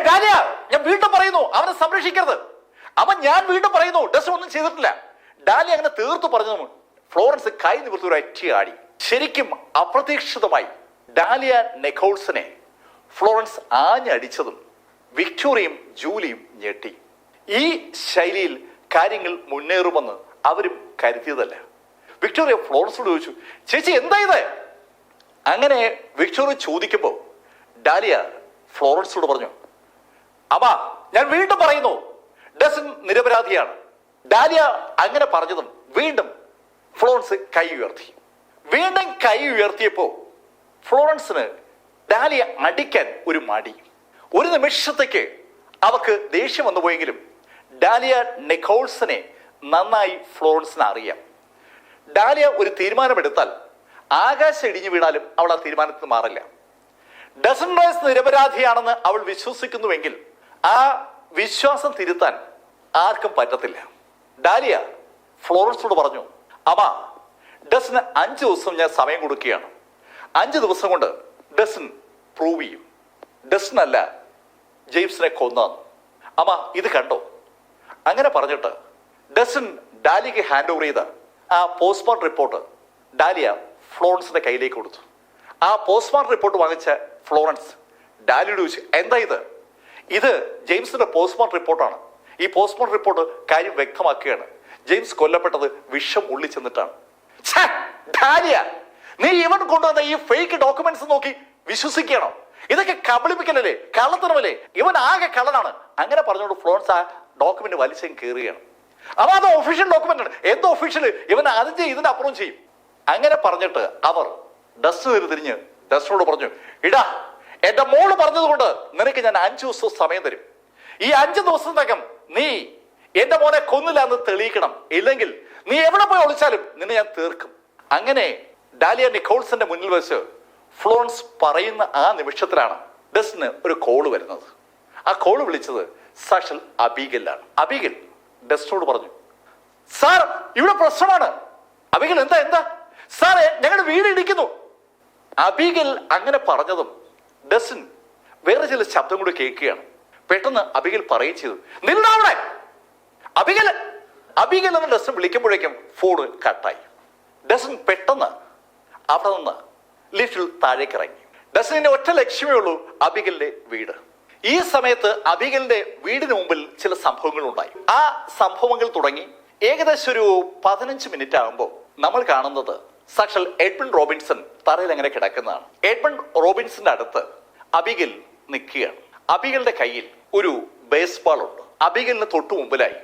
ഡാലിയ, ഞാൻ വീണ്ടും പറയുന്നു, അവനെ സംരക്ഷിക്കരുത്. ഞാൻ വീണ്ടും പറയുന്നു, ഡസൻ ഒന്നും ചെയ്തിട്ടില്ല. ഡാലിയ അങ്ങനെ തീർത്തു പറഞ്ഞു. ഫ്ലോറൻസ് കൈ നിവർത്തി ഒരു അറ്റി ആടി. ശരിക്കും അപ്രതീക്ഷിതമായി ഡാലിയ നിക്കോൾസിനെ ഫ്ലോറൻസ് ആഞ്ഞടിച്ചതും വിക്ടോറിയയും ജൂലിയും ഞെട്ടി. ഈ ശൈലിയിൽ കാര്യങ്ങൾ മുന്നേറുമെന്ന് അവരും കരുതിയതല്ല. വിക്ടോറിയ ഫ്ലോറൻസിനോട് ചോദിച്ചു, ചേച്ചി എന്താ ഇത്? അങ്ങനെ വിക്ടോറിയ ചോദിക്കുമ്പോൾ ഡാലിയ ഫ്ലോറൻസിനോട് പറഞ്ഞു, അമ്മ, ഞാൻ വീണ്ടും പറയുന്നു, ഡസൻ നിരപരാധിയാണ്. ഡാലിയ അങ്ങനെ പറഞ്ഞതും വീണ്ടും ഫ്ലോറൻസ് കൈ ഉയർത്തി. വീണ്ടും കൈ ഉയർത്തിയപ്പോ ഫ്ലോറൻസിന് ഡാലിയ അടിക്കാൻ ഒരു മടി. ഒരു നിമിഷത്തേക്ക് അവക്ക് ദേഷ്യം വന്നു പോയെങ്കിലും ഡാലിയ നിക്കോൾസിനെ നന്നായി ഫ്ലോറൻസിന് അറിയാം. ഡാലിയ ഒരു തീരുമാനമെടുത്താൽ ആകാശം ഇടിഞ്ഞു വീണാലും അവൾ ആ തീരുമാനത്തിൽ മാറില്ല. ഡസൻ റൈസ് നിരപരാധിയാണെന്ന് അവൾ വിശ്വസിക്കുന്നുവെങ്കിൽ ആ വിശ്വാസം തിരുത്താൻ ആർക്കും പറ്റത്തില്ല. ഡാലിയ ഫ്ലോറൻസിനോട് പറഞ്ഞു, അമ്മ, ഡസന് 5 ദിവസം ഞാൻ സമയം കൊടുക്കുകയാണ്. 5 ദിവസം കൊണ്ട് ഡസൻ പ്രൂവ് ചെയ്യും ഡസനല്ല ജെയിംസിനെ കൊന്നാന്ന്. അമ്മ, ഇത് കണ്ടോ? അങ്ങനെ പറഞ്ഞിട്ട് ഡസൻ ഡാലിയക്ക് ഹാൻഡ് ഓവർ ചെയ്ത ആ പോസ്റ്റ്മോർട്ടം റിപ്പോർട്ട് ഡാലിയ ഫ്ലോറൻസിന്റെ കയ്യിലേക്ക് കൊടുത്തു. ആ പോസ്റ്റ്മോർട്ടം റിപ്പോർട്ട് വാങ്ങിച്ച ഫ്ലോറൻസ് ഡാലിയോട് ചോദിച്ചു, എന്താ ഇത്? ഇത് ജെയിംസിന്റെ പോസ്റ്റ്മോർട്ടം റിപ്പോർട്ടാണ്. ഈ പോസ്റ്റ്മോർട്ടം റിപ്പോർട്ട് കാര്യം വ്യക്തമാക്കുകയാണ്. ജെയിംസ് കൊല്ലപ്പെട്ടത് വിഷം ഉള്ളിൽ ചെന്നിട്ടാണ്. ഡാലിയ, നീ ഇവൻ കൊണ്ടുവന്ന ഈ ഫേക്ക് ഡോക്യുമെന്റ്സ് നോക്കി വിശ്വസിക്കണോ? ഇതൊക്കെ കബളിപ്പിക്കലല്ലേ, കള്ളത്തരമല്ലേ? ഇവൻ ആകെ കള്ളനാണ്. അങ്ങനെ പറഞ്ഞുകൊണ്ട് ഫ്ലോറൻസ് ആ ഡോക്യുമെന്റ് വലിച്ചും കയറുകയാണ്. അപ്പൊ അത് ഒഫീഷ്യൽ ഡോക്യുമെന്റ് ആണ്. എന്തോ ഒഫീഷ്യൽ, ഇവൻ അതിന് ചെയ്യും, ഇതിന്റെ അപ്പുറം ചെയ്യും. അങ്ങനെ പറഞ്ഞിട്ട് അവർ ഡസ്റ്റിന് തിരിഞ്ഞ് ഡസ്റ്റിനോട് പറഞ്ഞു, ഇടാ, എന്റെ മോള് പറഞ്ഞതുകൊണ്ട് നിനക്ക് ഞാൻ 5 ദിവസം സമയം തരും. ഈ 5 ദിവസത്തിനകം നീ എന്റെ മോനെ കൊന്നില്ല എന്ന് തെളിയിക്കണം. ഇല്ലെങ്കിൽ നീ എവിടെ പോയി ഒളിച്ചാലും നിന്നെ ഞാൻ തീർക്കും. അങ്ങനെ ഡാലിയ നിക്കോൾസിന്റെ മുന്നിൽ വെച്ച് ഫ്ലോറൻസ് പറയുന്ന ആ നിമിഷത്തിലാണ് ഡസ്റ്റിന് ഒരു കോള് വരുന്നത്. ആ കോള് വിളിച്ചത് സാക്ഷൽ അബീഗലാണ്. അബീഗൽ ഡസ്റ്റിനോട് പറഞ്ഞു, സാർ, ഇവിടെ പ്രശ്നമാണ്. അബീഗൽ, എന്താ സാറേ, ഞങ്ങളുടെ വീട് ഇടിക്കുന്നു. അബീഗൽ അങ്ങനെ പറഞ്ഞതും ഡസ്റ്റിൻ വേറെ ചില ശബ്ദം കൂടി കേൾക്കുകയാണ്. പെട്ടെന്ന് അബീഗൽ പറയുകയും ചെയ്തു, നിന്നവിടെ അബീഗൽ എന്ന് ഡസ്റ്റിൻ വിളിക്കുമ്പോഴേക്കും ഫോൺ കട്ടായി. ഡസ്റ്റിൻ പെട്ടെന്ന് അവിടെ നിന്ന് ലിഫ്റ്റിൽ താഴേക്ക് ഇറങ്ങി. ഡസ്റ്റിന്റെ ഒറ്റ ലക്ഷ്യമേ ഉള്ളൂ, അബീഗലിന്റെ വീട്. ഈ സമയത്ത് അബീഗലിന്റെ വീടിന് മുമ്പിൽ ചില സംഭവങ്ങൾ ഉണ്ടായി. ആ സംഭവങ്ങൾ തുടങ്ങി ഏകദേശം ഒരു 15 മിനിറ്റ് ആകുമ്പോൾ നമ്മൾ കാണുന്നത് സാക്ഷാൽ എഡ്മണ്ട് റോബിൻസൺ തറയിൽ അങ്ങനെ കിടക്കുന്നതാണ്. എഡ്മണ്ട് റോബിൻസന്റെ അടുത്ത് അബീഗൽ നിൽക്കുകയാണ്. അബീഗലിന്റെ കയ്യിൽ ഒരു ബേസ്ബോൾ ഉണ്ട്. അബീഗലിന് തൊട്ടു മുമ്പിലായി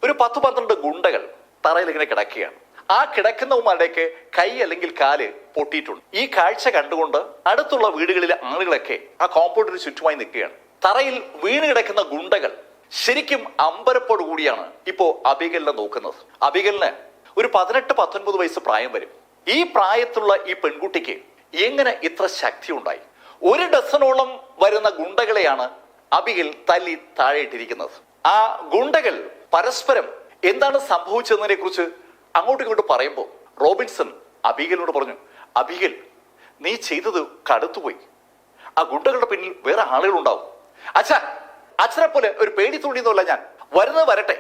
ഒരു 10-12 ഗുണ്ടകൾ തറയിൽ ഇങ്ങനെ കിടക്കുകയാണ്. ആ കിടക്കുന്നവന്മാരുടെയൊക്കെ കൈ അല്ലെങ്കിൽ കാല് പൊട്ടിയിട്ടുണ്ട്. ഈ കാഴ്ച കണ്ടുകൊണ്ട് അടുത്തുള്ള വീടുകളിലെ ആളുകളൊക്കെ ആ കോമ്പൗണ്ടിന് ചുറ്റുമായി നിൽക്കുകയാണ്. തറയിൽ വീണ് കിടക്കുന്ന ഗുണ്ടകൾ ശരിക്കും അമ്പരപ്പോടു കൂടിയാണ് ഇപ്പോ അബിഗലിനെ നോക്കുന്നത്. അബിഗലിന് ഒരു 18-19 വയസ്സ് പ്രായം വരും. ഈ പ്രായത്തിലുള്ള ഈ പെൺകുട്ടിക്ക് എങ്ങനെ ഇത്ര ശക്തി ഉണ്ടായി? 1 ഡസനോളം വരുന്ന ഗുണ്ടകളെയാണ് അബിഗൽ തല്ലി താഴെയിട്ടിരിക്കുന്നത്. ആ ഗുണ്ടകൾ പരസ്പരം എന്താണ് സംഭവിച്ചതിനെ കുറിച്ച് അങ്ങോട്ടും ഇങ്ങോട്ട് പറയുമ്പോൾ റോബിൻസൺ അബിഗലിനോട് പറഞ്ഞു, അബിഗൽ, നീ ചെയ്തത് കടുത്തുപോയി. ആ ഗുണ്ടകളുടെ പിന്നിൽ വേറെ ആളുകളുണ്ടാവും. അച്ഛനെ പോലെ ഒരു പേടി തുണിയൊന്നുമല്ല ഞാൻ. വരുന്നത് വരട്ടെ.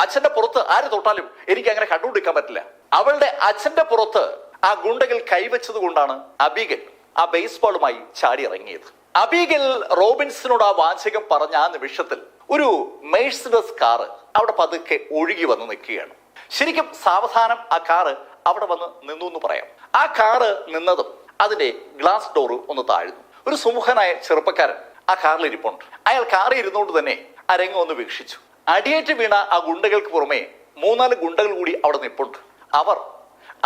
അച്ഛന്റെ പുറത്ത് ആര് തൊട്ടാലും എനിക്ക് അങ്ങനെ കണ്ടുപിടിക്കാൻ പറ്റില്ല. അവളുടെ അച്ഛന്റെ പുറത്ത് ആ ഗുണ്ടകൾ കൈവച്ചത് കൊണ്ടാണ് അബിഗൽ ആ ബേസ്ബോളുമായി ചാടി ഇറങ്ങിയത്. അബിഗൽ റോബിൻസനോട് ആ വാചകം പറഞ്ഞ ആ നിമിഷത്തിൽ ഒരു മെഴ്സിഡസ് കാറ് അവിടെ പതുക്കെ ഒഴുകി വന്ന് നിൽക്കുകയാണ്. ശരിക്കും സാവധാനം ആ കാറ് അവിടെ വന്ന് നിന്നു എന്ന് പറയാം. ആ കാറ് നിന്നതും അതിന്റെ ഗ്ലാസ് ഡോറ് ഒന്ന് താഴ്ന്നു. ഒരു സുമുഖനായ ചെറുപ്പക്കാരൻ ആ കാറിൽ ഇരിപ്പുണ്ട്. അയാൾ കാറിൽ ഇരുന്നുകൊണ്ട് തന്നെ ആ രംഗം ഒന്ന് വീക്ഷിച്ചു. അടിയേറ്റ് വീണ ആ ഗുണ്ടകൾക്ക് പുറമെ 3-4 ഗുണ്ടകൾ കൂടി അവിടെ നിൽപ്പുണ്ട്. അവർ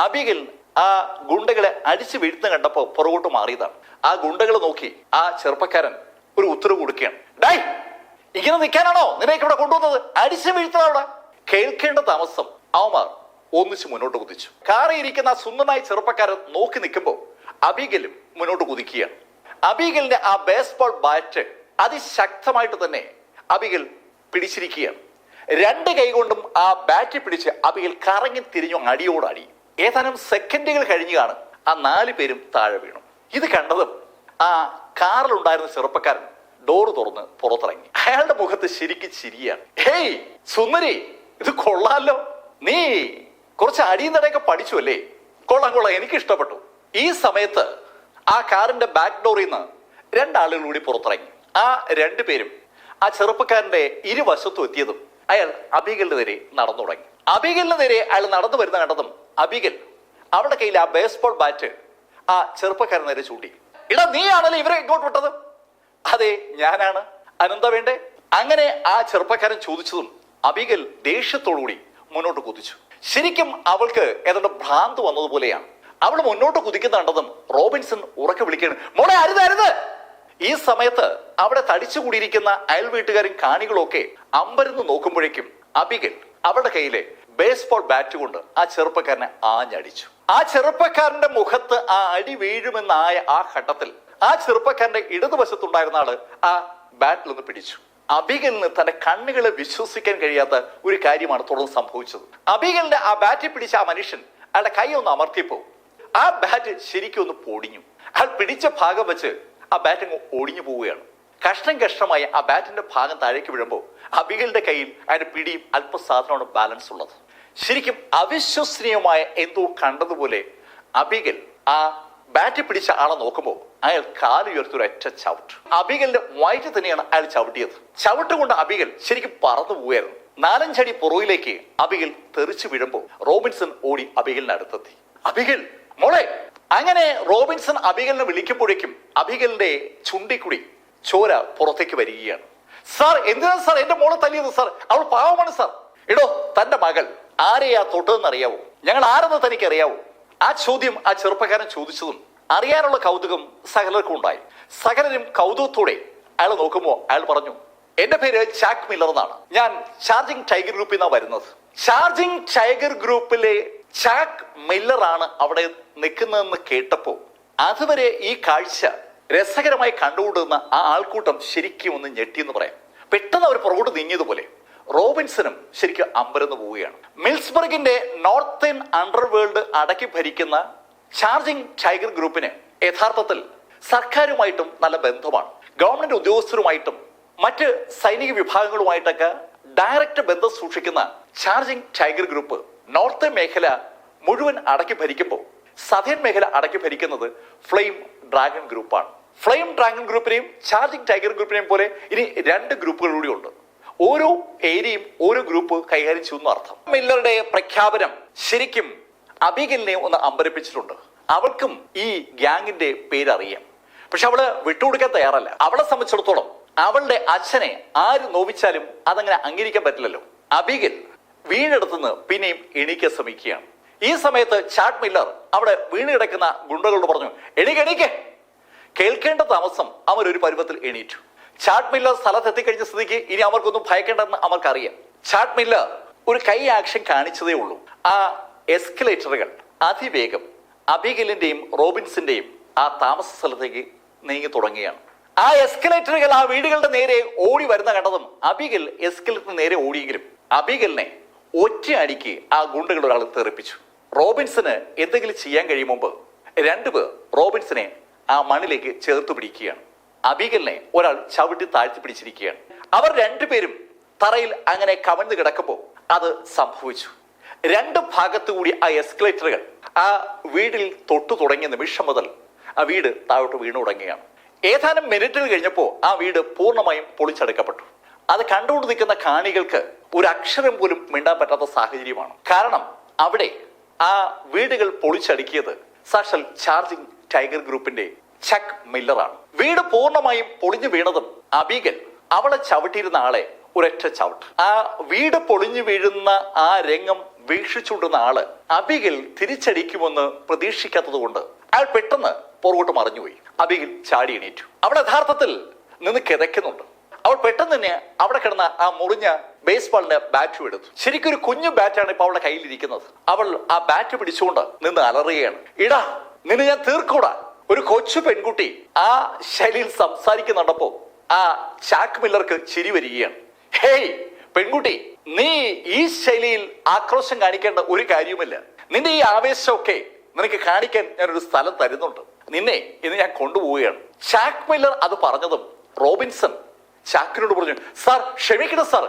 അബിഗൽ ആ ഗുണ്ടകളെ അടിച്ചു വീഴ്ത്തുന്ന കണ്ടപ്പോ പുറകോട്ട് മാറിയതാണ്. ആ ഗുണ്ടകളെ നോക്കി ആ ചെറുപ്പക്കാരൻ ഒരു ഉത്തരവ് കൊടുക്കുകയാണ്. ഡായ്, ഇങ്ങനെ നിൽക്കാനാണോ നിനക്ക് ഇവിടെ കൊണ്ടുവന്നത്? അടിച്ചു വീഴ്ത്തവിടെ. കേൾക്കേണ്ട താമസം അവന്മാർ ഒന്നിച്ച് മുന്നോട്ട് കുതിച്ചു. കാറിൽ ഇരിക്കുന്ന ആ സുന്ദരനായ ചെറുപ്പക്കാരൻ നോക്കി നിൽക്കുമ്പോൾ അബിഗലും മുന്നോട്ട് കുതിക്കുകയാണ്. അബിഗലിന്റെ ആ ബേസ്ബോൾ ബാറ്റ് അതിശക്തമായിട്ട് തന്നെ അബിഗൽ പിടിച്ചിരിക്കുകയാണ്. 2 കൈ കൊണ്ടും ആ ബാറ്റ് പിടിച്ച് അബിഗൽ കറങ്ങി തിരിഞ്ഞു അടിയോടടി. ഏതാനും സെക്കൻഡുകൾ കഴിഞ്ഞ് കാണും ആ 4 പേരും താഴെ വീണു. ഇത് കണ്ടതും ആ കാറിലുണ്ടായിരുന്ന ചെറുപ്പക്കാരൻ ഡോറ് തുറന്ന് പുറത്തിറങ്ങി. അയാളുടെ മുഖത്ത് ശരിക്കും ചിരിയാണ്. ഹേയ് സുന്ദരി, ഇത് കൊള്ളാലോ, നീ കുറച്ച് അടിയും തടയൊക്കെ പഠിച്ചു അല്ലേ? കൊള്ളാം, എനിക്ക് ഇഷ്ടപ്പെട്ടു. ഈ സമയത്ത് ആ കാറിന്റെ ബാക്ക് ഡോറിൽ നിന്ന് 2 ആളുകൾ കൂടി പുറത്തിറങ്ങി. ആ 2 പേരും ആ ചെറുപ്പക്കാരന്റെ ഇരുവശത്തും എത്തിയതും അയാൾ അബിഗലിന് നേരെ നടന്നു തുടങ്ങി. അബിഗലിന് നേരെ അയാൾ നടന്നു വരുന്ന കണ്ടതും അബിഗൽ അവരുടെ കയ്യിൽ ആ ബേസ്ബോൾ ബാറ്റ് ആ ചെറുപ്പക്കാരൻ നേരെ ചൂണ്ടി. ഇടാ, നീയാണല്ലോ ഇവരെ ഇങ്ങോട്ട് വിട്ടത്? അതെ, ഞാനാണ്. അനന്ത വേണ്ടേ? അങ്ങനെ ആ ചെറുപ്പക്കാരൻ ചോദിച്ചതും അബിഗൽ ദേഷ്യത്തോടുകൂടി മുന്നോട്ട് കുതിച്ചു. ശരിക്കും അവൾക്ക് ഏതാണ്ട് ഭ്രാന്ത് വന്നതുപോലെയാണ്. അവൾ മുന്നോട്ട് കുതിക്കുന്ന കണ്ടതും റോബിൻസൺ ഉറക്കെ വിളിക്കുകയാണ്, മോളെ അരുത് അരുത്. ഈ സമയത്ത് അവിടെ തടിച്ചുകൂടിയിരിക്കുന്ന അയൽ വീട്ടുകാരും കാണികളും ഒക്കെ അമ്പരന്ന് നോക്കുമ്പോഴേക്കും അബിഗൽ അവളുടെ കയ്യിലെ ബേസ്ബോൾ ബാറ്റ് കൊണ്ട് ആ ചെറുപ്പക്കാരനെ ആഞ്ഞടിച്ചു. ആ ചെറുപ്പക്കാരന്റെ മുഖത്ത് ആ അടി വീഴുമെന്നായ ആ ഘട്ടത്തിൽ ആ ചെറുപ്പക്കാരന്റെ ഇടതുവശത്തുണ്ടായിരുന്ന ആള് ആ ബാറ്റിൽ നിന്ന് പിടിച്ചു. അബിഗലിന് തന്റെ കണ്ണുകളെ വിശ്വസിക്കാൻ കഴിയാത്ത ഒരു കാര്യമാണ് തുടർന്ന് സംഭവിച്ചത്. അബിഗലിന്റെ ആ ബാറ്റിൽ പിടിച്ച ആ മനുഷ്യൻ അയാളുടെ കൈ ഒന്ന് അമർത്തിയപ്പോ ആ ബാറ്റ് ശരിക്കും ഒന്ന് പൊടിഞ്ഞു. അയാൾ പിടിച്ച ഭാഗം വെച്ച് ആ ബാറ്റ് അങ്ങ് ഒടിഞ്ഞു പോവുകയാണ്. കഷ്ണം കഷ്ണമായി ആ ബാറ്റിന്റെ ഭാഗം താഴേക്ക് വീഴുമ്പോൾ അബിഗലിന്റെ കയ്യിൽ അതിന്റെ പിടിയും അല്പസാധനമാണ് ബാലൻസ് ഉള്ളത്. ശരിക്കും അവിശ്വസനീയമായ എന്തോ കണ്ടതുപോലെ അബിഗൽ ആ ബാറ്റ് പിടിച്ച ആളെ നോക്കുമ്പോൾ അയാൾ കാലുയർത്തി ഒരൊറ്റ ചവിട്ട്. അബിഗലിന്റെ വയറ്റിൽ തന്നെയാണ് അയാൾ ചവിട്ടിയത്. ചവിട്ട് കൊണ്ട് അബിഗൽ ശരിക്കും പറന്നു പോവുകയായിരുന്നു. 4-5 അടി പുറകിലേക്ക് അബിഗൽ തെറിച്ചു വീഴുമ്പോൾ റോബിൻസൺ ഓടി അബിഗലിന് അടുത്തെത്തി. അബിഗൽ, മോളെ. അങ്ങനെ റോബിൻസൺ അബിഗലിനെ വിളിക്കുമ്പോഴേക്കും അബിഗലിന്റെ ചുണ്ടിക്കുടി ചോര പുറത്തേക്ക് വരികയാണ്. സാർ, എന്തിനാണ് സാർ എന്റെ മോളെ തല്ലിയത്? സാർ, അവൾ പാവമാണ് സാർ. എടോ, തന്റെ മകൾ ആരെയാ തൊട്ടതെന്ന് അറിയാവോ? ഞങ്ങൾ ആരെന്ന് തനിക്ക് അറിയാവോ? ആ ചോദ്യം ആ ചെറുപ്പക്കാരൻ ചോദിച്ചതും അറിയാനുള്ള കൗതുകം സകലർക്കും ഉണ്ടായി. സകലരും കൗതുകത്തോടെ അയാൾ നോക്കുമ്പോൾ അയാൾ പറഞ്ഞു, എന്റെ പേര് ചാക്ക് മില്ലർ എന്നാണ്. ഞാൻ ചാർജിങ് ടൈഗർ ഗ്രൂപ്പിൽ നിന്നാണ് വരുന്നത്. ചാർജിങ് ടൈഗർ ഗ്രൂപ്പിലെ ചാക്ക് മില്ലർ ആണ് അവിടെ നിൽക്കുന്നതെന്ന് കേട്ടപ്പോ അതുവരെ ഈ കാഴ്ച രസകരമായി കണ്ടുകൊണ്ടിരുന്ന ആ ആൾക്കൂട്ടം ശരിക്കും ഒന്ന് ഞെട്ടിയെന്ന് പറയാം. പെട്ടെന്ന് അവർ പുറകോട്ട് നീങ്ങിയതുപോലെ റോബിൻസണും ശരിക്കും അമ്പരന്ന് പോവുകയാണ്. മിൽസ്ബർഗിന്റെ നോർത്തേൺ അണ്ടർവേൾഡ് അടക്കി ഭരിക്കുന്ന ചാർജിങ് ടൈഗർ ഗ്രൂപ്പിന് യഥാർത്ഥത്തിൽ സർക്കാരുമായിട്ടും നല്ല ബന്ധമാണ്. ഗവൺമെന്റ് ഉദ്യോഗസ്ഥരുമായിട്ടും മറ്റ് സൈനിക വിഭാഗങ്ങളുമായിട്ടൊക്കെ ഡയറക്റ്റ് ബന്ധം സൂക്ഷിക്കുന്ന ചാർജിങ് ടൈഗർ ഗ്രൂപ്പ് നോർത്തേൺ മേഖല മുഴുവൻ അടക്കി ഭരിക്കുമ്പോൾ സദേൺ മേഖല അടക്കി ഭരിക്കുന്നത് ഫ്ലെയിം ഡ്രാഗൺ ഗ്രൂപ്പാണ്. ഫ്ലെയിം ഡ്രാഗൺ ഗ്രൂപ്പിനെയും ചാർജിങ് ടൈഗർ ഗ്രൂപ്പിനെയും പോലെ ഇനി 2 ഗ്രൂപ്പുകൾ കൂടി ഉണ്ട്. ഓരോ ഏരിയയും ഓരോ ഗ്രൂപ്പ് കൈകാര്യം ചെയ്യുന്ന അർത്ഥം. മില്ലറുടെ പ്രഖ്യാപനം ശരിക്കും അബിഗലിനെ ഒന്ന് അമ്പരപ്പിച്ചിട്ടുണ്ട്. അവൾക്കും ഈ ഗ്യാങ്ങിന്റെ പേരറിയാം, പക്ഷെ അവള് വിട്ടുകൊടുക്കാൻ തയ്യാറല്ല. അവളെ സംബന്ധിച്ചിടത്തോളം അവളുടെ അച്ഛനെ ആര് നോവിച്ചാലും അതങ്ങനെ അംഗീകരിക്കാൻ പറ്റില്ലല്ലോ. അബിഗൽ വീണെടുത്തുനിന്ന് പിന്നെയും എണീക്കാൻ ശ്രമിക്കുകയാണ്. ഈ സമയത്ത് ചാക്ക് മില്ലർ അവിടെ വീണ് കിടക്കുന്ന ഗുണ്ടകളോട് പറഞ്ഞു, എണീക്ക്. കേൾക്കേണ്ട താമസം അവരൊരു പരുവത്തിൽ എണീറ്റു. ചാഡ് മില്ലർ സ്ഥലത്ത് എത്തിക്കഴിഞ്ഞ സ്ഥിതിക്ക് ഇനി അവർക്കൊന്നും ഭയക്കേണ്ടെന്ന് അവർക്കറിയാം. ചാഡ് മില്ലർ ഒരു കൈ ആക്ഷൻ കാണിച്ചതേ ഉള്ളൂ. ആ എസ്കലേറ്ററുകൾ അതിവേഗം അബിഗലിന്റെയും റോബിൻസിന്റെയും ആ താമസ സ്ഥലത്തേക്ക് നീങ്ങി തുടങ്ങുകയാണ്. ആ എസ്കലേറ്ററുകൾ ആ വീടുകളുടെ നേരെ ഓടി വരുന്ന കണ്ടതും അബിഗൽ എസ്കലേറ്ററിന് നേരെ ഓടിയെങ്കിലും അബിഗലിനെ ഒറ്റയടിക്ക് ആ ഗുണ്ടകൾ ഒരാൾ തെറിപ്പിച്ചു. റോബിൻസിന് എന്തെങ്കിലും ചെയ്യാൻ കഴിയും മുമ്പ് രണ്ടുപേർ റോബിൻസിനെ ആ മണ്ണിലേക്ക് ചേർത്ത് പിടിക്കുകയാണ്. അബിഗലിനെ ഒരാൾ ചവിട്ടി താഴ്ത്തി പിടിച്ചിരിക്കുകയാണ്. അവർ രണ്ടുപേരും തറയിൽ അങ്ങനെ കമഴ്ന്നു കിടക്കുമ്പോൾ അത് സംഭവിച്ചു. രണ്ട് ഭാഗത്തു കൂടി ആ എസ്കലേറ്ററുകൾ ആ വീടിൽ തൊട്ടു തുടങ്ങിയ നിമിഷം മുതൽ ആ വീട് താഴോട്ട് വീണു തുടങ്ങുകയാണ്. ഏതാനും മിനിറ്റുകൾ കഴിഞ്ഞപ്പോൾ ആ വീട് പൂർണ്ണമായും പൊളിച്ചെടുക്കപ്പെട്ടു. അത് കണ്ടുകൊണ്ട് നിൽക്കുന്ന കാണികൾക്ക് ഒരു അക്ഷരം പോലും മിണ്ടാൻ പറ്റാത്ത സാഹചര്യമാണ്. കാരണം അവിടെ ആ വീടുകൾ പൊളിച്ചടുക്കിയത് സാക്ഷാൽ ചാർജിംഗ് ടൈഗർ ഗ്രൂപ്പിന്റെ ചക്ക് മില്ലറാണ്. വീട് പൂർണ്ണമായും പൊളിഞ്ഞു വീണതും അബിഗൽ അവളെ ചവിട്ടിയിരുന്ന ആളെ ഒരൊറ്റ ചവിട്ട്. ആ വീട് പൊളിഞ്ഞു വീഴുന്ന ആ രംഗം വീക്ഷിച്ചുകൊണ്ടിരുന്ന ആള് അബിഗൽ തിരിച്ചടിക്കുമെന്ന് പ്രതീക്ഷിക്കാത്തത് കൊണ്ട് അയാൾ പെട്ടെന്ന് പുറകോട്ട് മറിഞ്ഞുപോയി. അബിഗൽ ചാടി എണീറ്റു. അവൾ യഥാർത്ഥത്തിൽ നിന്ന് കിതയ്ക്കുന്നുണ്ട്. അവൾ പെട്ടെന്ന് തന്നെ അവിടെ കിടന്ന ആ മുറിഞ്ഞ ബേസ്ബോളിന്റെ ബാറ്റും എടുത്തു. ശരിക്കും ഒരു കുഞ്ഞു ബാറ്റാണ് ഇപ്പൊ അവളുടെ കയ്യിലിരിക്കുന്നത്. അവൾ ആ ബാറ്റ് പിടിച്ചുകൊണ്ട് നിന്ന് അലറുകയാണ്. ഇടാ, നിന്നെ ഞാൻ തീർക്കൂടാ. ഒരു കൊച്ചു പെൺകുട്ടി ആ ശൈലിയിൽ സംസാരിക്കുന്നുണ്ടപ്പോ ആ ചാക്ക് മില്ലർക്ക് ചിരി വരികയാണ്. ഹേയ് പെൺകുട്ടി, നീ ഈ ശൈലിയിൽ ആക്രോശം കാണിക്കേണ്ട ഒരു കാര്യവുമില്ല. നിന്റെ ഈ ആവേശമൊക്കെ നിനക്ക് കാണിക്കാൻ ഞാനൊരു സ്ഥലം തരുന്നുണ്ട്. നിന്നെ ഇന്ന് ഞാൻ കൊണ്ടുപോവുകയാണ്. ചാക്ക് മില്ലർ അത് പറഞ്ഞതും റോബിൻസൺ ചാക്കിനോട് പറഞ്ഞു, സാർ ക്ഷമിക്കണം സാർ,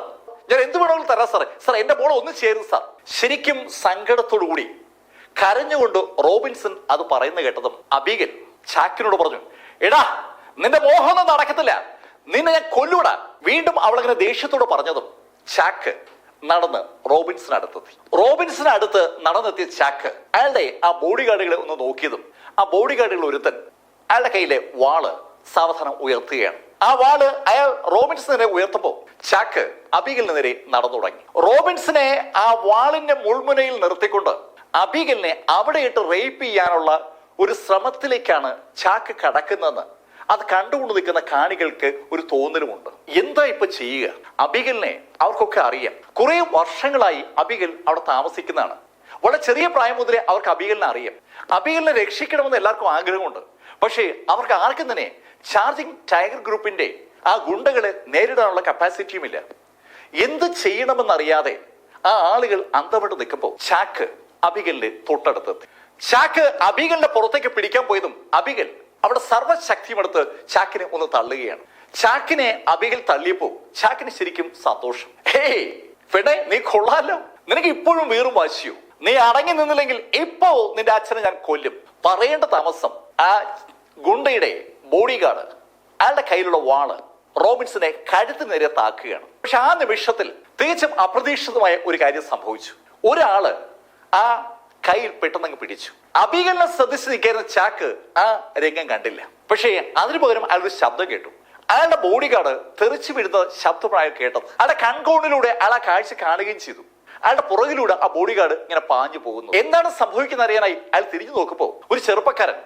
ഞാൻ എന്ത് വേണമെങ്കിലും തരാം സാറേ. സാർ എന്റെ മോളെ ഒന്ന് ചേരും സാർ. ശരിക്കും സങ്കടത്തോടു കൂടി കരഞ്ഞുകൊണ്ട് റോബിൻസൺ അത് പറയുന്ന കേട്ടതും അബിഗൽ ചാക്കിനോട് പറഞ്ഞു, എടാ നിന്റെ മോഹമൊന്നും നടക്കത്തില്ല, നിന്നെ ഞാൻ കൊല്ലൂടാ. വീണ്ടും അവളങ്ങനെ ദേഷ്യത്തോട് പറഞ്ഞതും ചാക്ക് നടന്ന് റോബിൻസിനടുത്തെത്തി. റോബിൻസിനടുത്ത് നടന്നെത്തിയ ചാക്ക് അയാളുടെ ആ ബോഡി ഗാർഡുകളെ ഒന്ന് നോക്കിയതും ആ ബോഡി ഗാർഡുകൾ ഒരുത്തൻ അയാളുടെ കയ്യിലെ വാള് സാവധാനം ഉയർത്തുകയാണ്. ആ വാള് അയാൾ റോബിൻസിനെ ഉയർത്തുമ്പോൾ ചാക്ക് അബിഗലിന് നേരെ നടന്നു തുടങ്ങി. റോബിൻസിനെ ആ വാളിന്റെ മുൾമുനയിൽ നിർത്തിക്കൊണ്ട് അബിഗലിനെ അവിടെ ഇട്ട് റേപ്പ് ചെയ്യാനുള്ള ഒരു ശ്രമത്തിലേക്കാണ് ചാക്ക് കടക്കുന്നതെന്ന് അത് കണ്ടുകൊണ്ട് നിൽക്കുന്ന കാണികൾക്ക് ഒരു തോന്നലുമുണ്ട്. എന്താ ഇപ്പൊ ചെയ്യുക? അബിഗലിനെ അവർക്കൊക്കെ അറിയാം. കുറെ വർഷങ്ങളായി അബിഗൽ അവിടെ താമസിക്കുന്നതാണ്. വളരെ ചെറിയ പ്രായം മുതലേ അവർക്ക് അബിഗലിനെ അറിയാം. അബിഗലിനെ രക്ഷിക്കണമെന്ന് എല്ലാവർക്കും ആഗ്രഹമുണ്ട്. പക്ഷേ അവർക്ക് ആർക്കും തന്നെ ചാർജിംഗ് ടൈഗർ ഗ്രൂപ്പിന്റെ ആ ഗുണ്ടകളെ നേരിടാനുള്ള കപ്പാസിറ്റിയുമില്ല. എന്ത് ചെയ്യണമെന്നറിയാതെ ആ ആളുകൾ അന്തപ്പെട്ട് നിൽക്കുമ്പോൾ ചാക്ക് അബിഗലിന്റെ തൊട്ടടുത്തെത്തി. ചാക്ക് അബിഗലിന്റെ പുറത്തേക്ക് പിടിക്കാൻ പോയതും അബിഗൽ അവിടെ സർവ്വശക്തിയുമെടുത്ത് ചാക്കിനെ ഒന്ന് തള്ളുകയാണ്. ചാക്കിനെ അബിഗൽ തള്ളിയപ്പോ ചാക്കിന് ശരിക്കും സന്തോഷം. ഹേയ് പെണ്ണെ, നീ കൊള്ളാലോ, നിനക്ക് ഇപ്പോഴും വീറും വാശിയോ? നീ അടങ്ങി നിന്നില്ലെങ്കിൽ ഇപ്പോ നിന്റെ അച്ഛനെ ഞാൻ കൊല്ലും. പറയേണ്ട താമസം ആ ഗുണ്ടയുടെ ബോഡി ഗാർഡ് അയാളുടെ കയ്യിലുള്ള വാള് റോബിൻസിനെ കഴുത്തിന് നേരെ താക്കുകയാണ്. പക്ഷെ ആ നിമിഷത്തിൽ തികച്ചും അപ്രതീക്ഷിതമായ ഒരു കാര്യം സംഭവിച്ചു. ഒരാള് ആ കയ്യിൽ പെട്ടെന്നങ്ങ് പിടിച്ചു. അബിഗലിനെ ശ്രദ്ധിച്ച് നിൽക്കുന്ന ചാക്ക് ആ രംഗം കണ്ടില്ല. പക്ഷേ അതിനു പകരം അയാളൊരു ശബ്ദം കേട്ടു. അയാളുടെ ബോഡി ഗാർഡ് തെറിച്ചു വീഴുന്ന ശബ്ദമാണ് അയാൾ കേട്ടത്. അയാളുടെ കൺകോണിലൂടെ അയാൾ ആ കാഴ്ച കാണുകയും ചെയ്തു. അയാളുടെ പുറകിലൂടെ ആ ബോഡി ഗാർഡ് ഇങ്ങനെ പാഞ്ഞു പോകുന്നു. എന്താണ് സംഭവിക്കുന്ന അറിയാനായി അയാൾ തിരിഞ്ഞു നോക്കുമ്പോ ഒരു ചെറുപ്പക്കാരൻ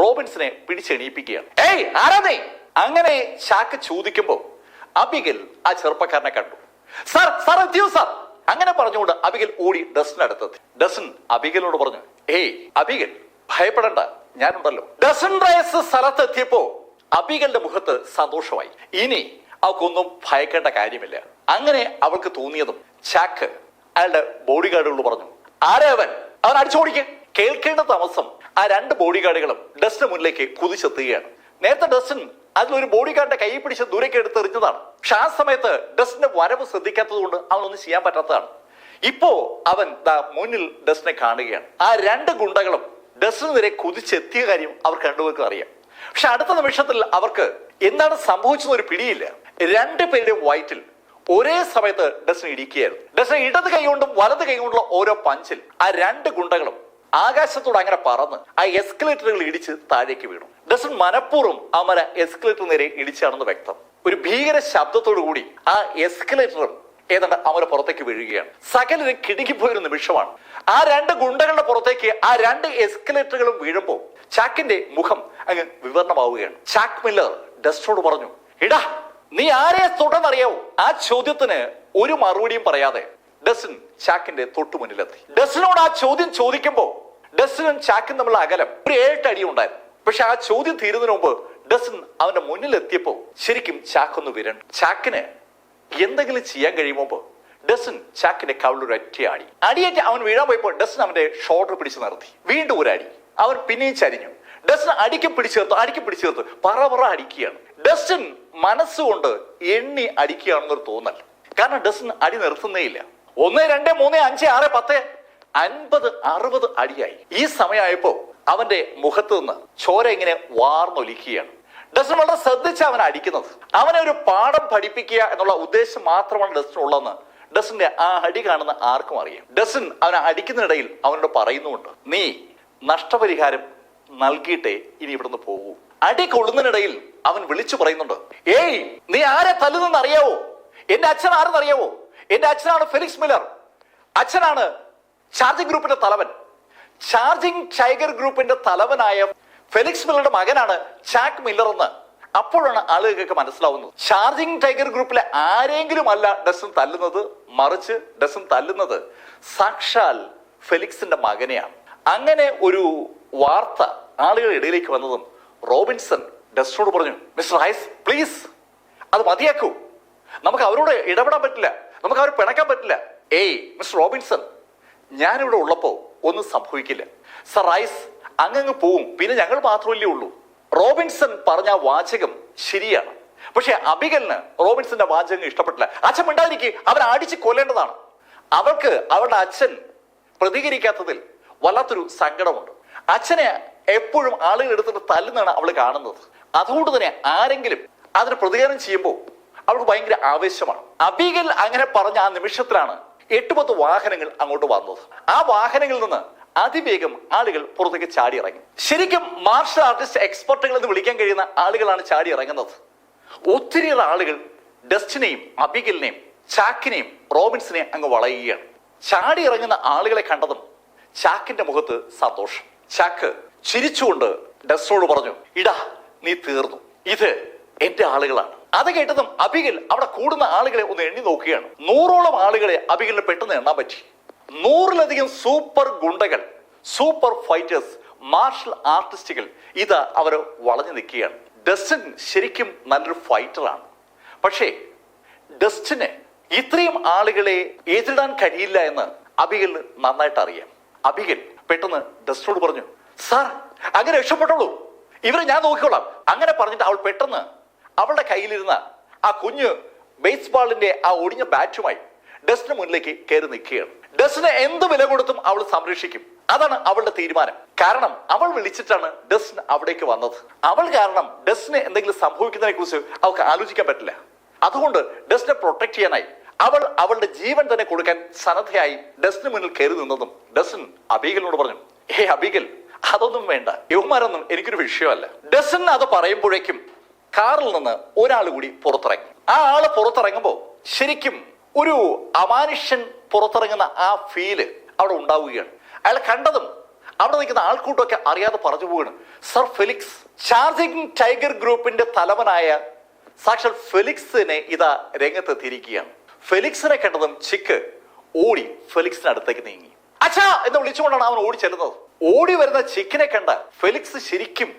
റോബിൻസിനെ പിടിച്ചെണീപ്പിക്കുകയാണ്. ഏയ് ആരാ നീ? അങ്ങനെ ചാക്ക് ചോദിക്കുമ്പോ അബിഗൽ ആ ചെറുപ്പക്കാരനെ കണ്ടു. സാർ സാർ എത്തിയോ സാർ? അങ്ങനെ പറഞ്ഞുകൊണ്ട് അബിഗൽ ഓടി ഡസൻ അടുത്തെത്തി. ഡസൻ അബിഗലിനോട് പറഞ്ഞു, ഏയ് അബിഗൽ ഭയപ്പെടണ്ട, ഞാനുണ്ടല്ലോ. ഡസൻ റയസ് സ്ഥലത്തെത്തിയപ്പോ അബിഗലിന്റെ മുഖത്ത് സന്തോഷമായി. ഇനി അവൾക്കൊന്നും ഭയക്കേണ്ട കാര്യമില്ല. അങ്ങനെ അവൾക്ക് തോന്നിയതും ചാക്ക് അയാളുടെ ബോഡി ഗാർഡുകളോട് പറഞ്ഞു, ആരാ അവൻ? അവൻ അടിച്ചോടിക്ക്. കേൾക്കേണ്ട താമസം ആ രണ്ട് ബോഡി ഗാർഡുകളും ഡസ്റ്റിന് മുന്നിലേക്ക് കുതിച്ചെത്തുകയാണ്. നേരത്തെ ഡസ്റ്റിൻ അതിലൊരു ബോഡി ഗാർഡിന്റെ കൈ പിടിച്ച് ദൂരേക്ക് എടുത്തെറിഞ്ഞതാണ്. പക്ഷെ ആ സമയത്ത് ഡസ്റ്റിന്റെ വരവ് ശ്രദ്ധിക്കാത്തത് കൊണ്ട് അവനൊന്നും ചെയ്യാൻ പറ്റാത്തതാണ്. ഇപ്പോ അവൻ മുന്നിൽ ഡസ്റ്റിനെ കാണുകയാണ്. ആ രണ്ട് ഗുണ്ടകളും ഡസ്റ്റിന് നേരെ കുതിച്ചെത്തിയ കാര്യം അവർക്ക് രണ്ടുപേർക്കും അറിയാം. പക്ഷെ അടുത്ത നിമിഷത്തിൽ അവർക്ക് എന്താണ് സംഭവിച്ചത് ഒരു പിടിയില്ല. രണ്ടുപേരുടെ വയറ്റിൽ ഒരേ സമയത്ത് ഡസ്റ്റിനെ ഇടിക്കുകയായിരുന്നു. ഡസ്റ്റിനെ ഇടത് കൈ കൊണ്ടും വലത് കൈ കൊണ്ടുള്ള ഓരോ പഞ്ചിൽ ആ രണ്ട് ഗുണ്ടകളും ആകാശത്തോട് അങ്ങനെ പറന്ന് ആ എസ്കലേറ്ററുകൾ ഇടിച്ച് താഴേക്ക് വീണു. ഡസൻ മനഃപൂർവ്വം അവരെ എസ്കലേറ്റർ നേരെ ഇടിച്ചാണെന്ന് വ്യക്തം. ഒരു ഭീകര ശബ്ദത്തോടു കൂടി ആ എസ്കലേറ്ററും ഏതാണ്ട് അവരെ പുറത്തേക്ക് വീഴുകയാണ്. സകലരും കിടുങ്ങിപ്പോയൊരു നിമിഷമാണ്. ആ രണ്ട് ഗുണ്ടകളുടെ പുറത്തേക്ക് ആ രണ്ട് എസ്കലേറ്ററുകളും വീഴുമ്പോൾ ചാക്കിന്റെ മുഖം അങ്ങ് വിവരണമാവുകയാണ്. ചാക്ക് മില്ലർ ഡസ്റ്റിനോട് പറഞ്ഞു, ഇടാ നീ ആരെ തൊട്ടെന്നറിയാവോ? ആ ചോദ്യത്തിന് ഒരു മറുപടിയും പറയാതെ ഡസ്റ്റിൻ ചാക്കിന്റെ തൊട്ടു മുന്നിലെത്തി. ഡസ്റ്റിനോട് ആ ചോദ്യം ചോദിക്കുമ്പോ ഡസ്റ്റിനും ചാക്കും തമ്മിലുള്ള അകലം ഒരു 7 അടി ഉണ്ടായിരുന്നു. പക്ഷെ ആ ചോദ്യം തീരുന്നതിന് മുമ്പ് ഡസ്റ്റിൻ അവന്റെ മുന്നിലെത്തിയപ്പോ ശരിക്കും ചാക്കൊന്ന് വിരണ്ടു. ചാക്കിന് എന്തെങ്കിലും ചെയ്യാൻ കഴിയുമ്പോ ഡസ്റ്റിൻ ചാക്കിന്റെ കവിളൊരു ഒറ്റയാടി. അടിയേറ്റ് അവൻ വീഴാൻ പോയപ്പോൾ ഡസ്റ്റിൻ അവന്റെ ഷോൾഡർ പിടിച്ചു നിർത്തി. വീണ്ടും ഒരു അടി. അവൻ പിന്നെയും ചരിഞ്ഞു. ഡസ്റ്റിൻ അടിക്ക് പിടിച്ചേർത്ത് പറ അടിക്കുകയാണ്. ഡസ്റ്റിൻ മനസ്സുകൊണ്ട് എണ്ണി അടിക്കുകയാണെന്നൊരു തോന്നൽ. കാരണം ഡസ്റ്റിൻ അടി നിർത്തുന്നേ ഇല്ല. 1, 2, 3, 5, 6, 10, 50, 60 അടിയായി. ഈ സമയമായപ്പോ അവന്റെ മുഖത്ത് നിന്ന് ചോര ഇങ്ങനെ വാർന്നൊലിക്കുകയാണ്. ഡസ്റ്റിൻ വളരെ ശ്രദ്ധിച്ച് അവനെ അടിക്കുന്നത്. അവനെ ഒരു പാഠം പഠിപ്പിക്കുക എന്നുള്ള ഉദ്ദേശം മാത്രമാണ് ഡസ്റ്റിൻ ഉള്ളതെന്ന് ഡസ്റ്റിന്റെ ആ അടി കാണുന്ന ആർക്കും അറിയാം. ഡസ്റ്റിൻ അവനെ അടിക്കുന്നതിനിടയിൽ അവനോട് പറയുന്നുണ്ട്, നീ നഷ്ടപരിഹാരം നൽകിയിട്ടേ ഇനി ഇവിടുന്ന് പോകൂ. അടി കൊള്ളുന്നതിനിടയിൽ അവൻ വിളിച്ചു പറയുന്നുണ്ട്, ഏയ് നീ ആരെ തല്ലുന്നെന്ന് അറിയാവോ? എന്റെ അച്ഛൻ ആരെന്ന് അറിയാവോ? എന്റെ അച്ഛനാണ് ഫെലിക്സ് മില്ലർ. അച്ഛനാണ് ചാർജിംഗ് ഗ്രൂപ്പിന്റെ തലവൻ. ചാർജിംഗ് ടൈഗർ ഗ്രൂപ്പിന്റെ തലവനായ ഫെലിക്സ് മില്ലറുടെ മകനാണ് ചാക്ക് മില്ലർ എന്ന് അപ്പോഴാണ് ആളുകൾക്ക് മനസ്സിലാവുന്നത്. ചാർജിംഗ് ടൈഗർ ഗ്രൂപ്പിലെ ആരെങ്കിലും അല്ല ഡസ്റ്റിൻ തല്ലുന്നത്, മറിച്ച് ഡസ്റ്റിൻ തല്ലുന്നത് സാക്ഷാൽ ഫെലിക്സിന്റെ മകനെയാണ്. അങ്ങനെ ഒരു വാർത്ത ആളുകളുടെ ഇടയിലേക്ക് വന്നതും റോബിൻസൺ ഡസ്റ്റിനോട് പറഞ്ഞു, മിസ്റ്റർ റൈസ് പ്ലീസ് അത് മതിയാക്കൂ. നമുക്ക് അവരോട് ഇടപെടാൻ പറ്റില്ല, നമുക്ക് അവരെ പിണക്കാൻ പറ്റില്ല. ഏയ് മിസ്റ്റർ റോബിൻസൺ, ഞാനിവിടെ ഉള്ളപ്പോ ഒന്നും സംഭവിക്കില്ല. സർ റൈസ് അങ്ങ് പോവും, പിന്നെ ഞങ്ങൾ മാത്രമല്ലേ ഉള്ളൂ. റോബിൻസൺ പറഞ്ഞ വാചകം ശരിയാണ്. പക്ഷെ അബിഗലിന് റോബിൻസന്റെ വാചകം ഇഷ്ടപ്പെട്ടില്ല. അച്ഛൻ മിണ്ടാതിരിക്കുക, അവനെ അടിച്ച് കൊല്ലേണ്ടതാണ്. അവൾക്ക് അവളുടെ അച്ഛൻ പ്രതികരിക്കാത്തതിൽ വല്ലാത്തൊരു സങ്കടമുണ്ട്. അച്ഛനെ എപ്പോഴും ആളുകൾ എടുത്തിട്ട് തല്ലുന്നതാണ് അവൾ കാണുന്നത്. അതുകൊണ്ട് തന്നെ ആരെങ്കിലും അതിന് പ്രതികാരം ചെയ്യുമ്പോൾ അവൾക്ക് ഭയങ്കര ആവേശമാണ്. അബിഗൽ അങ്ങനെ പറഞ്ഞ ആ നിമിഷത്തിലാണ് 8-10 വാഹനങ്ങൾ അങ്ങോട്ട് വന്നത്. ആ വാഹനങ്ങളിൽ നിന്ന് അതിവേഗം ആളുകൾ പുറത്തേക്ക് ചാടി ഇറങ്ങി. ശരിക്കും മാർഷൽ ആർട്ടിസ്റ്റ് എക്സ്പെർട്ടുകൾ എന്ന് വിളിക്കാൻ കഴിയുന്ന ആളുകളാണ് ചാടി ഇറങ്ങുന്നത്. ഒത്തിരിയുള്ള ആളുകൾ ഡസ്റ്റിനെയും അബിഗലിനെയും ചാക്കിനെയും റോബിൻസിനെയും അങ്ങ് വളയുകയാണ്. ചാടി ഇറങ്ങുന്ന ആളുകളെ കണ്ടതും ചാക്കിന്റെ മുഖത്ത് സന്തോഷം. ചാക്ക് ചിരിച്ചുകൊണ്ട് ഡസ്റ്റിനോട് പറഞ്ഞു, ഇടാ നീ തീർന്നു, ഇത് എന്റെ ആളുകളാണ്. അത് കേട്ടതും അബിഗൽ അവിടെ കൂടുന്ന ആളുകളെ ഒന്ന് എണ്ണി നോക്കുകയാണ്. 100ഓളം ആളുകളെ അബിഗലിന് പെട്ടെന്ന് എണ്ണാൻ പറ്റി. 100-ലധികം സൂപ്പർ ഗുണ്ടകൾ, സൂപ്പർ ഫൈറ്റേഴ്സ്, മാർഷൽ ആർട്ടിസ്റ്റുകൾ ഇത് അവർ വളഞ്ഞു നിൽക്കുകയാണ്. ഡസ്റ്റിൻ ശരിക്കും നല്ലൊരു ഫൈറ്ററാണ്. പക്ഷേ ഡസ്റ്റിന് ഇത്രയും ആളുകളെ എതിരിടാൻ കഴിയില്ല എന്ന് അബിഗലിന് നന്നായിട്ട് അറിയാം. അബിഗൽ പെട്ടെന്ന് ഡസ്റ്റിനോട് പറഞ്ഞു, സാർ അങ്ങനെ രക്ഷപ്പെട്ടോളൂ, ഇവരെ ഞാൻ നോക്കിക്കോളാം. അങ്ങനെ പറഞ്ഞിട്ട് അവൾ പെട്ടെന്ന് അവളുടെ കയ്യിലിരുന്ന ആ കുഞ്ഞ് ബേസ്ബോളിന്റെ ആ ഒടിഞ്ഞ ബാറ്റുമായി ഡസ്റ്റിന് മുന്നിലേക്ക് കയറി നിൽക്കുകയാണ്. ഡസ്റ്റിനെ എന്ത് വില കൊടുത്തും അവൾ സംരക്ഷിക്കും. അതാണ് അവളുടെ തീരുമാനം. കാരണം അവൾ വിളിച്ചിട്ടാണ് ഡസ്റ്റിൻ അവിടേക്ക് വന്നത്. അവൾ കാരണം ഡസ്റ്റിന് എന്തെങ്കിലും സംഭവിക്കുന്നതിനെ കുറിച്ച് അവൾക്ക് ആലോചിക്കാൻ പറ്റില്ല. അതുകൊണ്ട് ഡസ്റ്റിനെ പ്രൊട്ടക്ട് ചെയ്യാനായി അവൾ അവളുടെ ജീവൻ തന്നെ കൊടുക്കാൻ സന്നദ്ധയായി ഡസ്റ്റിന് മുന്നിൽ കയറി നിന്നതും ഡസ്റ്റിൻ അബിഗലിനോട് പറഞ്ഞു, ഹേ അബിഗൽ, അതൊന്നും വേണ്ട, യുവമാരൊന്നും എനിക്കൊരു വിഷയമല്ല. ഡസ്റ്റിൻ അത് പറയുമ്പോഴേക്കും കാറിൽ നിന്ന് ഒരാൾ കൂടി പുറത്തിറങ്ങി. ആ ആള് പുറത്തിറങ്ങുമ്പോൾ ശരിക്കും ഒരു അമാനുഷ്യൻ പുറത്തിറങ്ങുന്ന ആ ഫീല് അവിടെ ഉണ്ടാവുകയാണ്. അയാൾ കണ്ടതും അവിടെ നിൽക്കുന്ന ആൾക്കൂട്ടമൊക്കെ അറിയാതെ പറഞ്ഞു പോവുകയാണ്, സർ ഫെലിക്സ്. ചാർജിംഗ് ടൈഗർ ഗ്രൂപ്പിന്റെ തലവനായ സാക്ഷാൽ ഫെലിക്സിനെ ഇതാ രംഗത്തെത്തിയിരിക്കുകയാണ്. ഫെലിക്സിനെ കണ്ടതും ചിക്ക് ഓടി ഫെലിക്സിന് അടുത്തേക്ക് നീങ്ങി. അച്ഛാ എന്ന് വിളിച്ചുകൊണ്ടാണ് അവൻ ഓടി ചെല്ലുന്നത്. ഓടി വരുന്ന ചിക്കിനെ കണ്ട ഫെലിക്സ് ശരിക്കും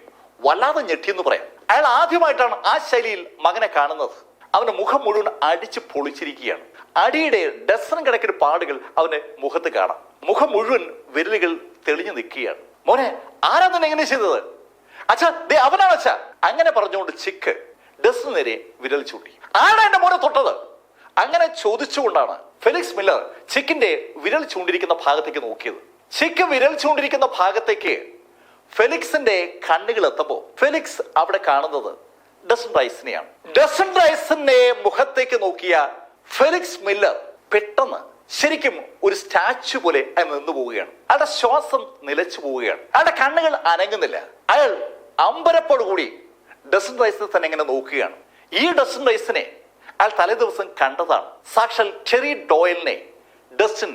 വല്ലാതെ ഞെട്ടിയെന്ന് പറയാം. അയാൾ ആദ്യമായിട്ടാണ് ആ ശൈലിയിൽ മകനെ കാണുന്നത്. അവന്റെ മുഖം മുഴുവൻ അടിച്ച് പൊളിച്ചിരിക്കുകയാണ്. അടിയുടെ ഡസൻ കണക്കിന് പാടുകൾ അവന്റെ മുഖത്ത് കാണാം. മുഖം മുഴുവൻ വിരലുകൾ തെളിഞ്ഞു നിൽക്കുകയാണ്. മോനെ, ആരാ തന്നെ എങ്ങനെ ചെയ്തത്? അച്ഛാ ദേ അവനാണ് അച്ഛാ. അങ്ങനെ പറഞ്ഞുകൊണ്ട് ചിക്ക് ഡസിന് നേരെ വിരൽ ചൂണ്ടി. ആരാ എന്റെ മോനെ തൊട്ടത്? അങ്ങനെ ചോദിച്ചുകൊണ്ടാണ് ഫെലിക്സ് മില്ലർ ചിക്കിന്റെ വിരൽ ചൂണ്ടിരിക്കുന്ന ഭാഗത്തേക്ക് നോക്കിയത്. ചിക്ക് വിരൽ ചൂണ്ടിരിക്കുന്ന ഭാഗത്തേക്ക് ഫെലിക്സിന്റെ കണ്ണുകൾ എത്തുമ്പോൾ ഫെലിക്സ് അവിടെ കാണുന്നത് ഡസൻ റൈസിനെയാണ്. ഡസൻ റൈസിന്റെ മുഖത്തേക്ക് നോക്കിയ ഫെലിക്സ് മില്ലർ പെട്ടെന്ന് ശരിക്കും ഒരു സ്റ്റാച്ചു പോലെ അയാൾ നിന്നു പോവുകയാണ്. അയാളുടെ ശ്വാസം നിലച്ചു പോവുകയാണ്. അയാളുടെ കണ്ണുകൾ അനങ്ങുന്നില്ല. അയാൾ അമ്പരപ്പോടുകൂടി ഡസൻ റൈസിനെ തന്നെ ഇങ്ങനെ നോക്കുകയാണ്. ഈ ഡസൻ റൈസിനെ അയാൾ തലേ ദിവസം കണ്ടതാണ്. സാക്ഷാൽ ടെറി ഡോയലിനെ ഡസ്റ്റിൻ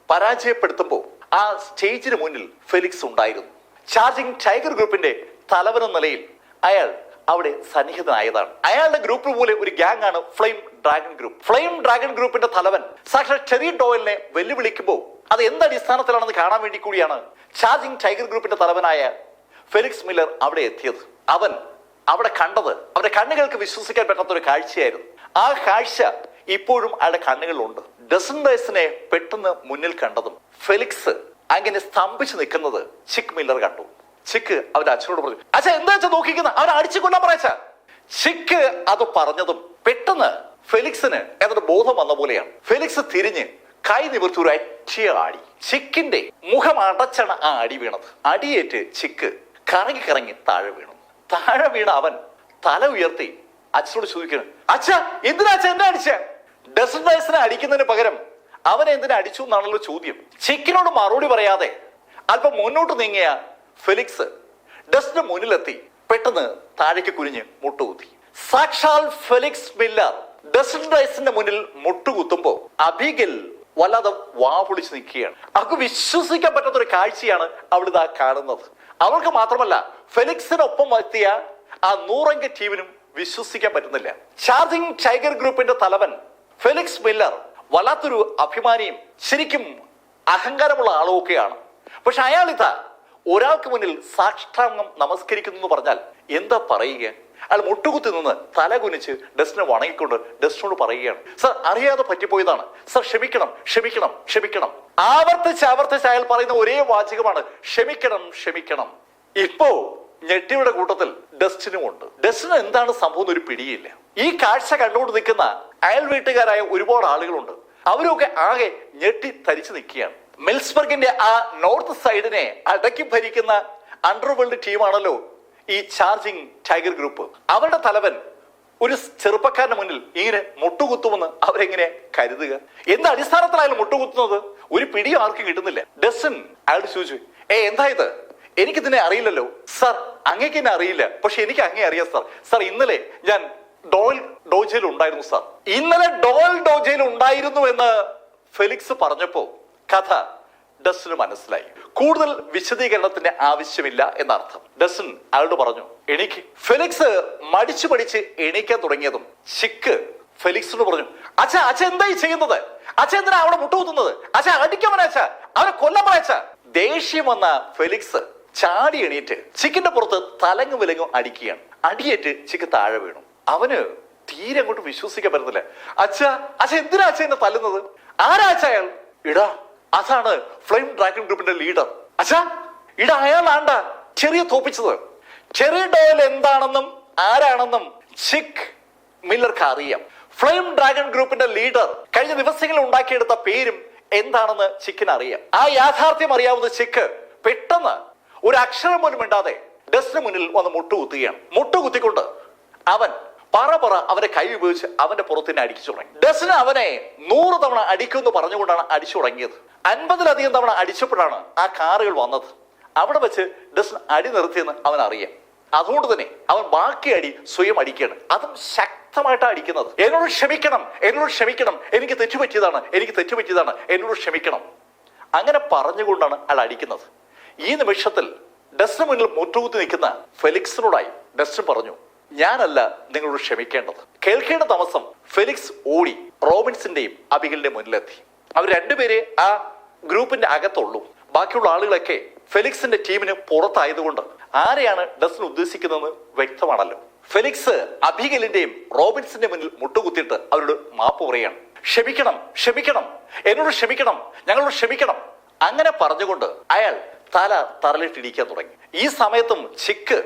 പരാജയപ്പെടുത്തുമ്പോൾ ആ സ്റ്റേജിന് മുന്നിൽ ഫെലിക്സ് ഉണ്ടായിരുന്നു. ചാർജിംഗ് ടൈഗർ ഗ്രൂപ്പിന്റെ തലവൻ എന്ന നിലയിൽ അയാൾ അവിടെ സന്നിഹിതനായതാണ്. അയാളുടെ ഗ്രൂപ്പ് പോലെ ഒരു ഗ്യാങ് ആണ് flame dragon group. Flame dragon ഗ്രൂപ്പിന്റെ തലവൻ സാക്ഷാൽ ടെറി ഡോയലിനെ വെല്ലുവിളിക്കുമ്പോൾ അത് എന്ത് അടിസ്ഥാനത്തിലാണെന്ന് കാണാൻ വേണ്ടി കൂടിയാണ് ചാർജിങ് ടൈഗർ ഗ്രൂപ്പിന്റെ തലവനായ ഫെലിക്സ് മില്ലർ അവിടെ എത്തിയത്. അവൻ അവിടെ കണ്ടത് അവരുടെ കണ്ണുകൾക്ക് വിശ്വസിക്കാൻ പറ്റാത്ത ഒരു കാഴ്ചയായിരുന്നു. ആ കാഴ്ച ഇപ്പോഴും അയാളുടെ കണ്ണുകളിലുണ്ട്. ഡസൻ റൈസിനെ പെട്ടെന്ന് മുന്നിൽ കണ്ടതും ഫെലിക്സ് അങ്ങനെ സ്തംഭിച്ചു നിൽക്കുന്നത് ചിക്ക് മില്ലർ കണ്ടു. ചിക്ക് അവന്റെ അച്ഛനോട് പറഞ്ഞു, അച്ഛൻ എന്താ വെച്ചാൽ നോക്കിക്കുന്ന, അവനെ അടിച്ചു കൊല്ലാൻ പറയച്ച. ചിക്ക് അത് പറഞ്ഞതും പെട്ടെന്ന് ഫെലിക്സിന് എന്നിട്ട് ബോധം വന്ന പോലെയാണ്. ഫെലിക്സ് തിരിഞ്ഞ് കൈ നിവർത്തി ഒരു അറ്റിയ ആടി. ചിക്കിന്റെ മുഖം അടച്ചാണ് ആ അടി വീണത്. അടിയേറ്റ് ചിക്ക് കറങ്ങി കറങ്ങി താഴെ വീണു. താഴെ വീണ അവൻ തല ഉയർത്തി അച്ഛനോട് ചോദിക്കണം, അച്ഛ എന്തിനാ അച്ഛൻ എന്നെ അടിച്ച? ഡസൻ റൈസിനെ അടിക്കുന്നതിന് പകരം അവനെ എന്തിനാ അടിച്ചു എന്നാണല്ലോ ചോദ്യം. ചിക്കിനോട് മറുപടി പറയാതെ അല്പം മുന്നോട്ട് നീങ്ങിയ ഫെലിക്സ് ഡസ്റ്റിന് മുന്നിലെത്തി പെട്ടെന്ന് താഴേക്ക് കുനിഞ്ഞ് മുട്ടുകുത്തി. സാക്ഷാൽ ഫെലിക്സ് മില്ലർ ഡസൻ റൈസിന്റെ മുന്നിൽ മുട്ടുകുത്തുമ്പോ അബിഗൽ വല്ലാതെ വാ പൊളിച്ച് നിൽക്കുകയാണ്. അവൾക്ക് വിശ്വസിക്കാൻ പറ്റാത്ത ഒരു കാഴ്ചയാണ് അവളിതാ കാണുന്നത്. അവൾക്ക് മാത്രമല്ല, ഫെലിക്സിനൊപ്പം എത്തിയ ആ 100 അംഗ ടീമിനും വിശ്വസിക്കാൻ പറ്റുന്നില്ല. ചാർജിങ് ടൈഗർ ഗ്രൂപ്പിന്റെ തലവൻ ഫെലിക്സ് മില്ലർ വല്ലാത്തൊരു അഭിമാനിയും ശരിക്കും അഹങ്കാരമുള്ള ആളുമൊക്കെയാണ്. പക്ഷെ അയാൾ ഇതാ ഒരാൾക്ക് മുന്നിൽ സാഷ്ടാംഗം നമസ്കരിക്കുന്നു എന്ന് പറഞ്ഞാൽ എന്താ പറയുക? അയാൾ മുട്ടുകുത്തി നിന്ന് തല കുനിച്ച് ഡസ്റ്റിനെ വണങ്ങിക്കൊണ്ട് ഡസ്റ്റിനോട് പറയുകയാണ്, സർ അറിയാതെ പറ്റിപ്പോയതാണ്, സർ ക്ഷമിക്കണം ക്ഷമിക്കണം ക്ഷമിക്കണം. ആവർത്തിച്ച് ആവർത്തിച്ച് അയാൾ പറയുന്ന ഒരേ വാചകമാണ്, ക്ഷമിക്കണം ക്ഷമിക്കണം. ഇപ്പോ ഞെട്ടിയുടെ കൂട്ടത്തിൽ ഡസ്റ്റിനും ഉണ്ട്. ഡസ്റ്റിന് എന്താണ് സംഭവം ഒരു പിടിയില്ല. ഈ കാഴ്ച കണ്ടുകൊണ്ട് നിൽക്കുന്ന അയൽ വീട്ടുകാരായ ഒരുപാട് ആളുകളുണ്ട്. അവരൊക്കെ ആകെ ഞെട്ടി തരിച്ചു നിൽക്കുകയാണ്. മിൽസ്ബർഗിന്റെ ആ നോർത്ത് സൈഡിനെ അടക്കി ഭരിക്കുന്ന അണ്ടർവേൾഡ് ടീമാണല്ലോ ഈ ചാർജിങ് ടൈഗർ ഗ്രൂപ്പ്. അവരുടെ തലവൻ ഒരു ചെറുപ്പക്കാരന്റെ മുന്നിൽ ഇങ്ങനെ മുട്ടുകുത്തുമെന്ന് അവരെങ്ങനെ കരുതുക? എന്ത് അടിസ്ഥാനത്തിലായാലും മുട്ടുകുത്തുന്നത്? ഒരു പിടിയും ആർക്കും കിട്ടുന്നില്ല. ഡസൻ അയാൾ ചോദിച്ചു, എന്താ ഇത്? എനിക്കിതിനെ അറിയില്ലല്ലോ സർ. അങ്ങേക്ക് എന്നെ അറിയില്ല, പക്ഷെ എനിക്ക് അങ്ങേ അറിയാം സർ. സർ ഇന്നലെ ഞാൻ ഡോയൽ ഡോജയിൽ ഉണ്ടായിരുന്നു സർ. ഇന്നലെ ഡോയൽ ഡോജയിൽ ഉണ്ടായിരുന്നു എന്ന് ഫെലിക്സ് പറഞ്ഞപ്പോ കഥ ഡസന് മനസ്സിലായി. കൂടുതൽ വിശദീകരണത്തിന്റെ ആവശ്യമില്ല എന്നർത്ഥം. ഡസൻ അയാളോട് പറഞ്ഞു, എണീക്ക്. ഫെലിക്സ് മടിച്ചു പഠിച്ച് എണീക്കാൻ തുടങ്ങിയതും ചിക്ക് ഫെലിക്സിനോട് പറഞ്ഞു, അച്ഛ അച്ഛ എന്തായി ചെയ്യുന്നത്? അച്ഛ എന്തിനാ അവിടെ മുട്ടുകുത്തുന്നത്? അച്ഛ അടിക്കവനെ, അച്ഛ അവനെ കൊല്ലാൻ പറയച്ച. ദേഷ്യം വന്ന ഫെലിക്സ് ചാടി എണീറ്റ് ചിക്കിന്റെ പുറത്ത് തലങ്ങും വിലങ്ങും അടിക്കുകയാണ്. അടിയേറ്റ് ചിക്ക് താഴെ വീണു. അവന് തീരെ അങ്ങോട്ട് വിശ്വസിക്കാൻ പറ്റുന്നില്ല. അച്ഛ അച്ഛ എന്തിനാ അച്ഛ എന്നെ തല്ലുന്നത്? ആരാ അച്ഛ അയാൾ? ഇടാ അതാണ് ഫ്ലെയിം ഡ്രാഗൺ ഗ്രൂപ്പിന്റെ ലീഡർ. അച്ഛാ ഇടാ അയാളാണ്ട ചെറിയ തോപ്പിച്ചത്. ചെറിയ ഡോയൽ എന്താണെന്നും ആരാണെന്നും ചിക്ക് മില്ലർക്ക് അറിയാം. ഫ്ലെയിം ഡ്രാഗൺ ഗ്രൂപ്പിന്റെ ലീഡർ കഴിഞ്ഞ ദിവസങ്ങളിൽ ഉണ്ടാക്കിയെടുത്ത പേരും എന്താണെന്ന് ചിക്കിന് അറിയാം. ആ യാഥാർത്ഥ്യം അറിയാവുന്ന ചിക്ക് പെട്ടെന്ന് ഒരു അക്ഷരം പോലും ഇണ്ടാതെ ഡസ്റ്റിന് മുന്നിൽ വന്ന് മുട്ടുകുത്തുകയാണ്. മുട്ടുകുത്തിക്കൊണ്ട് അവൻ പറ അവന്റെ കൈ ഉപയോഗിച്ച് അവന്റെ പുറത്തിനെ അടിച്ചു തുടങ്ങി. ഡസ്റ്റിന് അവനെ 100 തവണ അടിക്കുമെന്ന് പറഞ്ഞുകൊണ്ടാണ് അടിച്ചു തുടങ്ങിയത്. 50-ലധികം തവണ അടിച്ചപ്പോഴാണ് ആ കാറുകൾ വന്നത്. അവിടെ വെച്ച് ഡസ്റ്റിന് അടി നിർത്തിയെന്ന് അവൻ അറിയാം. അതുകൊണ്ട് തന്നെ അവൻ ബാക്കി അടി സ്വയം അടിക്കുകയാണ്. അതും ശക്തമായിട്ടാണ് അടിക്കുന്നത്. എന്നോട് ക്ഷമിക്കണം, എന്നോട് ക്ഷമിക്കണം, എനിക്ക് തെറ്റുപറ്റിയതാണ്, എനിക്ക് തെറ്റുപറ്റിയതാണ്, എന്നോട് ക്ഷമിക്കണം. അങ്ങനെ പറഞ്ഞുകൊണ്ടാണ് അയാൾ അടിക്കുന്നത്. ഈ നിമിഷത്തിൽ ഡസ്റ്റിന് മുന്നിൽ മുട്ടുകുത്തി നിൽക്കുന്ന ഫെലിക്സിനോടായി ഡസ്റ്റിൻ പറഞ്ഞു, ഞാനല്ല നിങ്ങളോട് ക്ഷമിക്കേണ്ടത്. കേൾക്കേണ്ട താമസം ഫെലിക്സ് ഓടി റോബിൻസിന്റെയും അബിഗലിന്റെയും മുന്നിലെത്തി. അവർ രണ്ടുപേരെ ആ ഗ്രൂപ്പിന്റെ അകത്തുള്ളൂ. ബാക്കിയുള്ള ആളുകളൊക്കെ ഫെലിക്സിന്റെ ടീമിന് പുറത്തായതുകൊണ്ട് ആരെയാണ് ഡസ്റ്റിൻ ഉദ്ദേശിക്കുന്നതെന്ന് വ്യക്തമാണല്ലോ. ഫെലിക്സ് അബിഗലിന്റെയും റോബിൻസിന്റെ മുന്നിൽ മുട്ടുകുത്തിയിട്ട് അവരോട് മാപ്പ് പറയാണ്. ക്ഷമിക്കണം ക്ഷമിക്കണം, എന്നോട് ക്ഷമിക്കണം, ഞങ്ങളോട് ക്ഷമിക്കണം. അങ്ങനെ പറഞ്ഞുകൊണ്ട് അയാൾ തല തറലിട്ടിരിക്കാൻ തുടങ്ങി. ഈ സമയത്തും ചിക്ക്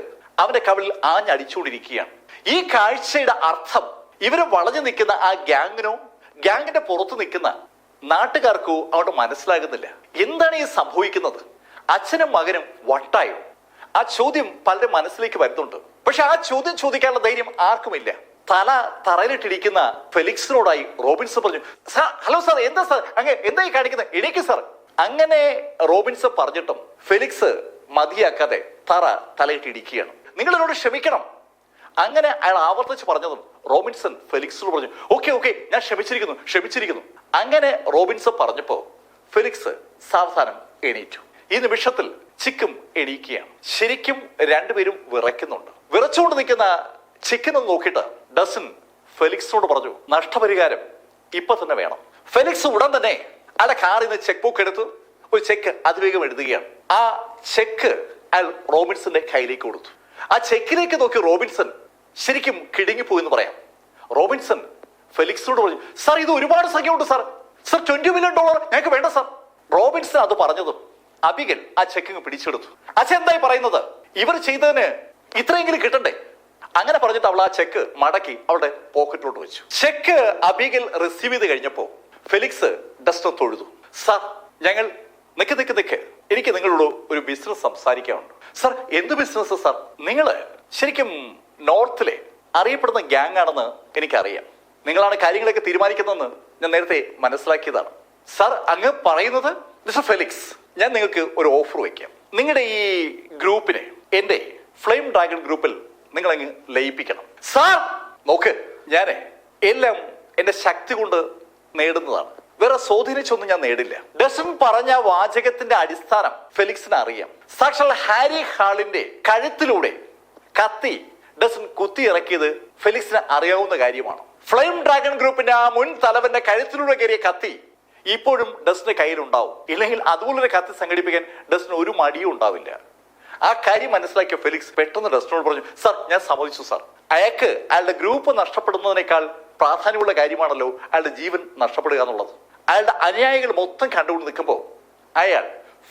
അവന്റെ കവിളിൽ ആഞ്ഞടിച്ചുകൊണ്ടിരിക്കുകയാണ്. ഈ കാഴ്ചയുടെ അർത്ഥം ഇവര് വളഞ്ഞു നിൽക്കുന്ന ആ ഗ്യാങ്ങിന്റെ പുറത്ത് നിൽക്കുന്ന നാട്ടുകാർക്കോ അവിടെ മനസ്സിലാകുന്നില്ല. എന്താണ് ഈ സംഭവിക്കുന്നത്? അച്ഛനും മകനും വട്ടായോ? ആ ചോദ്യം പലരുടെ മനസ്സിലേക്ക് വരുന്നുണ്ട്. പക്ഷെ ആ ചോദ്യം ചോദിക്കാനുള്ള ധൈര്യം ആർക്കുമില്ല. തല തറയിലിട്ടിരിക്കുന്ന ഫെലിക്സിനോടായി റോബിൻസ് പറഞ്ഞു, സാർ ഹലോ സാർ, എന്താ സാർ അങ്ങ് എന്തായി കാണിക്കുന്നത്? എണീക്ക് സാർ. അങ്ങനെ റോബിൻസ് പറഞ്ഞിട്ടും ഫെലിക്സ് മതിയാക്കാതെ തലയിട്ടിരിക്കുകയാണ്. നിങ്ങൾ എന്നോട് ക്ഷമിക്കണം. അങ്ങനെ അയാൾ ആവർത്തിച്ച് പറഞ്ഞതും റോബിൻസൺ ഫെലിക്സിനോട് പറഞ്ഞു, ഓക്കെ ഞാൻ ക്ഷമിച്ചിരിക്കുന്നു. അങ്ങനെ റോബിൻസൺ പറഞ്ഞപ്പോ ഫെലിക്സ് സാവധാനം എണീറ്റു. ഈ നിമിഷത്തിൽ ചിക്കും എണീക്കുകയാണ്. ശരിക്കും രണ്ടുപേരും വിറയ്ക്കുന്നുണ്ട്. വിറച്ചുകൊണ്ട് നിൽക്കുന്ന ചിക്കൻ ഒന്ന് നോക്കിയിട്ട് ഡസൻ ഫെലിക്സിനോട് പറഞ്ഞു, നഷ്ടപരിഹാരം ഇപ്പൊ തന്നെ വേണം. ഫെലിക്സ് ഉടൻ തന്നെ അയാളുടെ കാറിൽ നിന്ന് ചെക്ക് ബുക്ക് എടുത്തു ഒരു ചെക്ക് അതിവേഗം എഴുതുകയാണ്. ആ ചെക്ക് അയാൾ റോബിൻസന്റെ കയ്യിലേക്ക് കൊടുത്തു. ആ ചെക്കിലേക്ക് നോക്കി റോബിൻസൺ ശരിക്കും കിടുങ്ങിപ്പോയി എന്ന് പറയാം. റോബിൻസൺ ഫെലിക്സിനോട് പറഞ്ഞു, സാർ ഇത് ഒരുപാട് സംഖ്യയുണ്ട് സാർ, സാർ $20 മില്യൺ ഞങ്ങൾക്ക് വേണ്ട സാർ. റോബിൻസൺ അത് പറഞ്ഞതും അബിഗൽ ആ ചെക്ക് പിടിച്ചെടുത്തു. അച്ഛൻ എന്തായി പറയുന്നത്, ഇവർ ചെയ്തതിന് ഇത്രയെങ്കിലും കിട്ടണ്ടേ? അങ്ങനെ പറഞ്ഞിട്ട് അവൾ ആ ചെക്ക് മടക്കി അവളുടെ പോക്കറ്റിലോട്ട് വെച്ചു. ചെക്ക് അബിഗൽ റിസീവ് ചെയ്ത് കഴിഞ്ഞപ്പോ ഫെലിക്സ് ഡസ്റ്റർ തൊഴുതു. സാർ ഞങ്ങൾ നിക്ക് എനിക്ക് നിങ്ങളോട് ഒരു ബിസിനസ് സംസാരിക്കാനുണ്ട്. സാർ എന്ത് ബിസിനസ് സാർ? നിങ്ങള് ശരിക്കും നോർത്തിലെ അറിയപ്പെടുന്ന ഗ്യാങ് ആണെന്ന് എനിക്കറിയാം. നിങ്ങളാണ് കാര്യങ്ങളൊക്കെ തീരുമാനിക്കുന്നതെന്ന് ഞാൻ നേരത്തെ മനസ്സിലാക്കിയതാണ്. സാർ അങ്ങ് പറയുന്നത്? മിസ്റ്റർ ഫെലിക്സ്, ഞാൻ നിങ്ങൾക്ക് ഒരു ഓഫർ വയ്ക്കാം. നിങ്ങളുടെ ഈ ഗ്രൂപ്പിനെ എന്റെ ഫ്ലെയിം ഡ്രാഗൺ ഗ്രൂപ്പിൽ നിങ്ങൾ അങ്ങ് ലയിപ്പിക്കണം. സാർ നോക്ക്, ഞാനേ എല്ലാം എന്റെ ശക്തി കൊണ്ട് നേടുന്നതാണ്, വേറെ സ്വാധീനിച്ചൊന്നും ഞാൻ നേടില്ല. ഡസൻ പറഞ്ഞ വാചകത്തിന്റെ അടിസ്ഥാനം ഫെലിക്സിന് അറിയാം. സാക്ഷാൽ ഹാരി ഹാളിന്റെ കഴുത്തിലൂടെ കത്തി ഡസൻ കുത്തി ഇറക്കിയത് ഫെലിക്സിന് അറിയാവുന്ന കാര്യമാണ്. ഫ്ലെയിം ഡ്രാഗൺ ഗ്രൂപ്പിന്റെ ആ മുൻ തലവന്റെ കഴുത്തിലൂടെ കയറിയ കത്തി ഇപ്പോഴും ഡസന്റെ കയ്യിലുണ്ടാവും. ഇല്ലെങ്കിൽ അതുപോലൊരു കത്തി സംഘടിപ്പിക്കാൻ ഡസന് ഒരു മടിയും ഉണ്ടാവില്ല. ആ കാര്യം മനസ്സിലാക്കിയ ഫെലിക്സ് പെട്ടെന്ന് ഡസനോട് പറഞ്ഞു, സാർ ഞാൻ സമ്മതിച്ചു സാർ. അയാൾക്ക് അയാളുടെ ഗ്രൂപ്പ് നഷ്ടപ്പെടുന്നതിനേക്കാൾ പ്രാധാന്യമുള്ള കാര്യമാണല്ലോ അയാളുടെ ജീവൻ നഷ്ടപ്പെടുക എന്നുള്ളത്. അയാളുടെ അനുയായികൾ മൊത്തം കണ്ടുകൊണ്ട് നിൽക്കുമ്പോൾ അയാൾ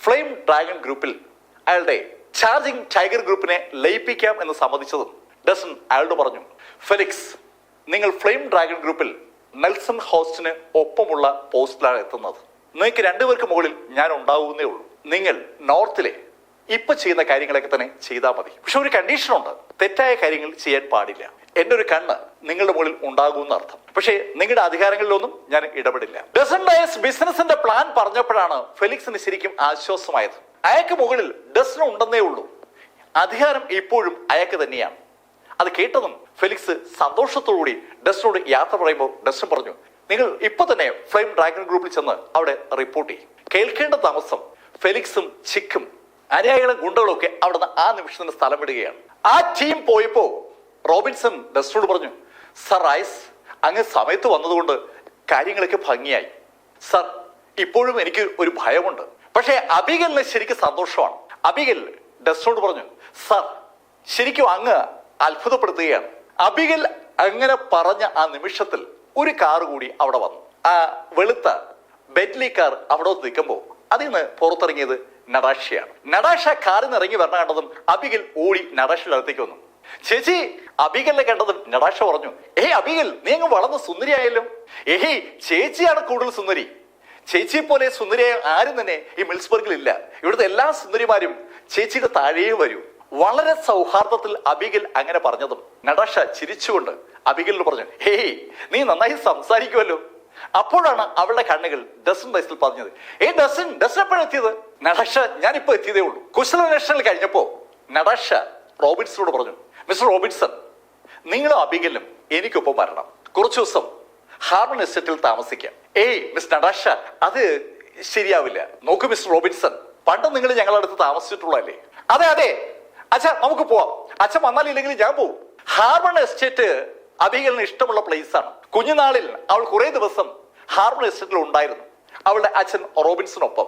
ഫ്ലെയിം ഡ്രാഗൺ ഗ്രൂപ്പിൽ അയാളുടെ ചാർജിങ് ടൈഗർ ഗ്രൂപ്പിനെ ലയിപ്പിക്കാം എന്ന് സമ്മതിച്ചതും ഡസൻ അയാളോട് പറഞ്ഞു, ഫെലിക്സ് നിങ്ങൾ ഫ്ലെയിം ഡ്രാഗൺ ഗ്രൂപ്പിൽ നെൽസൺ ഹോസ്റ്റിന് ഒപ്പമുള്ള പോസ്റ്റിലാണ് എത്തുന്നത്. നിങ്ങൾക്ക് രണ്ടുപേർക്ക് മുകളിൽ ഞാൻ ഉണ്ടാവുന്നേ ഉള്ളൂ. നിങ്ങൾ നോർത്തിലെ ഇപ്പൊ ചെയ്യുന്ന കാര്യങ്ങളൊക്കെ തന്നെ ചെയ്താൽ മതി. പക്ഷെ ഒരു കണ്ടീഷനുണ്ട്, തെറ്റായ കാര്യങ്ങൾ ചെയ്യാൻ പാടില്ല. എന്റെ ഒരു കണ്ണ് നിങ്ങളുടെ മുകളിൽ ഉണ്ടാകുമെന്ന് അർത്ഥം. പക്ഷേ നിങ്ങളുടെ അധികാരങ്ങളിലൊന്നും ഞാൻ ഇടപെടില്ല. ഡസൻ ഡയസ് ബിസിനസിന്റെ പ്ലാൻ പറഞ്ഞപ്പോഴാണ് ഫെലിക്സിന് ശരിക്കും ആശ്വാസമായത്. അയാൾക്ക് മുകളിൽ ഡസൻ ഉണ്ടെന്നേ ഉള്ളൂ, അധികാരം ഇപ്പോഴും അയാൾക്ക് തന്നെയാണ്. അത് കേട്ടതും ഫെലിക്സ് സന്തോഷത്തോടുകൂടി ഡസനോട് യാത്ര പറയുമ്പോൾ ഡസൻ പറഞ്ഞു, നിങ്ങൾ ഇപ്പൊ തന്നെ ഫ്ലെയിം ഡ്രാഗൺ ഗ്രൂപ്പിൽ ചെന്ന് അവിടെ റിപ്പോർട്ട് ചെയ്യും. കേൾക്കേണ്ട താമസം ഫെലിക്സും ചിക്കും അനുയായികളും ഗുണ്ടകളും ഒക്കെ അവിടുന്ന് ആ നിമിഷത്തിന് സ്ഥലം വിടുകയാണ്. ആ ടീം പോയപ്പോ റോബിൻസൺ ഡസ്റ്റോട് പറഞ്ഞു, സർ റൈസ് അങ്ങ് സമയത്ത് വന്നതുകൊണ്ട് കാര്യങ്ങളൊക്കെ ഭംഗിയായി. സർ ഇപ്പോഴും എനിക്ക് ഒരു ഭയമുണ്ട്, പക്ഷേ അബിഗലിന് ശരിക്കും സന്തോഷമാണ്. അബിഗൽ ഡസ്റ്റോട് പറഞ്ഞു, സർ ശരിക്കും അങ്ങ് അത്ഭുതപ്പെടുത്തുകയാണ്. അബിഗൽ അങ്ങനെ പറഞ്ഞ ആ നിമിഷത്തിൽ ഒരു കാർ കൂടി അവിടെ വന്നു. ആ വെളുത്ത ബെന്റ്ലി കാർ അവിടെ നിൽക്കുമ്പോൾ അതിൽ നിന്ന് പുറത്തിറങ്ങിയത് നടാഷയാണ്. നടാഷ കാറിൽ നിന്ന് ഇറങ്ങി വരണ കണ്ടതും അബിഗൽ ഓടി നടാഷയുടെ അടുത്തേക്ക് വന്നു. ചേച്ചി, അബിഗലിനെ കണ്ടതും നടാഷ പറഞ്ഞു, അബിഗൽ നീ അങ്ങ് വളർന്ന് സുന്ദരിയായല്ലോ. ചേച്ചിയാണ് കൂടുതൽ സുന്ദരി. ചേച്ചിയെ പോലെ സുന്ദരിയായ ആരും തന്നെ ഈ മിൽസ്ബർഗിൽ ഇല്ല. ഇവിടുത്തെ എല്ലാ സുന്ദരിമാരും ചേച്ചിയുടെ താഴെയും വരൂ. വളരെ സൗഹാർദ്ദത്തിൽ അബിഗൽ അങ്ങനെ പറഞ്ഞതും നടാഷ ചിരിച്ചുകൊണ്ട് അബിഗലിന് പറഞ്ഞു, നീ നന്നായി സംസാരിക്കുമല്ലോ. അപ്പോഴാണ് അവളുടെ കണ്ണുകൾ ഡസൻ വയസ്സിൽ പറഞ്ഞത്, ഡസൻ എപ്പോഴാണ് എത്തിയത്? നടാഷ ഞാനിപ്പോ എത്തിയതേ ഉള്ളൂ. കുശലാന്വേഷണങ്ങൾ കഴിഞ്ഞപ്പോ നടാഷ റോബിൻസണോട് പറഞ്ഞു, മിസ്റ്റർ റോബിൻസൺ നിങ്ങളും അബിഗലും എനിക്കൊപ്പം വരണം. കുറച്ചു ദിവസം ഹാർമൺ എസ്റ്റേറ്റിൽ താമസിക്കാം. മിസ്റ്റർ നടാഷ അത് ശരിയാവില്ല. നോക്കൂ മിസ്റ്റർ റോബിൻസൺ, പണ്ട് നിങ്ങൾ ഞങ്ങളടുത്ത് താമസിച്ചിട്ടുള്ളതല്ലേ? അതെ അച്ഛാ നമുക്ക് പോവാം. അച്ഛൻ വന്നാലില്ലെങ്കിൽ ഞാൻ പോവും. ഹാർമൺ എസ്റ്റേറ്റ് അബിഗലിന് ഇഷ്ടമുള്ള പ്ലേസ് ആണ്. കുഞ്ഞുനാളിൽ അവൾ കുറെ ദിവസം ഹാർമൺ എസ്റ്റേറ്റിൽ ഉണ്ടായിരുന്നു, അവളുടെ അച്ഛൻ റോബിൻസണൊപ്പം.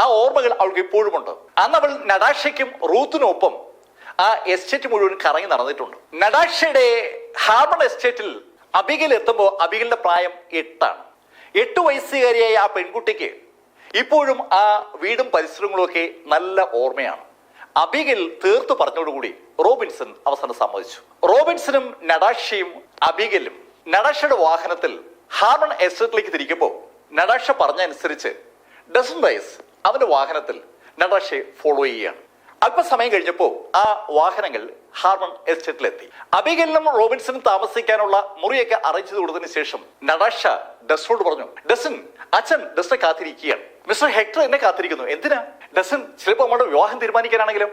ആ ഓർമ്മകൾ അവൾക്ക് ഇപ്പോഴും ഉണ്ട്. അന്ന് അവൾ നടാഷയ്ക്കും റൂത്തിനൊപ്പം ആ എസ്റ്റേറ്റ് മുഴുവൻ കറങ്ങി നടന്നിട്ടുണ്ട്. നടാഷയുടെ ഹാർമൺ എസ്റ്റേറ്റിൽ അബിഗൽ എത്തുമ്പോൾ അബിഗലിന്റെ പ്രായം 8 ആണ്. 8 വയസ്സുകാരിയായ ആ പെൺകുട്ടിക്ക് ഇപ്പോഴും ആ വീടും പരിസരങ്ങളും ഒക്കെ നല്ല ഓർമ്മയാണ്. അബിഗൽ തീർത്തു പറഞ്ഞതോടുകൂടി റോബിൻസൺ അവസാനം സമ്മതിച്ചു. റോബിൻസണും നടാഷയും അബിഗലും നടാഷയുടെ വാഹനത്തിൽ ഹാർമൺ എസ്റ്റേറ്റിലേക്ക് തിരിക്കുമ്പോൾ നടാഷ പറഞ്ഞനുസരിച്ച് ഡസൻ വയസ് അവന്റെ വാഹനത്തിൽ നടാഷയെ ഫോളോ ചെയ്യുകയാണ്. അല്പസമയം കഴിഞ്ഞപ്പോ ആ വാഹനങ്ങൾ ഹാർമൺ എസ്റ്റേറ്റിലെത്തി. അബിഗലിനും റോബിൻസണും താമസിക്കാനുള്ള മുറിയൊക്കെ അറേഞ്ച് ചെയ്ത് കൊടുത്തതിന് ശേഷം നടാഷ ഡസനോട് പറഞ്ഞു, ഡസൻ അച്ഛൻ ഡസനെ കാത്തിരിക്കുകയാണ്. മിസ്റ്റർ ഹെക്ടർ എന്നെ കാത്തിരിക്കുന്നു. എന്തിനാ? ഡസൻ ചിലപ്പോ നമ്മുടെ വിവാഹം തീരുമാനിക്കാനാണെങ്കിലും.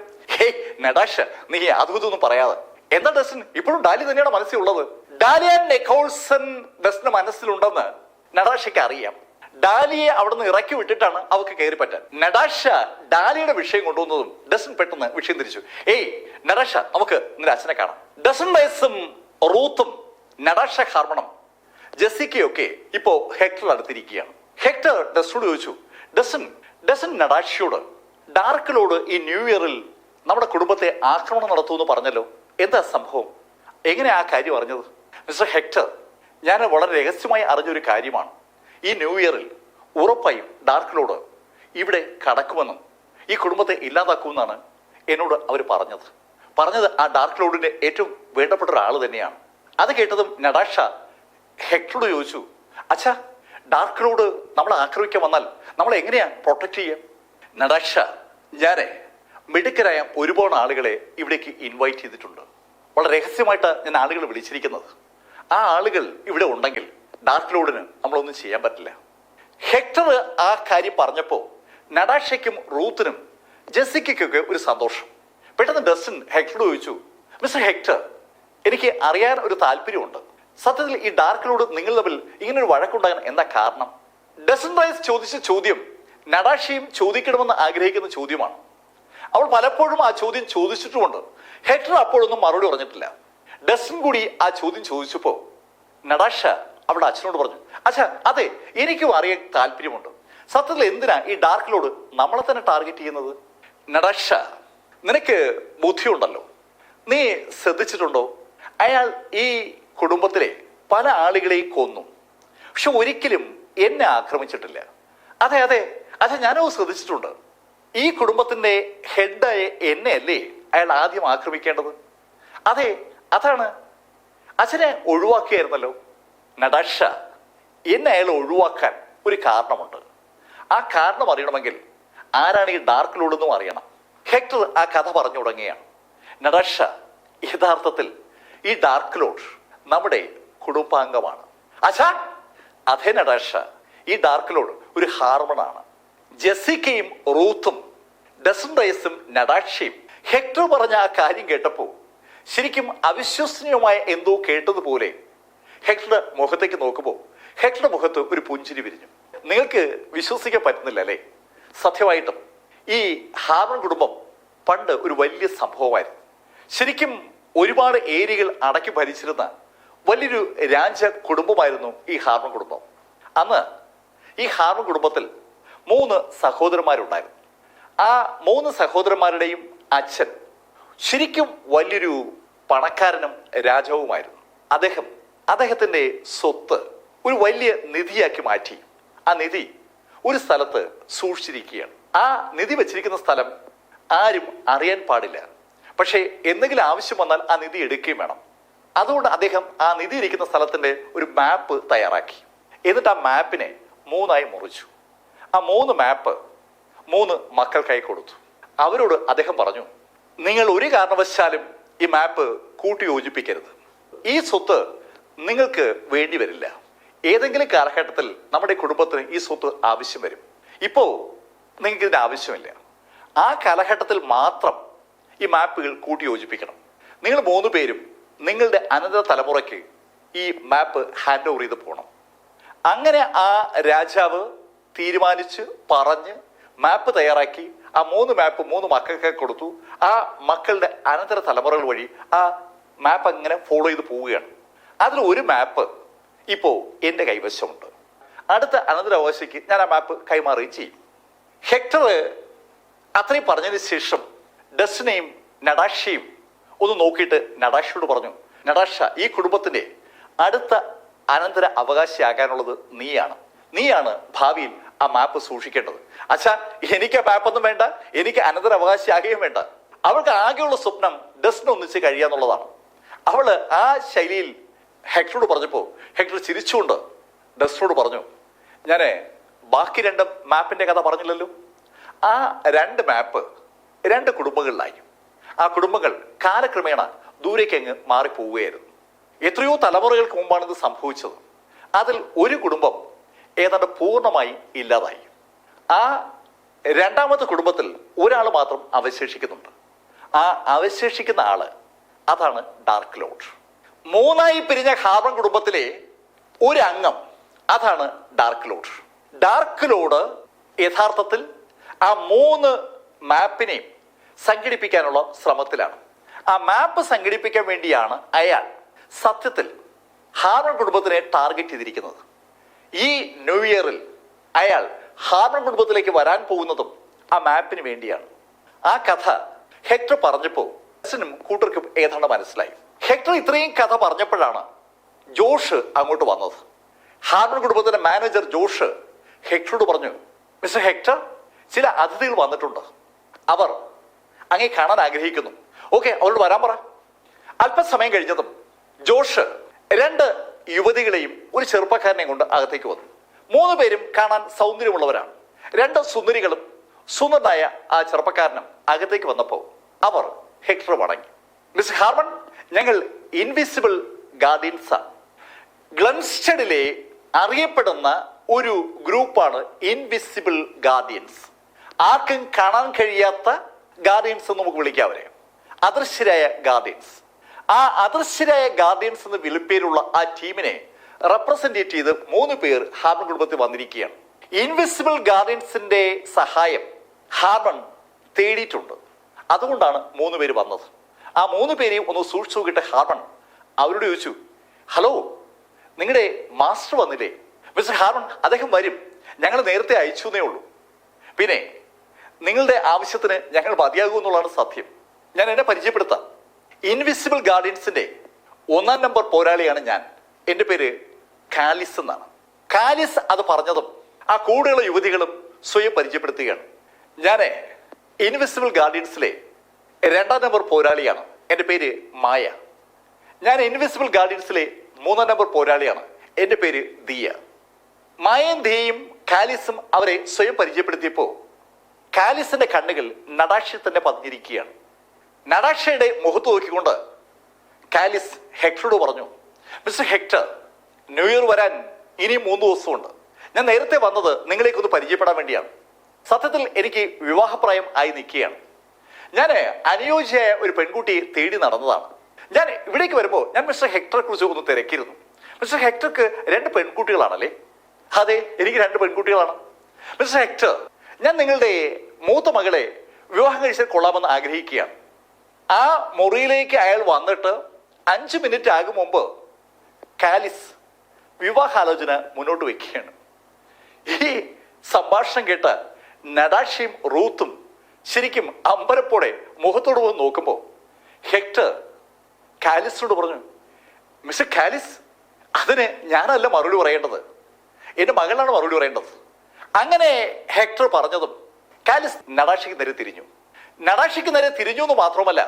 നടാഷ നീ അതും പറയാതെ. എന്താ ഡസൻ ഇപ്പോഴും ഡാലി തന്നെയാണ് മനസ്സിലുള്ളത്? ഡാലിയ നെക്കോൾസൺ ഡസന്റെ മനസ്സിലുണ്ടെന്ന് നടാഷയ്ക്ക് അറിയാം. ഡാലിയെ അവിടുന്ന് ഇറക്കി വിട്ടിട്ടാണ് അവർക്ക് കയറി പറ്റാൻ. നടാഷ ഡാലിയുടെ വിഷയം കൊണ്ടുവന്നതും ഡസൻ പെട്ടെന്ന് വിഷയം തിരിച്ചു. നടാഷ, നമുക്ക് നിന്റെ അച്ഛനെ കാണാം. ഡസൻ റൈസും റൂത്തും നടാഷ ഹാർമണും ജെസ്സിക്കയൊക്കെ ഇപ്പോ ഹെക്ടർ അടുത്തിരിക്കുകയാണ്. ഹെക്ടർ ഡസനോട് ചോദിച്ചു, ഡസൻ നടാഷയോട് ഡാർക്കിലോട് ഈ ന്യൂ ഇയറിൽ നമ്മുടെ കുടുംബത്തെ ആക്രമണം നടത്തുമെന്ന് പറഞ്ഞല്ലോ, എന്താ സംഭവം, എങ്ങനെ ആ കാര്യം അറിഞ്ഞത്? മിസ്റ്റർ ഹെക്ടർ, ഞാൻ വളരെ രഹസ്യമായി അറിഞ്ഞൊരു കാര്യമാണ്. ഈ ന്യൂ ഇയറിൽ ഉറപ്പായും ഡാർക്കിലോട് ഇവിടെ കടക്കുമെന്നും ഈ കുടുംബത്തെ ഇല്ലാതാക്കുമെന്നാണ് എന്നോട് അവർ പറഞ്ഞത് ആ ഡാർക്ക് ലോഡിന്റെ ഏറ്റവും വേണ്ടപ്പെട്ട ഒരാൾ തന്നെയാണ്. അത് കേട്ടതും നടാഷ ഹെക്ടറോട് ചോദിച്ചു, അച്ഛാ, ഡാർക്ക് ലോഡ് നമ്മളെ ആക്രമിക്കാൻ വന്നാൽ നമ്മൾ എങ്ങനെയാ പ്രൊട്ടക്ട് ചെയ്യുക? നടാഷ, ഞാൻ മിടുക്കരായ ഒരുപാട് ആളുകളെ ഇവിടേക്ക് ഇൻവൈറ്റ് ചെയ്തിട്ടുണ്ട്. വളരെ രഹസ്യമായിട്ട് ഞാൻ ആളുകളെ വിളിച്ചിരിക്കുന്നത്. ആ ആളുകൾ ഇവിടെ ഉണ്ടെങ്കിൽ ഡാർക്ക് ലോഡിന് നമ്മളൊന്നും ചെയ്യാൻ പറ്റില്ല. ഹെക്ടർ ആ കാര്യം പറഞ്ഞപ്പോൾ നടാഷയ്ക്കും റൂത്തിനും ജെസ്സിക്കൊക്കെ ഒരു സന്തോഷം. പെട്ടെന്ന് ഡസ്റ്റൻ ഹെക്ടറോട് ചോദിച്ചു, മിസ്റ്റർ ഹെക്ടർ, എനിക്ക് അറിയാൻ ഒരു താല്പര്യമുണ്ട്. സത്യത്തിൽ ഈ ഡാർക്ക് ലോഡ് നിങ്ങൾ തമ്മിൽ ഇങ്ങനെ ഒരു വഴക്കുണ്ടാകാൻ എന്താ കാരണം? ഡസൻ റൈസ് ചോദിച്ച ചോദ്യം നടാഷയും ചോദിക്കണമെന്ന് ആഗ്രഹിക്കുന്ന ചോദ്യമാണ്. അവൾ പലപ്പോഴും ആ ചോദ്യം ചോദിച്ചിട്ടുമുണ്ട്. ഹെക്ടർ അപ്പോഴൊന്നും മറുപടി പറഞ്ഞിട്ടില്ല. ഡസ്റ്റൻ കൂടി ആ ചോദ്യം ചോദിച്ചപ്പോൾ നടാഷ അവളുടെ അച്ഛനോട് പറഞ്ഞു, അച്ഛാ, അതെ, എനിക്കും അറിയാൻ താല്പര്യമുണ്ട്. സത്യത്തിൽ എന്തിനാ ഈ ഡാർക്ക് ലോഡ് നമ്മളെ തന്നെ ടാർഗറ്റ് ചെയ്യുന്നത്? നടാഷ, നിനക്ക് ബുദ്ധിയുണ്ടല്ലോ, നീ ശ്രദ്ധിച്ചിട്ടുണ്ടോ? അയാൾ ഈ കുടുംബത്തിലെ പല ആളുകളെയും കൊന്നു, പക്ഷെ ഒരിക്കലും എന്നെ ആക്രമിച്ചിട്ടില്ല. അതെ, ഞാനത് ശ്രദ്ധിച്ചിട്ടുണ്ട്. ഈ കുടുംബത്തിന്റെ ഹെഡായ എന്നെ അല്ലേ അയാൾ ആദ്യം ആക്രമിക്കേണ്ടത്? അതെ, അതാണ്. അച്ഛനെ ഒഴിവാക്കിയായിരുന്നല്ലോ. നടാഷ, എന്നെ അയാൾ ഒഴിവാക്കാൻ ഒരു കാരണമുണ്ട്. ആ കാരണം അറിയണമെങ്കിൽ ആരാണ് ഈ ഡാർക്ക് ലോഡ് എന്നും അറിയണം. ഹെക്ടർ ആ കഥ പറഞ്ഞു തുടങ്ങിയാണ്. നടാഷ, യഥാർത്ഥത്തിൽ ഈ ഡാർക്ക് ലോഡ് നമ്മുടെ കുടുംബാംഗമാണ്. അച്ഛാ, അതെ നടാഷ, ഈ ഡാർക്ക് ലോഡ് ഒരു ഹാർമണാണ്. ജെസ്സിക്കയും റൂത്തും ഡസൻ റൈസും നടാഷയും ഹെക്ടർ പറഞ്ഞ ആ കാര്യം കേട്ടപ്പോൾ ശരിക്കും അവിശ്വസനീയമായ എന്തോ കേട്ടതുപോലെ ഹെക്ടറുടെ മുഖത്തേക്ക് നോക്കുമ്പോൾ ഹെക്ടറുടെ മുഖത്ത് ഒരു പുഞ്ചിരി വിരിഞ്ഞു. നിങ്ങൾക്ക് വിശ്വസിക്കാൻ പറ്റുന്നില്ല അല്ലേ? സത്യമായിട്ടും ഈ ഹാർമൺ കുടുംബം പണ്ട് ഒരു വലിയ സംഭവമായിരുന്നു. ശരിക്കും ഒരുപാട് ഏരിയകൾ അടക്കി ഭരിച്ചിരുന്ന വലിയൊരു രാജ കുടുംബമായിരുന്നു ഈ ഹാർമൺ കുടുംബം. അന്ന് ഈ ഹാർമൺ കുടുംബത്തിൽ 3 സഹോദരന്മാരുണ്ടായിരുന്നു. ആ 3 സഹോദരന്മാരുടെയും അച്ഛൻ ശരിക്കും വലിയൊരു പണക്കാരനും രാജാവുമായിരുന്നു. അദ്ദേഹത്തിന്റെ സ്വത്ത് ഒരു വലിയ നിധിയാക്കി മാറ്റി. ആ നിധി ഒരു സ്ഥലത്ത് സൂക്ഷിച്ചിരിക്കുകയാണ്. ആ നിധി വെച്ചിരിക്കുന്ന സ്ഥലം ആരും അറിയാൻ പാടില്ല. പക്ഷേ എന്തെങ്കിലും ആവശ്യം വന്നാൽ ആ നിധി എടുക്കുകയും വേണം. അതുകൊണ്ട് അദ്ദേഹം ആ നിധി ഇരിക്കുന്ന സ്ഥലത്തിന്റെ ഒരു മാപ്പ് തയ്യാറാക്കി. എന്നിട്ട് ആ മാപ്പിനെ 3ആയി മുറിച്ചു. ആ 3 മാപ്പ് 3 മക്കൾക്കായി കൊടുത്തു. അവരോട് അദ്ദേഹം പറഞ്ഞു, നിങ്ങൾ ഒരു കാരണവശാലും ഈ മാപ്പ് കൂട്ടി യോജിപ്പിക്കരുത്. ഈ സ്വത്ത് നിങ്ങൾക്ക് വേണ്ടി വരില്ല. ഏതെങ്കിലും കാലഘട്ടത്തിൽ നമ്മുടെ കുടുംബത്തിന് ഈ സ്വത്ത് ആവശ്യം വരും. ഇപ്പോ നിങ്ങൾക്ക് ഇതിന്റെ ആവശ്യമില്ല. ആ കാലഘട്ടത്തിൽ മാത്രം ഈ മാപ്പുകൾ കൂട്ടി യോജിപ്പിക്കണം. നിങ്ങൾ 3 പേരും നിങ്ങളുടെ അനന്തര തലമുറയ്ക്ക് ഈ മാപ്പ് ഹാൻഡ് ഓവർ ചെയ്ത് പോകണം. അങ്ങനെ ആ രാജാവ് തീരുമാനിച്ച് പറഞ്ഞ് മാപ്പ് തയ്യാറാക്കി. ആ 3 മാപ്പ് 3 മക്കൾക്ക് കൊടുത്തു. ആ മക്കളുടെ അനന്തര തലമുറകൾ വഴി ആ മാപ്പ് അങ്ങനെ ഫോളോ ചെയ്ത് പോവുകയാണ്. അതിൽ ഒരു മാപ്പ് ഇപ്പോ എന്റെ കൈവശമുണ്ട്. അടുത്ത അനന്തരാവകാശിക്ക് ഞാൻ ആ മാപ്പ് കൈമാറുകയും ചെയ്യും. ഹെക്ടർ അത്രയും പറഞ്ഞതിന് ശേഷം ഡസ്റ്റനെയും നടാഷയും ഒന്ന് നോക്കിയിട്ട് നടാഷയോട് പറഞ്ഞു, നടാഷ, ഈ കുടുംബത്തിന്റെ അടുത്ത അനന്തര അവകാശിയാകാനുള്ളത് നീയാണ് ഭാവിയിൽ ആ മാപ്പ് സൂക്ഷിക്കേണ്ടത്. അച്ഛാ, എനിക്ക് ആ മാപ്പൊന്നും വേണ്ട, എനിക്ക് അനന്തര അവകാശിയാകുകയും വേണ്ട. അവൾക്ക് ആകെയുള്ള സ്വപ്നം ഡസ്റ്റനെ ഒന്നിച്ച് കഴിയാന്നുള്ളതാണ്. അവള് ആ ശൈലിയിൽ ഹെക്ടറോട് പറഞ്ഞപ്പോൾ ഹെക്ടർ ചിരിച്ചുകൊണ്ട് ഡസ്റ്റനോട് പറഞ്ഞു, ഞാന് ബാക്കി 2 മാപ്പിന്റെ കഥ പറഞ്ഞില്ലല്ലോ. ആ 2 മാപ്പ് 2 കുടുംബങ്ങളിലായി. ആ കുടുംബങ്ങൾ കാലക്രമേണ ദൂരേക്ക് അങ്ങ് മാറിപ്പോവുകയായിരുന്നു. എത്രയോ തലമുറകൾക്ക് മുമ്പാണ് ഇത് സംഭവിച്ചത്. അതിൽ ഒരു കുടുംബം ഏതാണ്ട് പൂർണ്ണമായി ഇല്ലാതായി. ആ 2ാമത്തെ കുടുംബത്തിൽ ഒരാൾ മാത്രം അവശേഷിക്കുന്നുണ്ട്. ആ അവശേഷിക്കുന്ന ആള് അതാണ് ഡാർക്ക് ലോഡ്. 3ആയി പിരിഞ്ഞ ഹാർമൺ കുടുംബത്തിലെ ഒരു അംഗം അതാണ് ഡാർക്ക് ലോഡ്. ഡാർക്ക് ലോഡ് യഥാർത്ഥത്തിൽ ആ 3 മാപ്പിനെയും സംഘടിപ്പിക്കാനുള്ള ശ്രമത്തിലാണ്. ആ മാപ്പ് സംഘടിപ്പിക്കാൻ വേണ്ടിയാണ് അയാൾ സത്യത്തിൽ ഹാർമൺ കുടുംബത്തിനെ ടാർഗറ്റ് ചെയ്തിരിക്കുന്നത്. ഈ ന്യൂ ഇയറിൽ അയാൾ ഹാർമൺ കുടുംബത്തിലേക്ക് വരാൻ പോകുന്നതും ആ മാപ്പിന് വേണ്ടിയാണ്. ആ കഥ ഹെക്ടർ പറഞ്ഞപ്പോൾ കൂട്ടർക്കും ഏതാണ്ട് മനസ്സിലായി. ഹെക്ടർ ഇത്രയും കഥ പറഞ്ഞപ്പോഴാണ് ജോഷ് അങ്ങോട്ട് വന്നത്. ഹാർമൺ കുടുംബത്തിന്റെ മാനേജർ ജോഷ് ഹെക്ടറോട് പറഞ്ഞു, മിസ്റ്റർ ഹെക്ടർ, ചില അതിഥികൾ വന്നിട്ടുണ്ട്, അവർ അങ്ങേ കാണാൻ ആഗ്രഹിക്കുന്നു. ഓക്കെ, അവരോട് വരാൻ പറ. അല്പസമയം കഴിഞ്ഞതും ജോഷ് 2 യുവതികളെയും ഒരു ചെറുപ്പക്കാരനെയും കൊണ്ട് അകത്തേക്ക് വന്നു. 3 പേരും കാണാൻ സൗന്ദര്യമുള്ളവരാണ്. 2 സുന്ദരികളും സുന്ദരനായ ആ ചെറുപ്പക്കാരനും അകത്തേക്ക് വന്നപ്പോൾ അവർ ഹെക്ടർ വണങ്ങി. മിസ്റ്റർ ഹാർമൺ, ഞങ്ങൾ ഇൻവിസിബിൾ ഗാർഡിയൻസാണ്. ഗ്ലൻസ്റ്റഡിലെ അറിയപ്പെടുന്ന ഒരു ഗ്രൂപ്പാണ് ഇൻവിസിബിൾ ഗാർഡിയൻസ്. ആർക്കും കാണാൻ കഴിയാത്ത ഗാർഡിയൻസ് എന്ന് നമുക്ക് വിളിക്കാം അവരെ. അദൃശ്യരായ ഗാർഡിയൻസ്. ആ അദൃശ്യരായ ഗാർഡിയൻസ് എന്ന് വിളിപ്പേരുള്ള ആ ടീമിനെ റെപ്രസെന്റേറ്റ് ചെയ്ത് 3 പേർ ഹാർമൺ കുടുംബത്തിൽ വന്നിരിക്കുകയാണ്. ഇൻവിസിബിൾ ഗാർഡിയൻസിന്റെ സഹായം ഹാർമൺ തേടിയിട്ടുണ്ട്. അതുകൊണ്ടാണ് 3 പേര് വന്നത്. ആ 3 പേരെയും ഒന്ന് സൂക്ഷിച്ചു നോക്കിയിട്ട് ഹാർമൺ അവരോട് ചോദിച്ചു, ഹലോ, നിങ്ങളുടെ മാസ്റ്റർ വന്നില്ലേ? മിസ്റ്റർ ഹാർമൺ, അദ്ദേഹം വരും, ഞങ്ങൾ നേരത്തെ അയച്ചു എന്നേ ഉള്ളൂ. പിന്നെ നിങ്ങളുടെ ആവശ്യത്തിന് ഞങ്ങൾ മതിയാകുമെന്നുള്ളതാണ് സത്യം. ഞാൻ എന്നെ പരിചയപ്പെടുത്താം. ഇൻവിസിബിൾ ഗാർഡിയൻസിന്റെ 1-ാം നമ്പർ പോരാളിയാണ് ഞാൻ. എൻ്റെ പേര് കാലിസ് എന്നാണ്. കാലിസ് അത് പറഞ്ഞതും ആ കൂടെയുള്ള യുവതികളും സ്വയം പരിചയപ്പെടുത്തുകയാണ്. ഞാൻ ഇൻവിസിബിൾ ഗാർഡിയൻസിലെ 2-ാം നമ്പർ പോരാളിയാണ്. എൻ്റെ പേര് മായ. ഞാൻ ഇൻവിസിബിൾ ഗാർഡിയൻസിലെ 3-ാം നമ്പർ പോരാളിയാണ്. എൻ്റെ പേര് ദിയ. മായയും ദിയയും കാലിസും അവരെ സ്വയം പരിചയപ്പെടുത്തിയപ്പോൾ കാലിസിന്റെ കണ്ണുകൾ നടാക്ഷയിൽ തന്നെ പതിഞ്ഞിരിക്കുകയാണ്. നടാക്ഷയുടെ മുഖത്ത് നോക്കിക്കൊണ്ട് കാലിസ് ഹെക്ടറോട് പറഞ്ഞു, മിസ്റ്റർ ഹെക്ടർ, ന്യൂ ഇയർ വരാൻ ഇനിയും 3 ദിവസമുണ്ട്. ഞാൻ നേരത്തെ വന്നത് നിങ്ങളേക്കൊന്ന് പരിചയപ്പെടാൻ വേണ്ടിയാണ്. സത്യത്തിൽ എനിക്ക് വിവാഹപ്രായം ആയി നിൽക്കുകയാണ്. ഞാൻ അനുയോജ്യയായ ഒരു പെൺകുട്ടിയെ തേടി നടന്നതാണ്. ഞാൻ ഇവിടേക്ക് വരുമ്പോൾ ഞാൻ മിസ്റ്റർ ഹെക്ടറെ കുറിച്ച് ഒന്ന് തിരക്കിയിരുന്നു. മിസ്റ്റർ ഹെക്ടർക്ക് 2 പെൺകുട്ടികളാണല്ലേ? അതെ, എനിക്ക് 2 പെൺകുട്ടികളാണ്. മിസ്റ്റർ ഹെക്ടർ, ഞാൻ നിങ്ങളുടെ മൂത്ത മകളെ വിവാഹം കഴിച്ചാൽ കൊള്ളാമെന്ന് ആഗ്രഹിക്കുകയാണ്. ആ മുറിയിലേക്ക് അയാൾ വന്നിട്ട് 5 മിനിറ്റ് ആകും മുമ്പ് കാലിസ് വിവാഹാലോചന മുന്നോട്ട് വയ്ക്കുകയാണ്. ഈ സംഭാഷണം കേട്ട നടാക്ഷയും റൂത്തും ശരിക്കും അമ്പരപ്പോടെ മുഖത്തോട് പോയി നോക്കുമ്പോൾ ഹെക്ടർ കാലിസിനോട് പറഞ്ഞു, മിസ്റ്റർ കാലിസ്, അതിന് ഞാനല്ല മറുപടി പറയേണ്ടത്, എൻ്റെ മകളാണ് മറുപടി പറയേണ്ടത്. അങ്ങനെ ഹെക്ടർ പറഞ്ഞതും കാലിസ് നടാക്ഷയ്ക്ക് നേരെ തിരിഞ്ഞു. നടാക്ഷയ്ക്ക് നേരെ തിരിഞ്ഞു എന്ന് മാത്രമല്ല,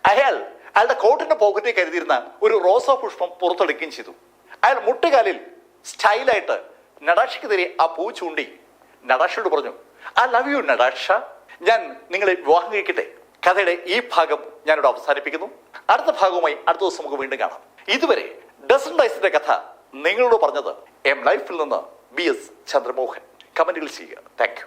അയാളുടെ കോട്ടിന്റെ പോക്കറ്റിൽ കരുതിയിരുന്ന ഒരു റോസാ പുഷ്പം പുറത്തെടുക്കുകയും ചെയ്തു. അയാൾ മുട്ടുകാലിൽ സ്റ്റൈലായിട്ട് നടാക്ഷയ്ക്ക് നേരെ ആ പൂ ചൂണ്ടി നടാക്ഷയോട് പറഞ്ഞു, ഐ ലവ് യു നടാക്ഷ, ഞാൻ നിങ്ങളെ വിവാഹം കഴിക്കട്ടെ. കഥയുടെ ഈ ഭാഗം ഞാനിവിടെ അവസാനിപ്പിക്കുന്നു. അടുത്ത ഭാഗവുമായി അടുത്ത ദിവസം നമുക്ക് വീണ്ടും കാണാം. ഇതുവരെ ഡസൻ ഡൈസിന്റെ കഥ നിങ്ങളോട് പറഞ്ഞത് എം ലൈഫിൽ നിന്ന് BS ചന്ദ്രമോഹൻ. കമന്റുകൾ ചെയ്യുക. Thank you.